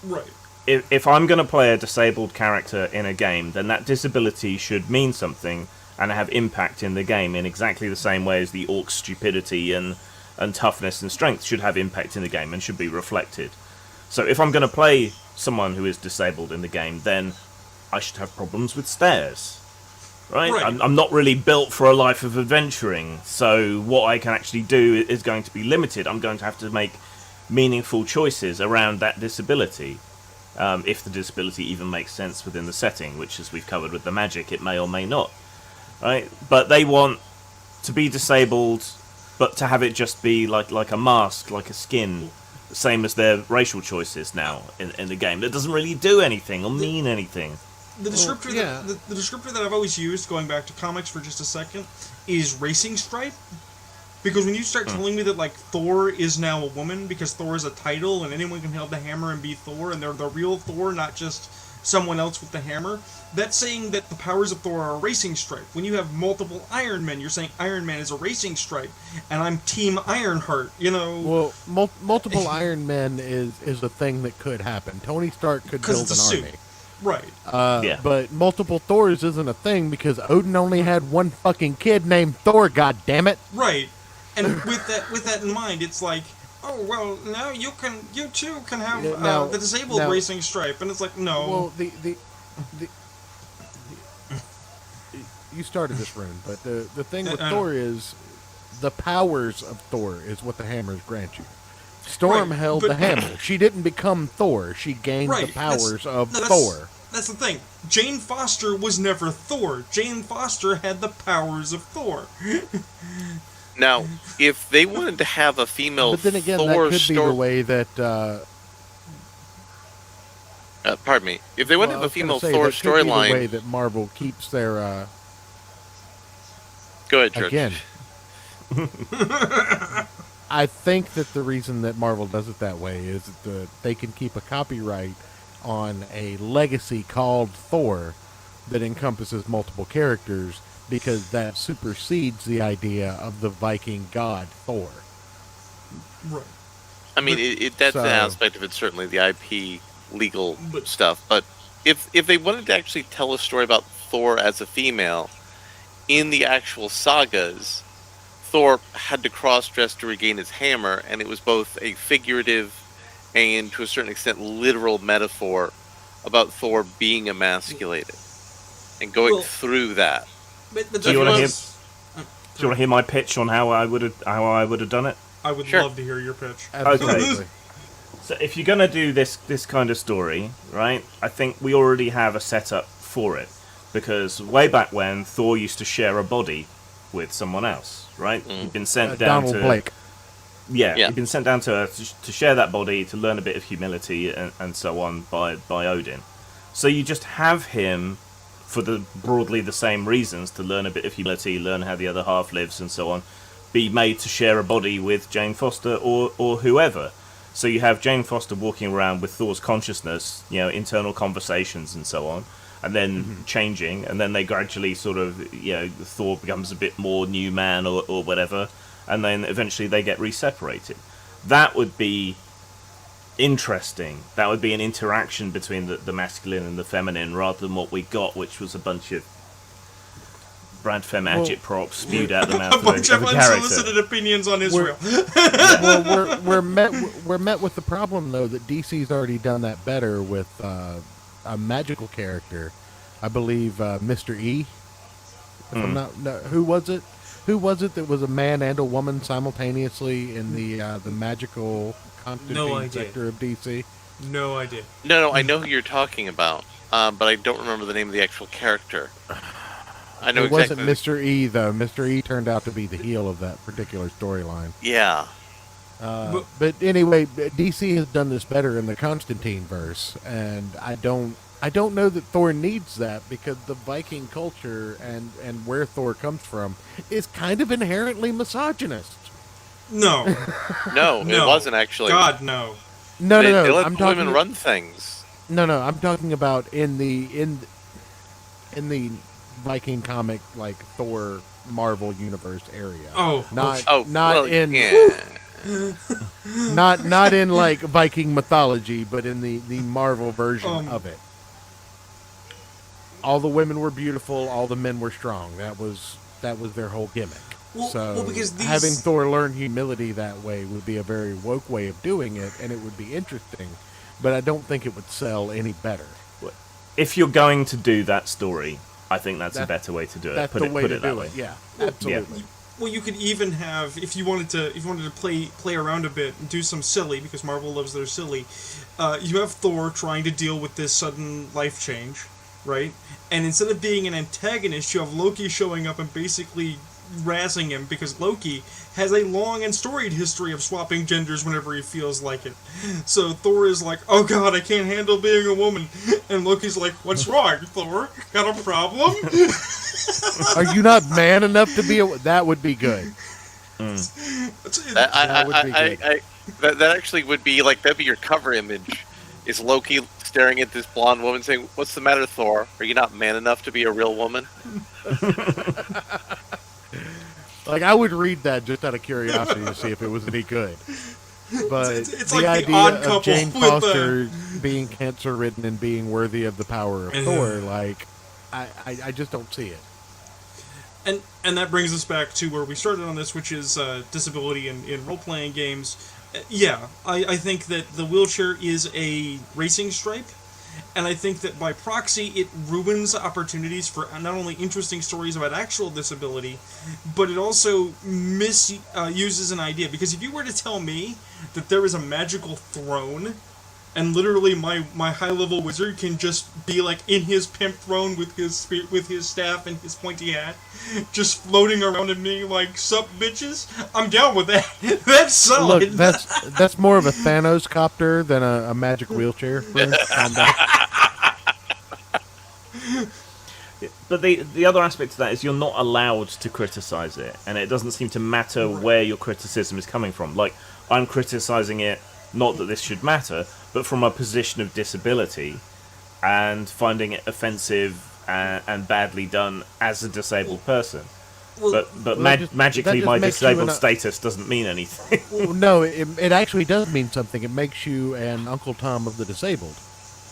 Right. If I'm going to play a disabled character in a game, then that disability should mean something and have impact in the game in exactly the same way as the orc's stupidity and toughness and strength should have impact in the game and should be reflected. So if I'm going to play someone who is disabled in the game, then I should have problems with stairs. Right? I'm not really built for a life of adventuring, so what I can actually do is going to be limited. I'm going to have to make meaningful choices around that disability, if the disability even makes sense within the setting, which, as we've covered with the magic, it may or may not. Right? But they want to be disabled, but to have it just be like a mask, like a skin, the same as their racial choices now in the game. That doesn't really do anything or mean anything. The descriptor, the descriptor that I've always used, going back to comics for just a second, is racing stripe. Because when you start telling me that like Thor is now a woman because Thor is a title and anyone can hold the hammer and be Thor and they're the real Thor, not just someone else with the hammer, that's saying that the powers of Thor are a racing stripe. When you have multiple Iron Men, you're saying Iron Man is a racing stripe, and I'm Team Ironheart, you know. Well, multiple Iron Men is a thing that could happen. Tony Stark could build an army. Right. Yeah. But multiple Thors isn't a thing because Odin only had one fucking kid named Thor, goddammit. Right. And with that in mind, it's like, oh well, now you too can have the disabled racing stripe, and it's like, no. Well, the you started this, Rune, but the thing with Thor is the powers of Thor is what the hammers grant you. Storm held the hammer. She didn't become Thor. She gained the powers of Thor. That's the thing. Jane Foster was never Thor. Jane Foster had the powers of Thor. Now, if they wanted to have a female but then again, Thor that could be the way that. Pardon me. If they want to have a female Thor storyline, the way that Marvel keeps their. Go ahead, George. Again. I think that the reason that Marvel does it that way is that they can keep a copyright on a legacy called Thor that encompasses multiple characters, because that supersedes the idea of the Viking god Thor. Right. I mean, that's an aspect of it, certainly, the IP legal stuff. But if they wanted to actually tell a story about Thor as a female, in the actual sagas, Thor had to cross-dress to regain his hammer, and it was both a figurative and, to a certain extent, literal metaphor about Thor being emasculated and going through that. Do you want to hear my pitch on how I would have done it? I would love to hear your pitch. Okay. So if you're going to do this kind of story, right, I think we already have a setup for it. Because way back when, Thor used to share a body with someone else, right? He'd been sent down Donald to... Blake. Yeah, he'd been sent down to Earth to share that body, to learn a bit of humility and so on by Odin. So you just have him for broadly the same reasons, to learn a bit of humility, learn how the other half lives and so on, be made to share a body with Jane Foster or whoever. So you have Jane Foster walking around with Thor's consciousness, internal conversations and so on, and then changing, and then they gradually sort of, Thor becomes a bit more new man or whatever, and then eventually they get re-separated. That would be interesting. That would be an interaction between the masculine and the feminine, rather than what we got, which was a bunch of Brad Femme agit props spewed out the mouth a bunch of a character. unsolicited opinions on Israel. Well, we're met with the problem though that DC's already done that better with a magical character. I believe Mr. E. If I'm not, no, who was it? Who was it that was a man and a woman simultaneously in the magical Constantine sector of DC? No idea. No, I know who you're talking about, but I don't remember the name of the actual character. I know it exactly. wasn't Mr. E, though. Mr. E turned out to be the heel of that particular storyline. Yeah. But anyway, DC has done this better in the Constantine verse, and I don't know that Thor needs that, because the Viking culture and where Thor comes from is kind of inherently misogynist. No. No, it wasn't actually. God, no. No. They let I'm women run things. No. I'm talking about in the Viking comic, like Thor Marvel universe area. Not in like Viking mythology, but in the Marvel version of it. All the women were beautiful, all the men were strong. That was their whole gimmick. Because having Thor learn humility that way would be a very woke way of doing it, and it would be interesting, but I don't think it would sell any better. If you're going to do that story, I think that's a better way to do it. That's the way to do it. Yeah, absolutely. Yeah. Well, you could even have, if you wanted to play around a bit and do some silly, because Marvel loves their silly. You have Thor trying to deal with this sudden life change, right? And instead of being an antagonist, you have Loki showing up and basically razzing him, because Loki has a long and storied history of swapping genders whenever he feels like it. So Thor is like, oh god, I can't handle being a woman. And Loki's like, what's wrong, Thor? Got a problem? Are you not man enough to be a... That would be good. That would be good. That actually would be like, that'd be your cover image. Is Loki staring at this blonde woman saying, what's the matter, Thor? Are you not man enough to be a real woman? Like, I would read that just out of curiosity to see if it was any good. But it's the like idea the of Jane Foster being cancer-ridden and being worthy of the power of Thor, like, I just don't see it. And that brings us back to where we started on this, which is disability in role-playing games. Yeah, I think that the wheelchair is a racing stripe, and I think that by proxy it ruins opportunities for not only interesting stories about actual disability, but it also uses an idea. Because if you were to tell me that there is a magical throne, and literally my high-level wizard can just be like in his pimp throne with his staff and his pointy hat, just floating around in me like, sup bitches, I'm down with that. That's solid. Look, that's more of a Thanos copter than a magic wheelchair. But the other aspect to that is you're not allowed to criticize it, and it doesn't seem to matter where your criticism is coming from. Like, I'm criticizing it, not that this should matter, but from a position of disability, and finding it offensive and badly done as a disabled person. But magically my disabled status doesn't mean anything. Well, no, it actually does mean something. It makes you an Uncle Tom of the disabled.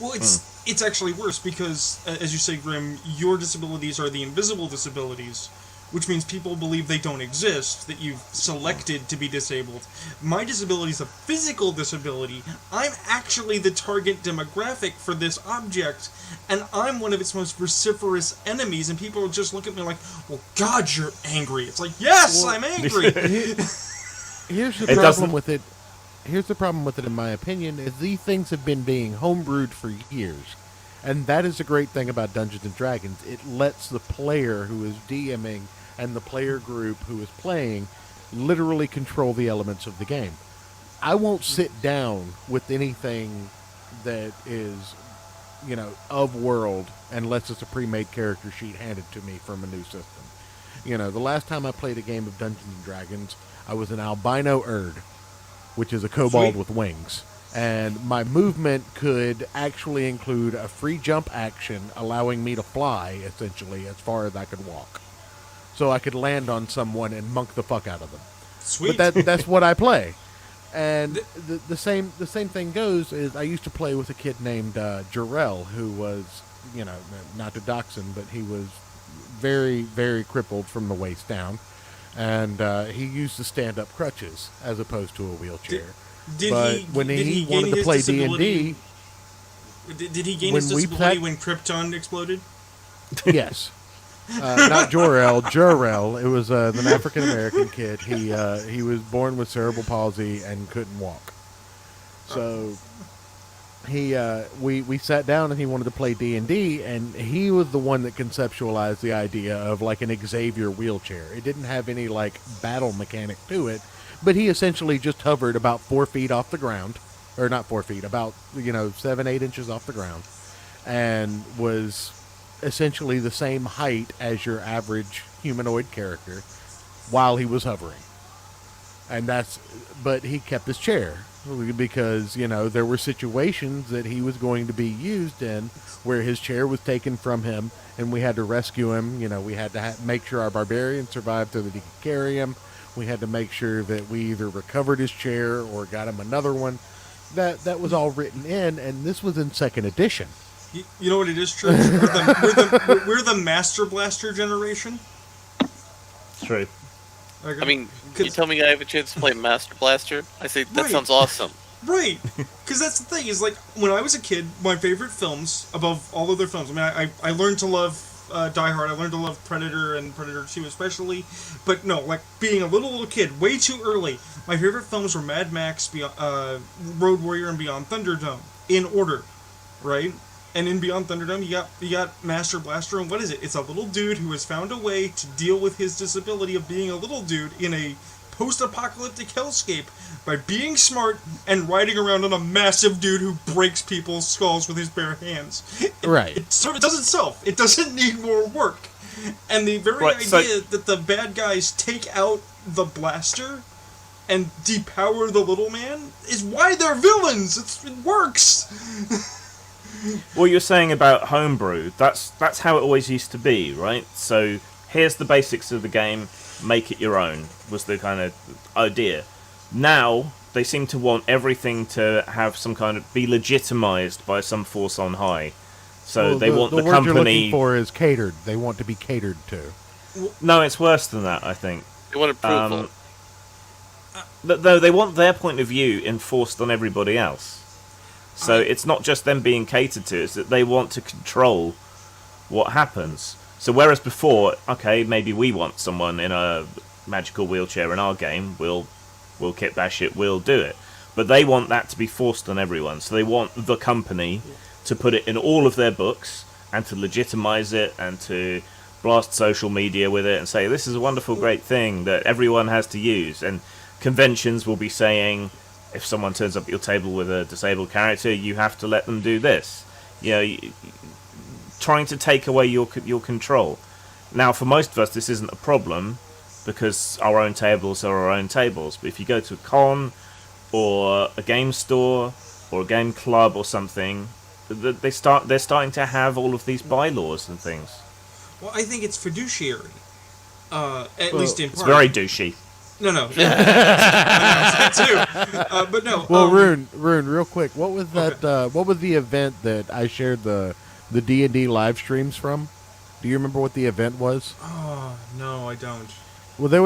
Well, it's actually worse, because, as you say, Grim, your disabilities are the invisible disabilities, which means people believe they don't exist, that you've selected to be disabled. My disability is a physical disability. I'm actually the target demographic for this object, and I'm one of its most vociferous enemies, and people just look at me like, well, God, you're angry. It's like, yes, I'm angry! Here's the problem with it. Here's the problem with it, in my opinion, is these things have been being homebrewed for years. And that is a great thing about Dungeons & Dragons. It lets the player who is DMing and the player group who is playing literally control the elements of the game. I won't sit down with anything that is, of world, unless it's a pre-made character sheet handed to me from a new system. The last time I played a game of Dungeons & Dragons, I was an albino Erd. which is a kobold Sweet. with wings. And my movement could actually include a free jump action, allowing me to fly, essentially, as far as I could walk. So I could land on someone and monk the fuck out of them. Sweet. But that's what I play. And the same thing goes is I used to play with a kid named Jarrell, who was, not to dox him, but he was very, very crippled from the waist down. And he used to stand up crutches as opposed to a wheelchair. When he wanted to play D&D, did he gain his disability when Krypton exploded? Yes. Not Jor-El. It was an African American kid. He was born with cerebral palsy and couldn't walk. So we sat down and he wanted to play D&D, and he was the one that conceptualized the idea of like an Xavier wheelchair. It didn't have any like battle mechanic to it, but he essentially just hovered about 4 feet off the ground, or not 4 feet, about 7-8 inches off the ground, and was essentially the same height as your average humanoid character while he was hovering. But he kept his chair because, there were situations that he was going to be used in where his chair was taken from him and we had to rescue him. We had to make sure our barbarian survived so that he could carry him. We had to make sure that we either recovered his chair or got him another one. That was all written in, and this was in 2nd edition. You know what it is true? We're the Master Blaster generation. It's true. Okay. I mean, you tell me I have a chance to play Master Blaster? I say, that Right. sounds awesome. Right. Because that's the thing, is like, when I was a kid, my favorite films, above all other films, I learned to love Die Hard, I learned to love Predator and Predator 2 especially, but no, like, being a little kid, way too early, my favorite films were Mad Max, Road Warrior, and Beyond Thunderdome, in order, right? And in Beyond Thunderdome, you got Master Blaster, and what is it? It's a little dude who has found a way to deal with his disability of being a little dude in a post-apocalyptic hellscape by being smart and riding around on a massive dude who breaks people's skulls with his bare hands. Right. It does itself. It doesn't need more work. And the very idea that the bad guys take out the blaster and depower the little man is why they're villains. It works. What you're saying about homebrew, that's how it always used to be, right? So here's the basics of the game, make it your own, was the kind of idea. Now they seem to want everything to have some kind of be legitimized by some force on high. So they want the word company. You're looking for is catered. They want to be catered to. No, it's worse than that, I think. They want approval. Though they want their point of view enforced on everybody else. So it's not just them being catered to, it's that they want to control what happens. So whereas before, okay, maybe we want someone in a magical wheelchair in our game, we'll kit bash it, we'll do it. But they want that to be forced on everyone. So they want the company to put it in all of their books and to legitimize it and to blast social media with it and say, this is a wonderful, great thing that everyone has to use. And conventions will be saying, if someone turns up at your table with a disabled character, you have to let them do this. Trying to take away your control. Now, for most of us, this isn't a problem because our own tables are our own tables. But if you go to a con or a game store or a game club or something, they're starting to have all of these bylaws and things. Well, I think it's fiduciary, at least in part. It's very douchey. No. That too. But no. Well, Rune, real quick, what was that? What was the event that I shared the D&D live streams from? Do you remember what the event was? Oh no, I don't. Well, there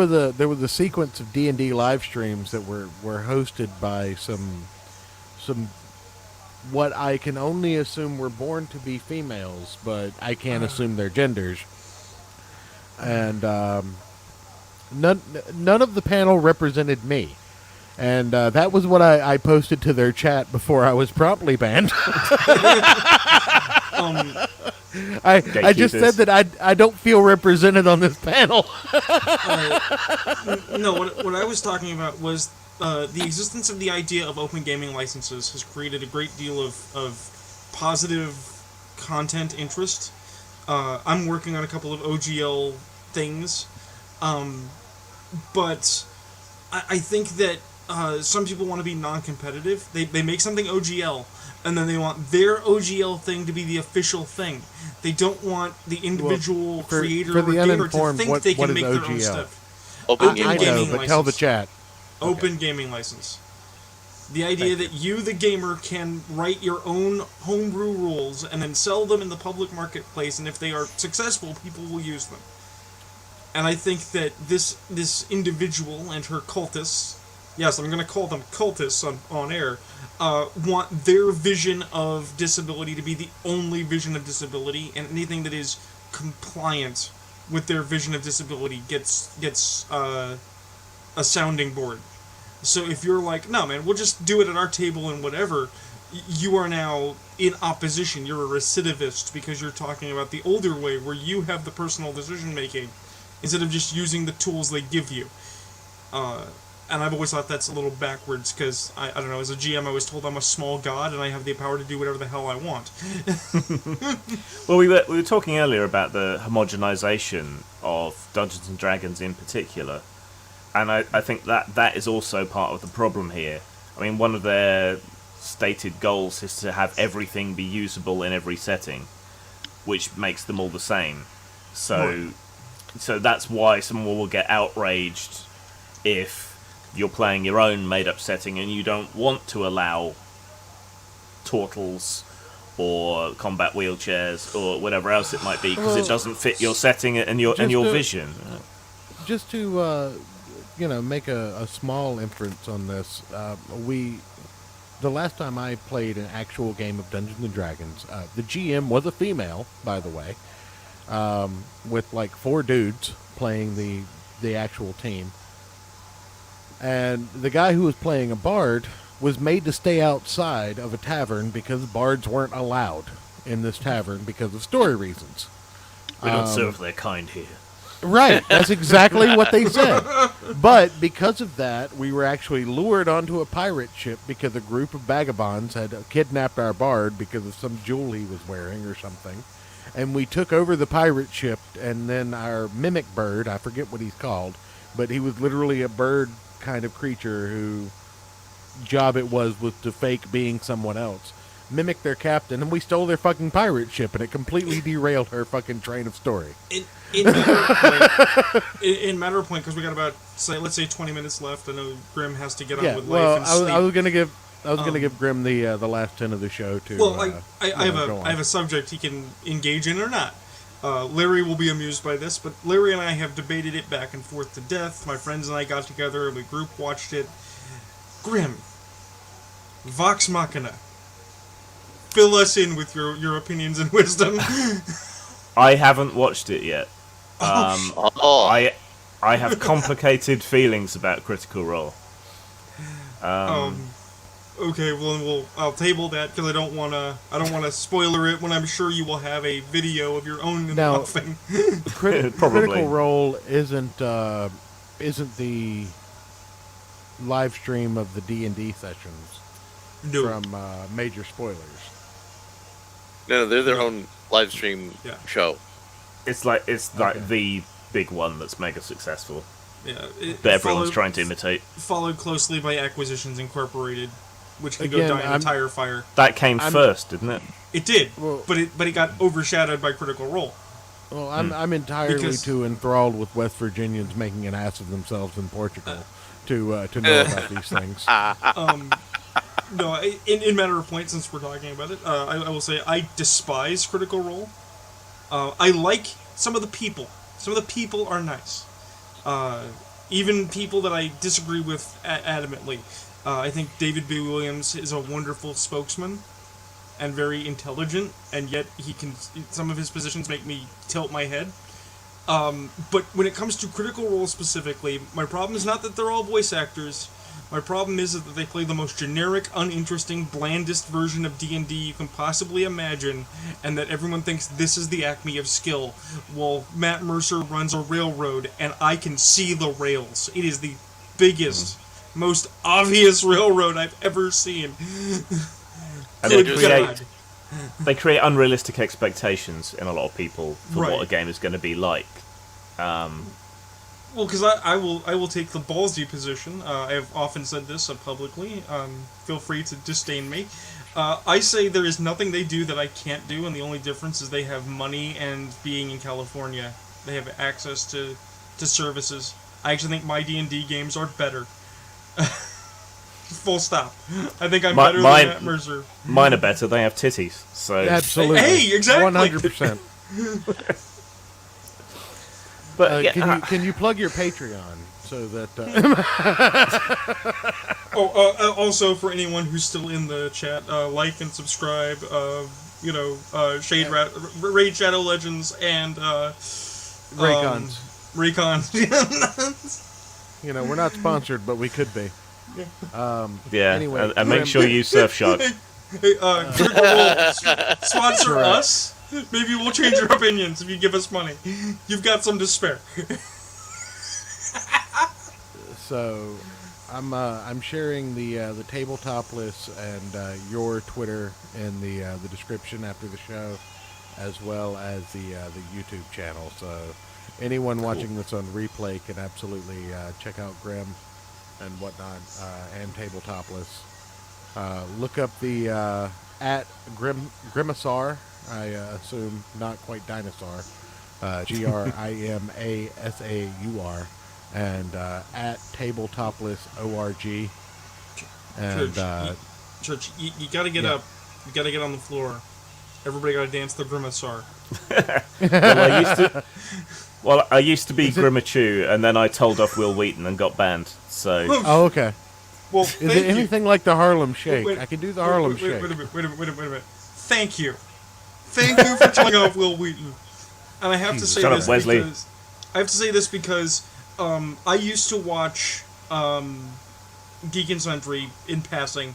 was a sequence of D&D live streams that were hosted by some what I can only assume were born to be females, but I can't assume their genders. And none of the panel represented me. And that was what I posted to their chat before I was promptly banned. I just said that I don't feel represented on this panel. No, what I was talking about was the existence of the idea of open gaming licenses has created a great deal of positive content interest. I'm working on a couple of OGL things, but I think that some people want to be non-competitive. They make something OGL, and then they want their OGL thing to be the official thing. They don't want the individual creator for the or gamer to uninformed, think they what can is make their own OGL? stuff. Open Open gaming I know, gaming but license. tell the chat. Open gaming license. The idea that you, the gamer, can write your own homebrew rules and then sell them in the public marketplace, and if they are successful, people will use them. And I think that this individual and her cultists, yes, I'm going to call them cultists on air, want their vision of disability to be the only vision of disability, and anything that is compliant with their vision of disability gets a sounding board. So if you're like, no man, we'll just do it at our table and whatever, you are now in opposition. You're a recidivist because you're talking about the older way where you have the personal decision making instead of just using the tools they give you. And I've always thought that's a little backwards because, I don't know, as a GM I was told I'm a small god and I have the power to do whatever the hell I want. Well, we were talking earlier about the homogenization of Dungeons and Dragons in particular. And I think that is also part of the problem here. I mean, one of their stated goals is to have everything be usable in every setting, which makes them all the same. So that's why someone will get outraged if you're playing your own made-up setting and you don't want to allow turtles or combat wheelchairs or whatever else it might be because it doesn't fit your setting and your vision. Just to make a small inference on this, the last time I played an actual game of Dungeons and Dragons, the GM was a female, by the way, with like 4 dudes playing the actual team. And the guy who was playing a bard was made to stay outside of a tavern because bards weren't allowed in this tavern because of story reasons. We don't serve their kind here. Right, that's exactly what they said. But because of that, we were actually lured onto a pirate ship because a group of vagabonds had kidnapped our bard because of some jewel he was wearing or something. And we took over the pirate ship, and then our mimic bird, I forget what he's called, but he was literally a bird kind of creature whose job it was to fake being someone else. Mimic their captain, and we stole their fucking pirate ship, and it completely derailed her fucking train of story. In matter of point, because we got about, let's say 20 minutes left. I know Grim has to get on with life and sleep. I was gonna give Grim the last 10 of the show too. Well, I have a subject he can engage in or not. Larry will be amused by this, but Larry and I have debated it back and forth to death. My friends and I got together and we group watched it. Grim, Vox Machina. Fill us in with your opinions and wisdom. I haven't watched it yet. I have complicated feelings about Critical Role. Okay, well, I'll table that because I don't want to spoiler it when I'm sure you will have a video of your own in the offing. Critical Role isn't the live stream of the D&D sessions from Major Spoilers. No, they're their own live stream show. It's like the big one that's mega successful. Yeah, that everyone's trying to imitate. Followed closely by Acquisitions Incorporated, which can go die in a tire fire. That came first, didn't it? It did, but it got overshadowed by Critical Role. Well, I'm entirely too enthralled with West Virginians making an ass of themselves in Portugal to know about these things. No, in matter of point, since we're talking about it, I will say I despise Critical Role. I like some of the people. Some of the people are nice. Even people that I disagree with adamantly. I think David B. Williams is a wonderful spokesman and very intelligent, and yet some of his positions make me tilt my head. But when it comes to Critical Role specifically, my problem is not that they're all voice actors. My problem is that they play the most generic, uninteresting, blandest version of D&D you can possibly imagine, and that everyone thinks this is the acme of skill, while Matt Mercer runs a railroad, and I can see the rails. It is the biggest, most obvious railroad I've ever seen. And they create unrealistic expectations in a lot of people for what a game is going to be like. Well, because I will take the ballsy position. I have often said this publicly. Feel free to disdain me. I say there is nothing they do that I can't do, and the only difference is they have money and being in California, they have access to services. I actually think my D&D games are better. Full stop. I think I'm better than Matt Mercer. Mine are better. They have titties. So absolutely. Hey, exactly. 100%. But can you plug your Patreon so that? Also for anyone who's still in the chat, like and subscribe. Raid Shadow Legends and Raycons. Raycons. We're not sponsored, but we could be. Anyway, and make sure you use Surfshark. Critical Role, sponsor us. Maybe we'll change our opinions if you give us money. You've got some to spare. So, I'm sharing the tabletop list and your Twitter in the description after the show, as well as the YouTube channel. So, anyone watching this on replay can absolutely check out Grim and whatnot, and tabletop lists. Look up the at Grimasaur. I assume not quite dinosaur. GRIMASAUR, and at tabletopless.org. And Church, you gotta get up. You gotta get on the floor. Everybody gotta dance the Grimasaur. I used to be Grimachu, and then I told off Will Wheaton and got banned. So. Oh, okay. Well, is it anything like the Harlem Shake? I can do the Harlem Shake. Wait a minute. Thank you for telling off Will Wheaton. And I have to say this because I used to watch Geek and Sundry in passing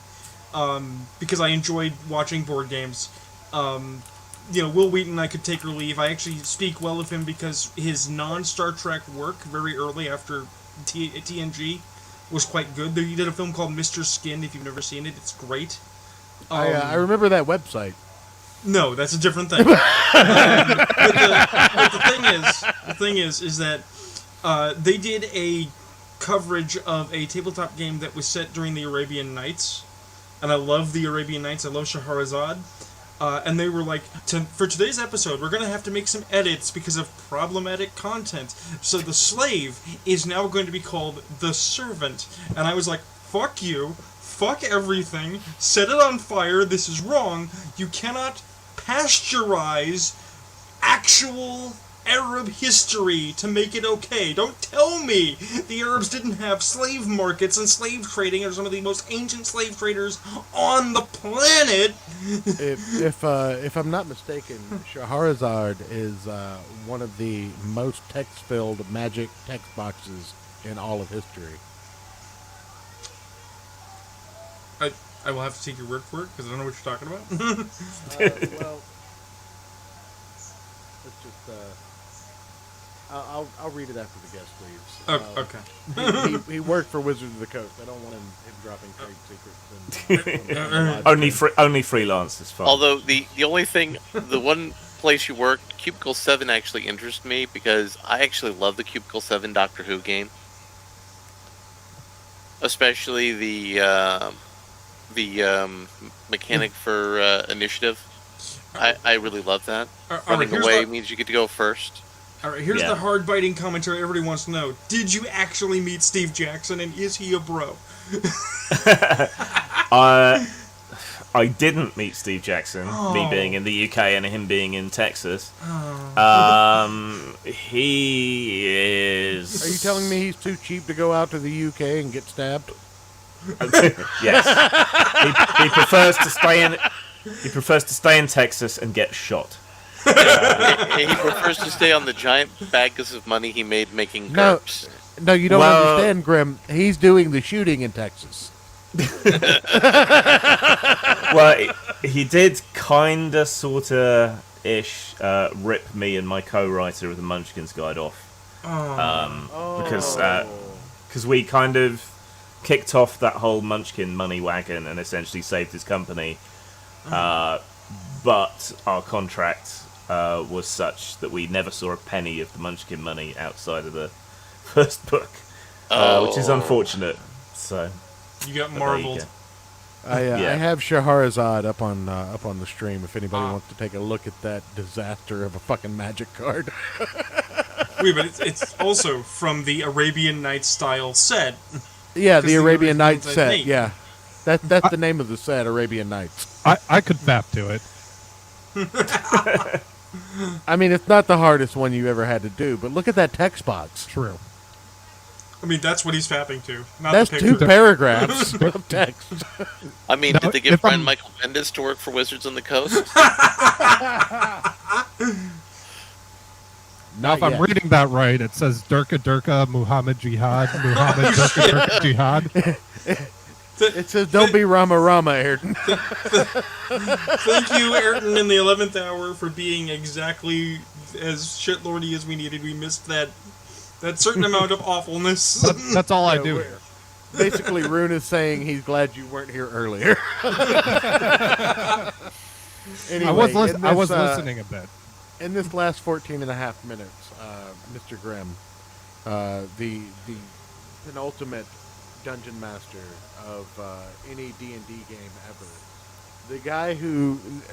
because I enjoyed watching board games. Will Wheaton, I could take or leave. I actually speak well of him because his non-Star Trek work very early after TNG was quite good. He did a film called Mr. Skin. If you've never seen it, it's great. I remember that website. No, that's a different thing. But the thing is that they did a coverage of a tabletop game that was set during the Arabian Nights, and I love the Arabian Nights. I love Shahrazad. And they were like, for today's episode, we're going to have to make some edits because of problematic content. So the slave is now going to be called the servant. And I was like, fuck you. Fuck everything. Set it on fire. This is wrong. You cannot pasteurize actual Arab history to make it okay. Don't tell me the Arabs didn't have slave markets and slave trading are some of the most ancient slave traders on the planet. If I'm not mistaken, Shahrazad is one of the most text-filled magic text boxes in all of history. I will have to take your word for it because I don't know what you're talking about. Well, let's just. I'll read it after the guest leaves. Okay. He worked for Wizards of the Coast. I don't want him dropping trade secrets. Only freelance is fine. Although the only thing, the one place you worked, Cubicle 7 actually interests me because I actually love the Cubicle 7 Doctor Who game, especially the mechanic for initiative. I really love that. Running away means you get to go first. Alright, here's the hard-biting commentary everybody wants to know. Did you actually meet Steve Jackson, and is he a bro? I didn't meet Steve Jackson, me being in the UK and him being in Texas. He is... Are you telling me he's too cheap to go out to the UK and get stabbed? Yes. He prefers to stay in... He prefers to stay in Texas and get shot. He prefers to stay on the giant bags of money he made making GURPS. No, you don't understand, Grim. He's doing the shooting in Texas. Well, he did kinda, sorta, ish, rip me and my co-writer of the Munchkin's Guide off. Because we kind of kicked off that whole Munchkin money wagon and essentially saved his company. But our contract was such that we never saw a penny of the Munchkin money outside of the first book, which is unfortunate. So you got but marveled. I have Shahrazad up on the stream. If anybody wants to take a look at that disaster of a fucking magic card. Wait, but it's also from the Arabian Nights style set. Yeah, the Arabian Nights Nights set. name. Yeah, that's the name of the set, Arabian Nights. I could fap to it. I mean, it's not the hardest one you ever had to do, but look at that text box. True. I mean, that's what he's fapping to. Not That's the 2 picture. paragraphs of text. I mean, did they get Brian Michael Bendis to work for Wizards on the Coast? Now, if I'm reading that right, it says Durka Durka Muhammad Jihad, Muhammad Durka Durka Jihad. It says, don't be Rama Rama, Ayrton. Thank you, Ayrton, in the 11th hour for being exactly as shitlordy as we needed. We missed that certain amount of awfulness. That's all I do here. Basically, Rune is saying he's glad you weren't here earlier. Anyway, I was listening a bit. In this last 14 and a half minutes, Mr. Grimm, the penultimate dungeon master of any D&D game ever,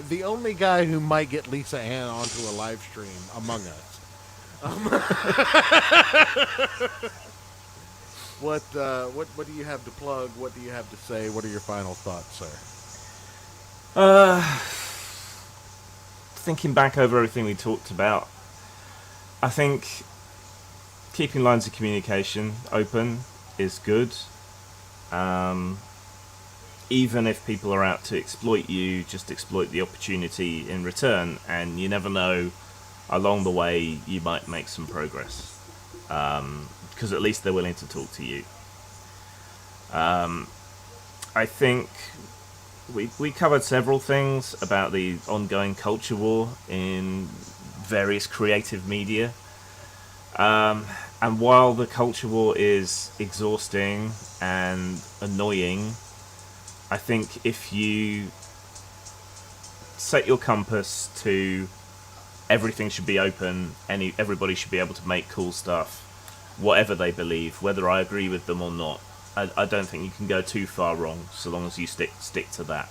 the only guy who might get Lisa Ann onto a live stream among us. What do you have to plug? What do you have to say? What are your final thoughts, sir? Thinking back over everything we talked about, I think keeping lines of communication open is good. Even if people are out to exploit you, just exploit the opportunity in return, and you never know, along the way you might make some progress, because at least they're willing to talk to you. I think we covered several things about the ongoing culture war in various creative media, and while the culture war is exhausting and annoying, I think if you set your compass to everything should be open, everybody should be able to make cool stuff, whatever they believe, whether I agree with them or not, I don't think you can go too far wrong, so long as you stick to that.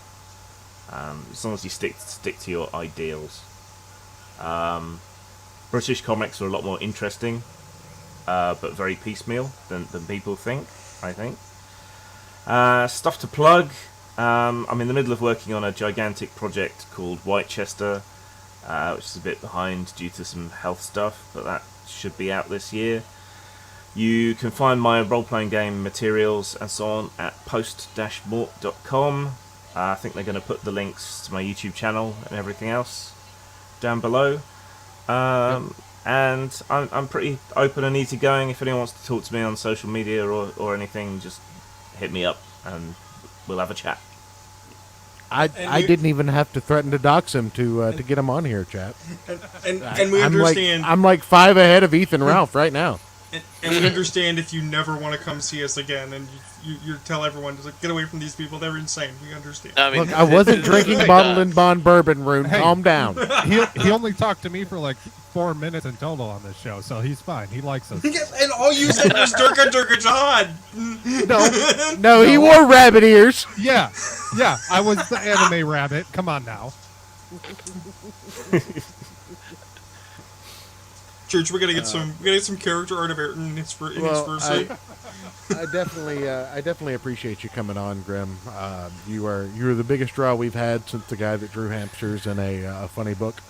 As long as you stick to your ideals. British comics are a lot more interesting, but very piecemeal than people think, I think. Stuff to plug. I'm in the middle of working on a gigantic project called Whitechester, which is a bit behind due to some health stuff, but that should be out this year. You can find my role-playing game materials and so on at post-mort.com. I think they're going to put the links to my YouTube channel and everything else down below. And I'm pretty open and easygoing. If anyone wants to talk to me on social media or anything, just hit me up and we'll have a chat. I didn't even have to threaten to dox him to get him on here, chat. And we understand. I'm like 5 ahead of Ethan Ralph right now. And we understand if you never want to come see us again, and you tell everyone to get away from these people. They're insane. We understand. I mean, look, I wasn't drinking bottled and bond bourbon, Rune. Hey, calm down. He only talked to me for like 4 minutes in total on this show, so he's fine. He likes us. And all you said was Durka Durka Jihad. No, he wore rabbit ears. Yeah, I was the anime rabbit. Come on now. Church, we're gonna get some character art of Ayrton in his first suit. I definitely appreciate you coming on, Grim. You're the biggest draw we've had since the guy that drew hamsters in a funny book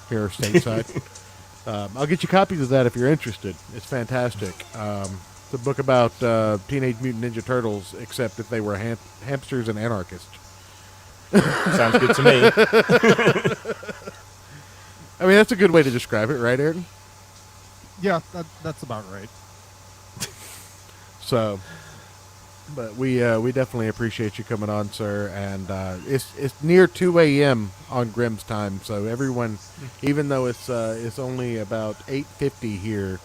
here stateside. I'll get you copies of that if you're interested. It's fantastic. It's a book about Teenage Mutant Ninja Turtles, except if they were hamsters and anarchists. Sounds good to me. I mean, that's a good way to describe it, right, Ayrton? Yeah, that's about right. So, but we definitely appreciate you coming on, sir. And it's near 2 a.m. on Grimm's time, so everyone, even though it's only about 8:50 here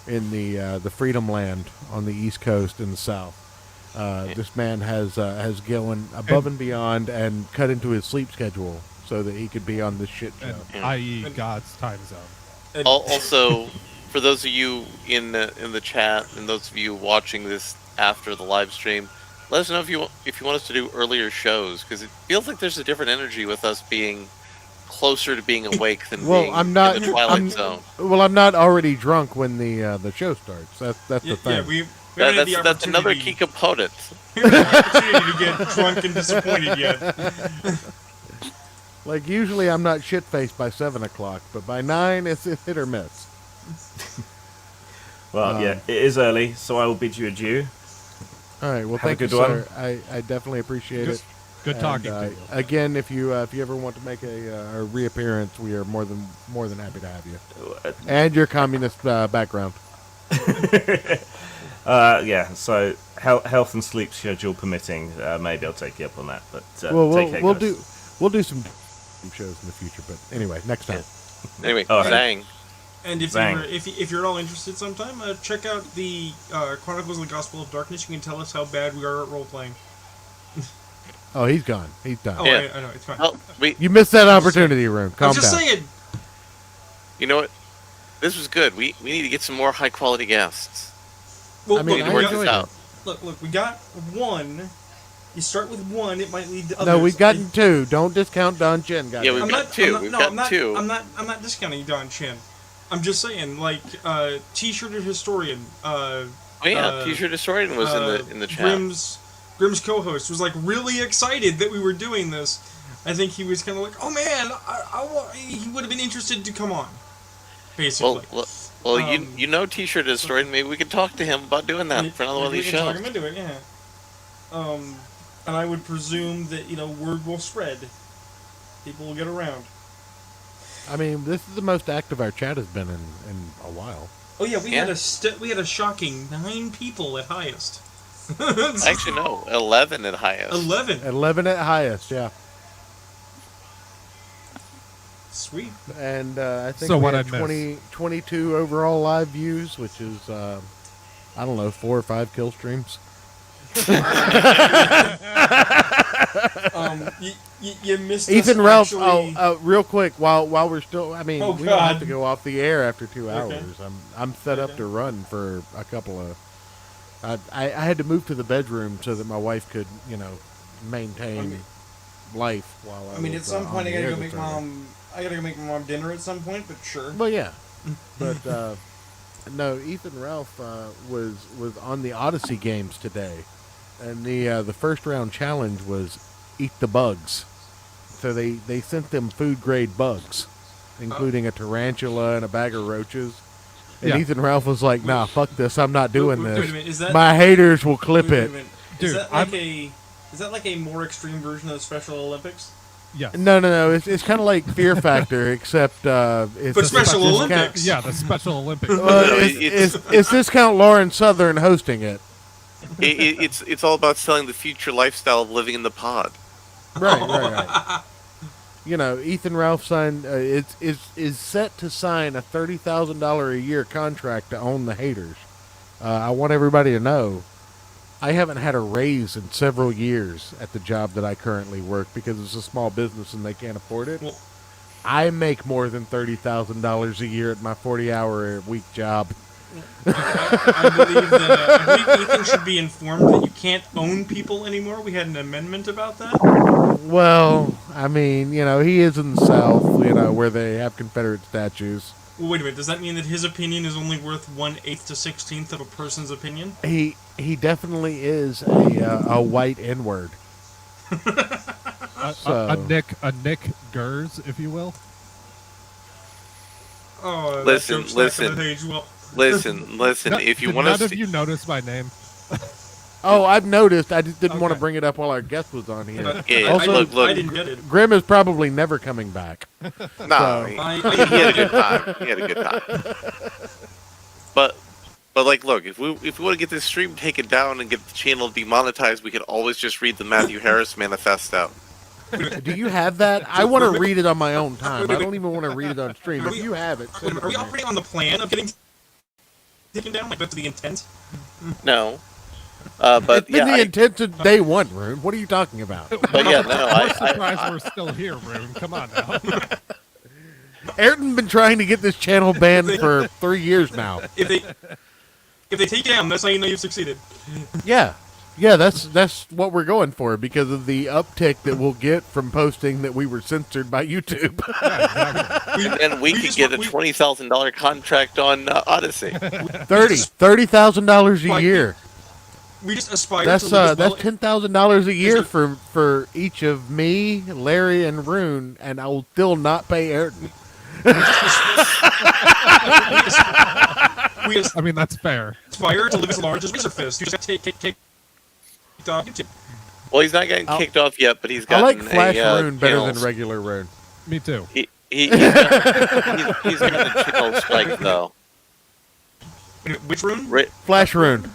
in the Freedom Land on the East Coast in the South, this man has gone above and beyond and cut into his sleep schedule so that he could be on this shit show, i.e. God's time zone. Also, for those of you in the chat and those of you watching this after the live stream, let us know if you want us to do earlier shows, because it feels like there's a different energy with us being closer to being awake than being in the Twilight Zone. Well, I'm not already drunk when the show starts. That's the thing. Yeah, that's another key component. We haven't had the opportunity to get drunk and disappointed yet. Like, usually I'm not shit-faced by 7 o'clock, but by 9, it's hit or miss. Well, yeah, it is early, so I will bid you adieu. All right, well, Have thank a you, good sir. I definitely appreciate it. Good talking to you. Again, if you ever want to make a reappearance, we are more than happy to have you. And your communist background. Yeah, so health and sleep schedule permitting, maybe I'll take you up on that. But well, take care, we'll do some shows in the future. But anyway, next time. Yeah. Anyway, Zang. And if you're at all interested sometime, check out the Chronicles of the Gospel of Darkness. You can tell us how bad we are at role playing. Oh, he's gone. He's done. Oh, yeah. I know, it's fine. Well, you missed that opportunity, Rune. Calm down. I'm just saying. You know what? This was good. We need to get some more high quality guests. Well, I mean, look, work this out. Look, we got one. You start with one, it might lead to others. No, we've gotten 2. Don't discount Don Chen, guys. Yeah, we've got 2. We've got 2. I'm not discounting Don Chen. I'm just saying, like, T-shirted historian. T-shirt historian was in the chat. Grimm's co-host was like really excited that we were doing this. I think he was kind of like, "Oh man, he would have been interested to come on." Basically. Well, you know, T-shirt historian. Maybe we could talk to him about doing that for another one of these shows. Talk him into it, yeah. And I would presume that word will spread. People will get around. I mean, this is the most active our chat has been in a while. Oh yeah, we had a shocking 9 people at highest. Actually, no, 11 at highest. 11 at highest, yeah. Sweet. And I think So we what had I missed? 22 overall live views, which is, I don't know, 4 or 5 kill streams. You missed Ethan us Ralph. actually... Real quick, while we're still, I mean, we don't have God. to go off the air after 2 hours. Okay. I'm set up to run for a couple of. I had to move to the bedroom so that my wife could, maintain life while I. I mean, was, at some point, on I the gotta air go this make early. mom. I gotta go make my mom dinner at some point, but sure. Well, yeah, but no, Ethan Ralph was on the Odyssey games today, and the first round challenge was eat the bugs. So they sent them food grade bugs, including a tarantula and a bag of roaches. And Yeah. Ethan Ralph was like, "Nah, fuck this. I'm not doing Wait a this. minute, is that- My haters will clip Wait a it." minute. Dude, Is that like a more extreme version of Special Olympics? Yeah. No. It's kind of like Fear Factor, except it's But a Special discount- Olympics. Yeah, the Special Olympics. It's discount Lauren Southern hosting it. It's all about selling the future lifestyle of living in the pod. Right. Ethan Ralph signed is set to sign a $30,000 a year contract to own the haters. I want everybody to know I haven't had a raise in several years at the job that I currently work because it's a small business and they can't afford it. Well, I make more than $30,000 a year at my 40-hour-a-week job. I believe Ethan should be informed that you can't own people anymore. We had an amendment about that. Well, I mean, he is in the South, where they have Confederate statues. Well, wait a minute. Does that mean that his opinion is only worth 1/8 to 16th of a person's opinion? He definitely is a white N-word. a Nick Gers, if you will. Oh, that Listen. joke's not gonna age well. Listen. If you want None to of you notice my name. Oh, I've noticed. I just didn't want to bring it up while our guest was on here. Yeah, Also, look. I didn't get it. Grimm is probably never coming back. No, he had a good time. He had a good time. But look, if we want to get this stream taken down and get the channel demonetized, we could always just read the Matthew Harris Manifesto. Do you have that? I want to read it on my own time. I don't even want to read it on stream. If you have it, send it Are to we me. operating on the plan of getting taken down? Like, that's the intent? No. But It's been the intent to day one, Rune. What are you talking about? But yeah, no, I'm surprised we're still here, Rune. Come on now. Ayrton been trying to get this channel banned for 3 years now. If they take it down, that's how you know you've succeeded. Yeah. Yeah, that's what we're going for because of the uptick that we'll get from posting that we were censored by YouTube. And then we could get a $20,000 contract on Odyssey. $30,000 a year. We just aspire That's to live that's $10,000 a year for each of me, Larry, and Rune, and I will still not pay Ayrton. I mean, that's fair. Aspire to live as large as Razorfist. You just take off YouTube. Well, he's not getting kicked off yet, but he's got. I like Flash Rune better than regular Rune. Me too. He's got a channel strike though. Which Rune? Flash Rune.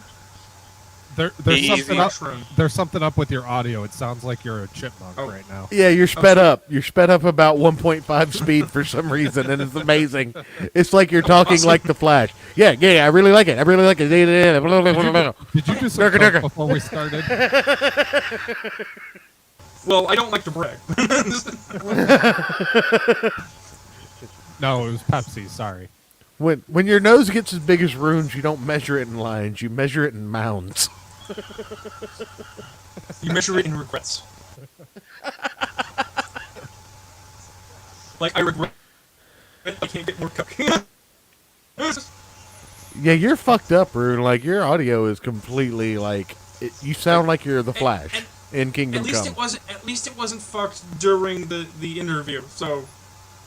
There's something up with your audio. It sounds like you're a chipmunk right now. Yeah, you're sped up. You're sped up about 1.5 speed for some reason, and it's amazing. It's like you're talking like the Flash. Yeah, I really like it. I really like it. Did you do some coke before we started? Well, I don't like to brag. No, it was Pepsi. Sorry. When your nose gets as big as Rune's, you don't measure it in lines. You measure it in mounds. You measure it in regrets. Like, I regret I can't get more coke. Yeah, you're fucked up, Rune. Like, your audio is completely, like... you sound like you're the Flash in Kingdom Come. At least it wasn't fucked during the interview, so...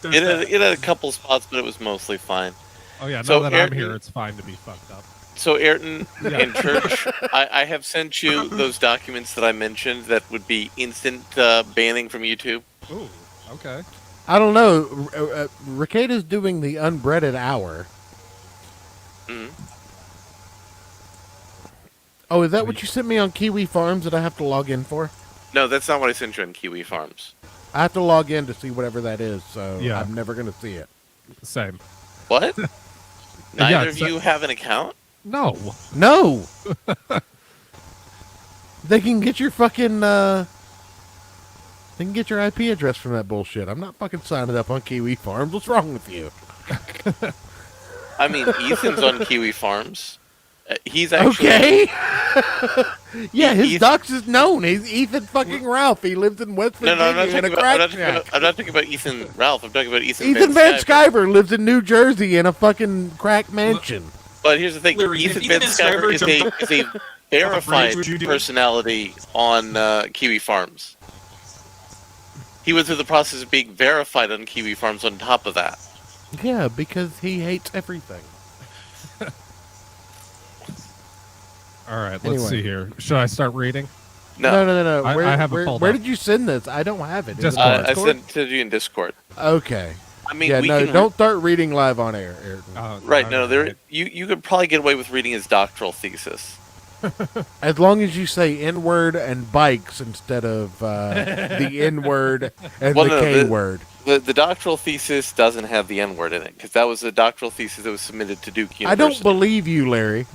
It had a couple spots, but it was mostly fine. Oh yeah, now so that Ayrton, I'm here, it's fine to be fucked up. So Ayrton, in church, I have sent you those documents that I mentioned that would be instant banning from YouTube. Ooh, okay. I don't know. Ricado's doing the unbreaded hour. Mm-hmm. Oh, is that what you sent me on Kiwi Farms that I have to log in for? No, that's not what I sent you on Kiwi Farms. I have to log in to see whatever that is, so Yeah. I'm never going to see it. Same. What? Neither Yeah, of you have an account? No. No. They can get your fucking they can get your IP address from that bullshit. I'm not fucking signing up on Kiwi Farms. What's wrong with you? I mean, Ethan's on Kiwi Farms. He's actually okay. Yeah, his docs is known. He's Ethan fucking Ralph. He lives in West Virginia I'm not in a talking crack about, shack. I'm not talking about Ethan Ralph. I'm talking about Ethan Ethan Van Sciver lives in New Jersey in a fucking crack mansion. But here's the thing: Larry, Ethan Ethan Van Sciver is a verified would you do? personality on Kiwi Farms. He went through the process of being verified on Kiwi Farms. On top of that, Yeah, because he hates everything. All right, let's Anyway. see here. Should I start reading? No. I have it pulled where up. did you send this? I don't have it. Is it Discord. on I Discord? sent it to you in Discord. Okay. I mean, Yeah, we no, can don't start reading live on air, Ayrton. Right? No, there. You could probably get away with reading his doctoral thesis. As long as you say N-word and bikes instead of the N-word and Well, the no, K-word. The doctoral thesis doesn't have the N-word in it because that was a doctoral thesis that was submitted to Duke University. I don't believe you, Larry.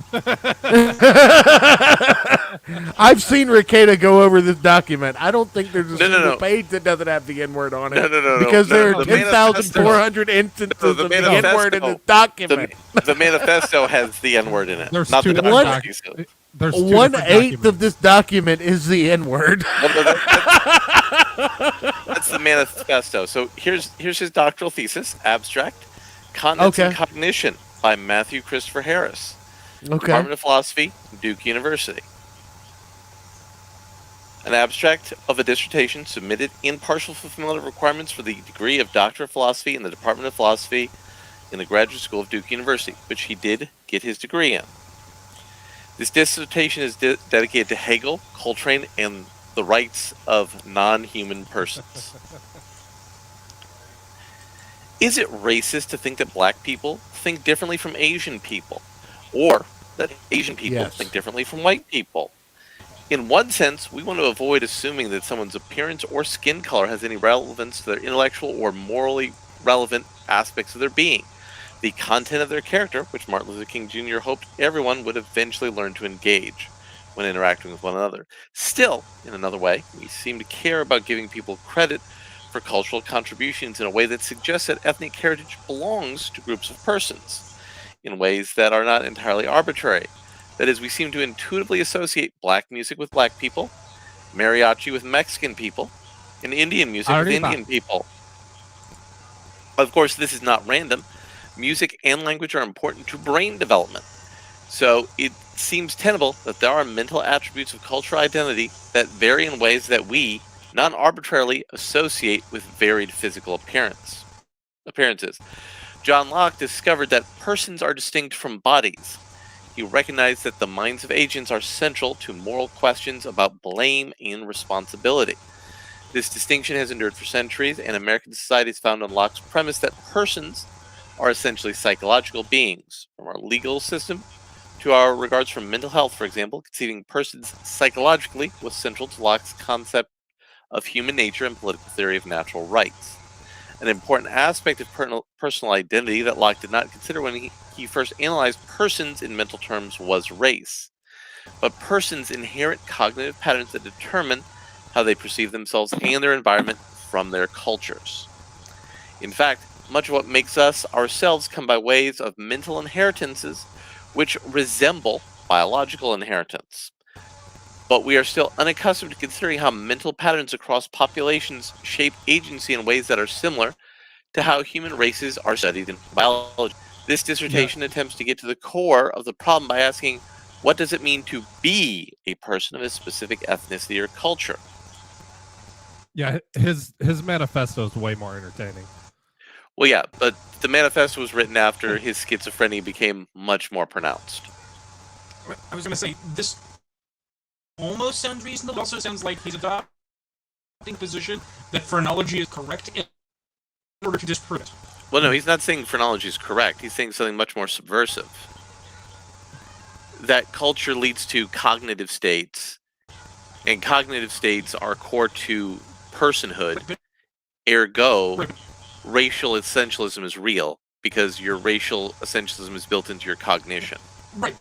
I've seen Ricada go over this document. I don't think there's a single page that doesn't have the N-word on it. No. Because there are The 10,400 instances of the N-word in this document. The manifesto has the N-word in it. There's not two the different doctoral thesis. There's two 1/8 of this document is the N-word. That's the manifesto. So here's his doctoral thesis, abstract, Continents and Cognition by Matthew Christopher Harris. Okay. Department of Philosophy, Duke University. An abstract of a dissertation submitted in partial fulfillment of requirements for the degree of Doctor of Philosophy in the Department of Philosophy in the Graduate School of Duke University, which he did get his degree in. This dissertation is dedicated to Hegel, Coltrane, and the rights of non-human persons. Is it racist to think that black people think differently from Asian people? Or that Asian people think differently from white people? In one sense, we want to avoid assuming that someone's appearance or skin color has any relevance to their intellectual or morally relevant aspects of their being. The content of their character, which Martin Luther King Jr. hoped everyone would eventually learn to engage when interacting with one another. Still, in another way, we seem to care about giving people credit for cultural contributions in a way that suggests that ethnic heritage belongs to groups of persons, in ways that are not entirely arbitrary. That is, we seem to intuitively associate black music with black people, mariachi with Mexican people, and Indian music with Indian people. Of course, this is not random. Music and language are important to brain development. So it seems tenable that there are mental attributes of cultural identity that vary in ways that we, non-arbitrarily, associate with varied physical appearances. John Locke discovered that persons are distinct from bodies. He recognized that the minds of agents are central to moral questions about blame and responsibility. This distinction has endured for centuries, and American society is founded on Locke's premise that persons are essentially psychological beings. From our legal system to our regards for mental health, for example, conceiving persons psychologically was central to Locke's concept of human nature and political theory of natural rights. An important aspect of personal identity that Locke did not consider when he first analyzed persons in mental terms was race, but persons' inherent cognitive patterns that determine how they perceive themselves and their environment from their cultures. In fact, much of what makes us ourselves come by ways of mental inheritances which resemble biological inheritance. But we are still unaccustomed to considering how mental patterns across populations shape agency in ways that are similar to how human races are studied in biology. This dissertation attempts to get to the core of the problem by asking, what does it mean to be a person of a specific ethnicity or culture? Yeah, his manifesto is way more entertaining. Well, yeah, but the manifesto was written after his schizophrenia became much more pronounced. I was going to say, this almost sounds reasonable. It also sounds like he's adopting a position that phrenology is correct in order to disprove it. Well, no, he's not saying phrenology is correct. He's saying something much more subversive. That culture leads to cognitive states, and cognitive states are core to personhood. Ergo, racial essentialism is real, because your racial essentialism is built into your cognition. Right.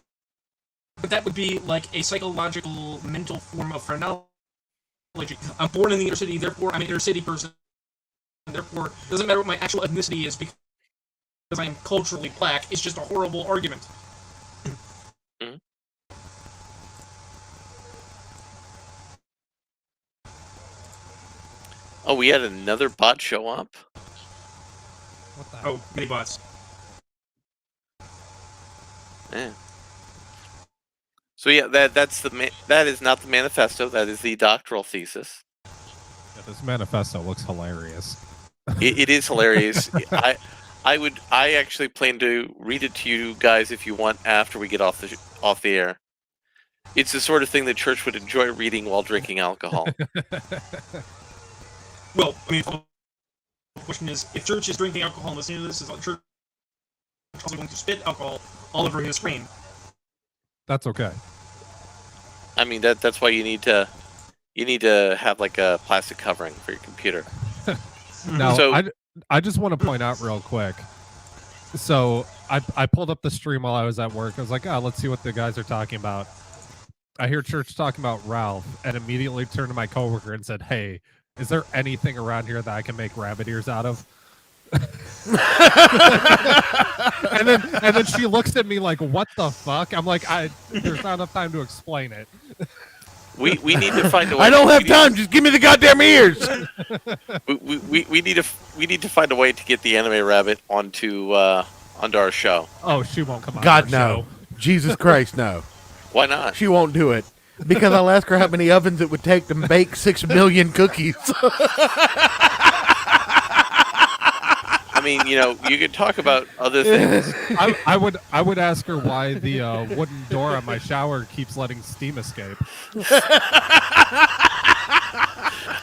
But that would be like a psychological, mental form of phrenology. I'm born in the inner city, therefore I'm an inner city person. Therefore, it doesn't matter what my actual ethnicity is because I am culturally black. It's just a horrible argument. Mm-hmm. Oh, we had another bot show up? What the hell? Oh, many bots. Yeah. So yeah, that is not the manifesto. That is the doctoral thesis. Yeah, this manifesto looks hilarious. It is hilarious. I actually plan to read it to you guys if you want after we get off the air. It's the sort of thing the church would enjoy reading while drinking alcohol. Well, I mean, the question is, if church is drinking alcohol and listening to this, is the church also going to spit alcohol all over his screen? That's okay. I mean, that's why you need to have like a plastic covering for your computer. Now, so, I just want to point out real quick. So I pulled up the stream while I was at work. I was like, let's see what the guys are talking about. I hear church talking about Ralph, and immediately turned to my coworker and said, "Hey, is there anything around here that I can make rabbit ears out of?" and then she looks at me like, "What the fuck?" I'm like, "There's not enough time to explain it." We need to find a way. I don't have time. Just give me the goddamn ears. we need to find a way to get the anime rabbit onto our show. Oh, she won't come on. God no. Jesus Christ, no. Why not? She won't do it. Because I'll ask her how many ovens it would take to bake 6 million cookies. I mean, you could talk about other things. I would ask her why the wooden door on my shower keeps letting steam escape.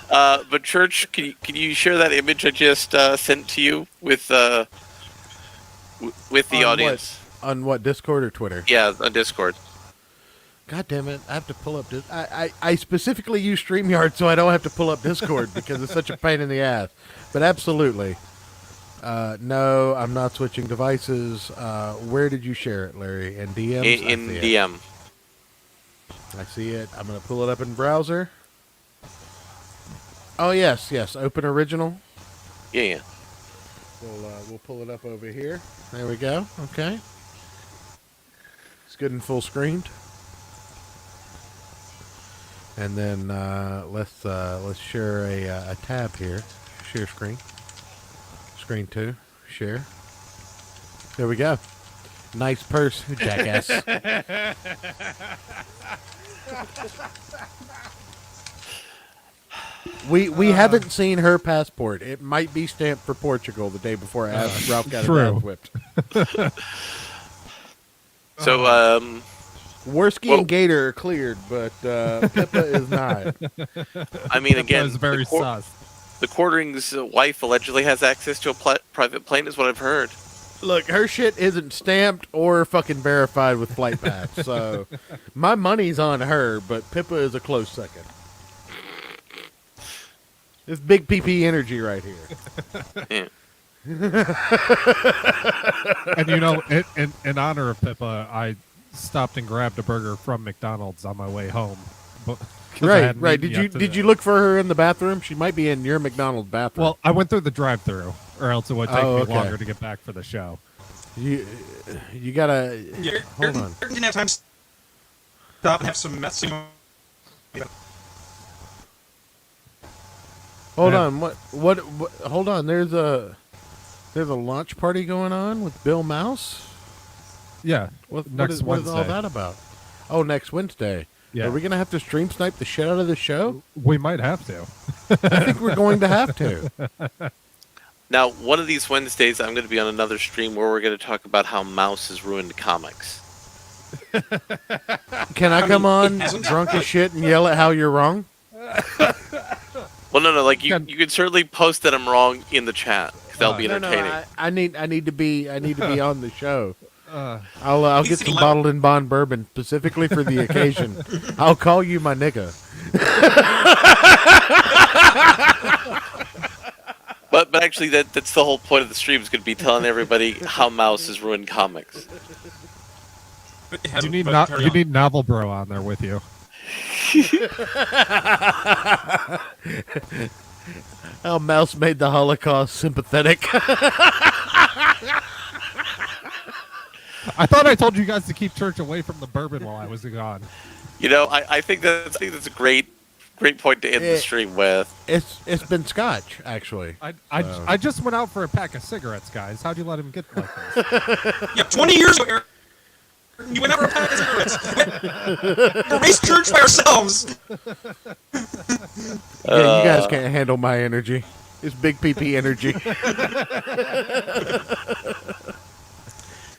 But Church, can you share that image I just sent to you with the audience? On what, Discord or Twitter? Yeah, on Discord. God damn it! I have to pull up this. I specifically use StreamYard so I don't have to pull up Discord because it's such a pain in the ass. But absolutely. No, I'm not switching devices. Where did you share it, Larry? In DMs? In DM. I see it. I'm going to pull it up in browser. Oh yes, yes. Open original. Yeah. We'll pull it up over here. There we go. Okay. It's good and full screened. And then let's share a tab here. Share screen. Screen 2. Share. There we go. Nice purse, jackass. We haven't seen her passport. It might be stamped for Portugal the day before Ralph got his ass whipped. So, Worski and Gator are cleared, but Pippa is not. I mean, again, That's very sus. The quartering's wife allegedly has access to a private plane, is what I've heard. Look, her shit isn't stamped or fucking verified with Flight Pass, so my money's on her, but Pippa is a close second. It's big PP energy right here. And you know, in honor of Pippa, I stopped and grabbed a burger from McDonald's on my way home. Right. Did you look for her in the bathroom? She might be in your McDonald's bathroom. Well, I went through the drive-through, or else it would take me longer to get back for the show. You gotta hold on. Didn't have time to stop and have some messing. Hold on. What? Hold on. There's a launch party going on with Bill Mouse. Yeah. What next is Wednesday. all that about? Oh, next Wednesday. Yeah. Are we gonna have to stream snipe the shit out of the show? We might have to. I think we're going to have to. Now, one of these Wednesdays, I'm going to be on another stream where we're going to talk about how Mouse has ruined comics. Can I come on drunk as shit and yell at how you're wrong? Well, no, like you can certainly post that I'm wrong in the chat because that'll be entertaining. No, I need to be on the show. I'll get some bottled in bond bourbon specifically for the occasion. I'll call you my nigga. But actually, that's the whole point of the stream is going to be telling everybody how Mouse has ruined comics. You need Novel Bro on there with you. How Mouse made the Holocaust sympathetic. I thought I told you guys to keep church away from the bourbon while I was gone. You know, I think that's a great point to end the stream with. It's been scotch, actually. I just went out for a pack of cigarettes, guys. How'd you let him get like this? Yeah, 20 years ago, Eric, you went out for a pack of cigarettes. We erased church by ourselves. Yeah, you guys can't handle my energy. It's big PP energy.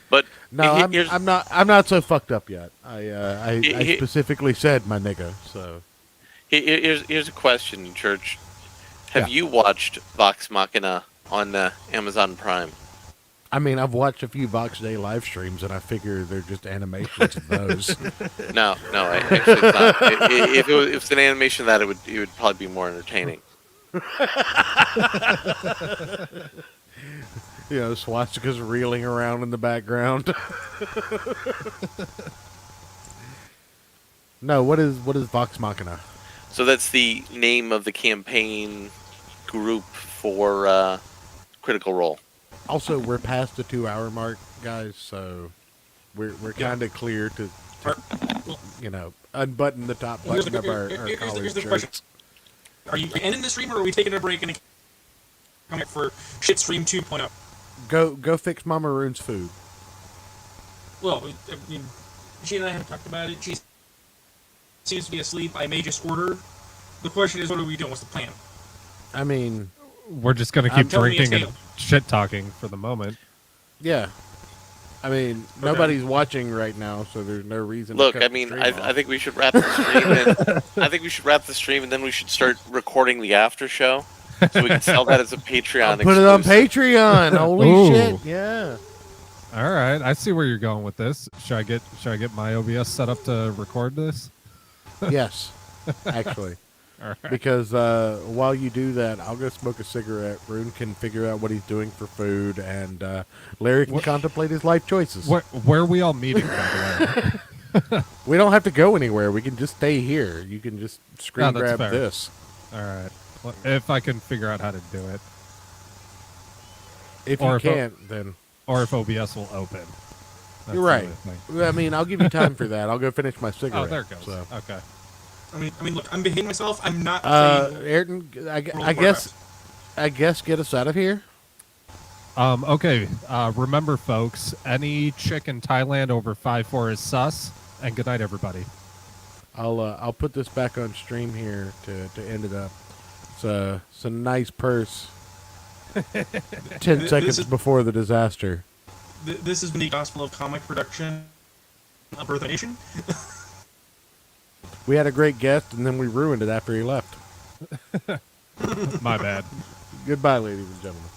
But no, I'm not so fucked up yet. I specifically said my nigga. So here's a question, Church. Have you watched Vox Machina on Amazon Prime? I mean, I've watched a few Vox Day live streams, and I figure they're just animations of those. No, actually, it's not. If it's an animation of that, it would probably be more entertaining. You know, swastikas reeling around in the background. No, what is Vox Machina? So that's the name of the campaign group for Critical Role. Also, we're past the 2-hour mark, guys, so we're kind of clear to unbutton the top button of our college shirts. Are you ending the stream, or are we taking a break and coming for Shitstream 2.0? Go fix Mama Rune's food. Well, I mean, she and I have talked about it. She seems to be asleep. I may just order. The question is, what are we doing? What's the plan? I mean, we're just going to keep drinking and shit-talking for the moment. Yeah. I mean, nobody's watching right now, so there's no reason Look, to cut I mean, the stream I think we should wrap the stream, and then we should start recording the after show, so we can sell that as a Patreon. Put it on Patreon. Holy shit! Yeah. All right, I see where you're going with this. Should I get my OBS set up to record this? Yes, actually. All right. Because while you do that, I'll go smoke a cigarette. Rune can figure out what he's doing for food, and Larry can contemplate his life choices. Where are we all meeting, by the way? We don't have to go anywhere. We can just stay here. You can just screen grab fair. this. All right. If I can figure out how to do it. If Or you if can't, then... Or if OBS will open. That's You're right. the other thing. I mean, I'll give you time for that. I'll go finish my cigarette. Oh, there it goes. So. Okay. I mean, look, I'm behaving myself. I'm not playing. Ayrton, I guess get us out of here. Okay. Remember, folks, any chick in Thailand over 5'4" is sus. And good night, everybody. I'll put this back on stream here to end it up. It's a nice purse. 10 seconds before the disaster. This has been the Gospel of Comic Production of Earth Nation. We had a great guest, and then we ruined it after he left. My bad. Goodbye, ladies and gentlemen.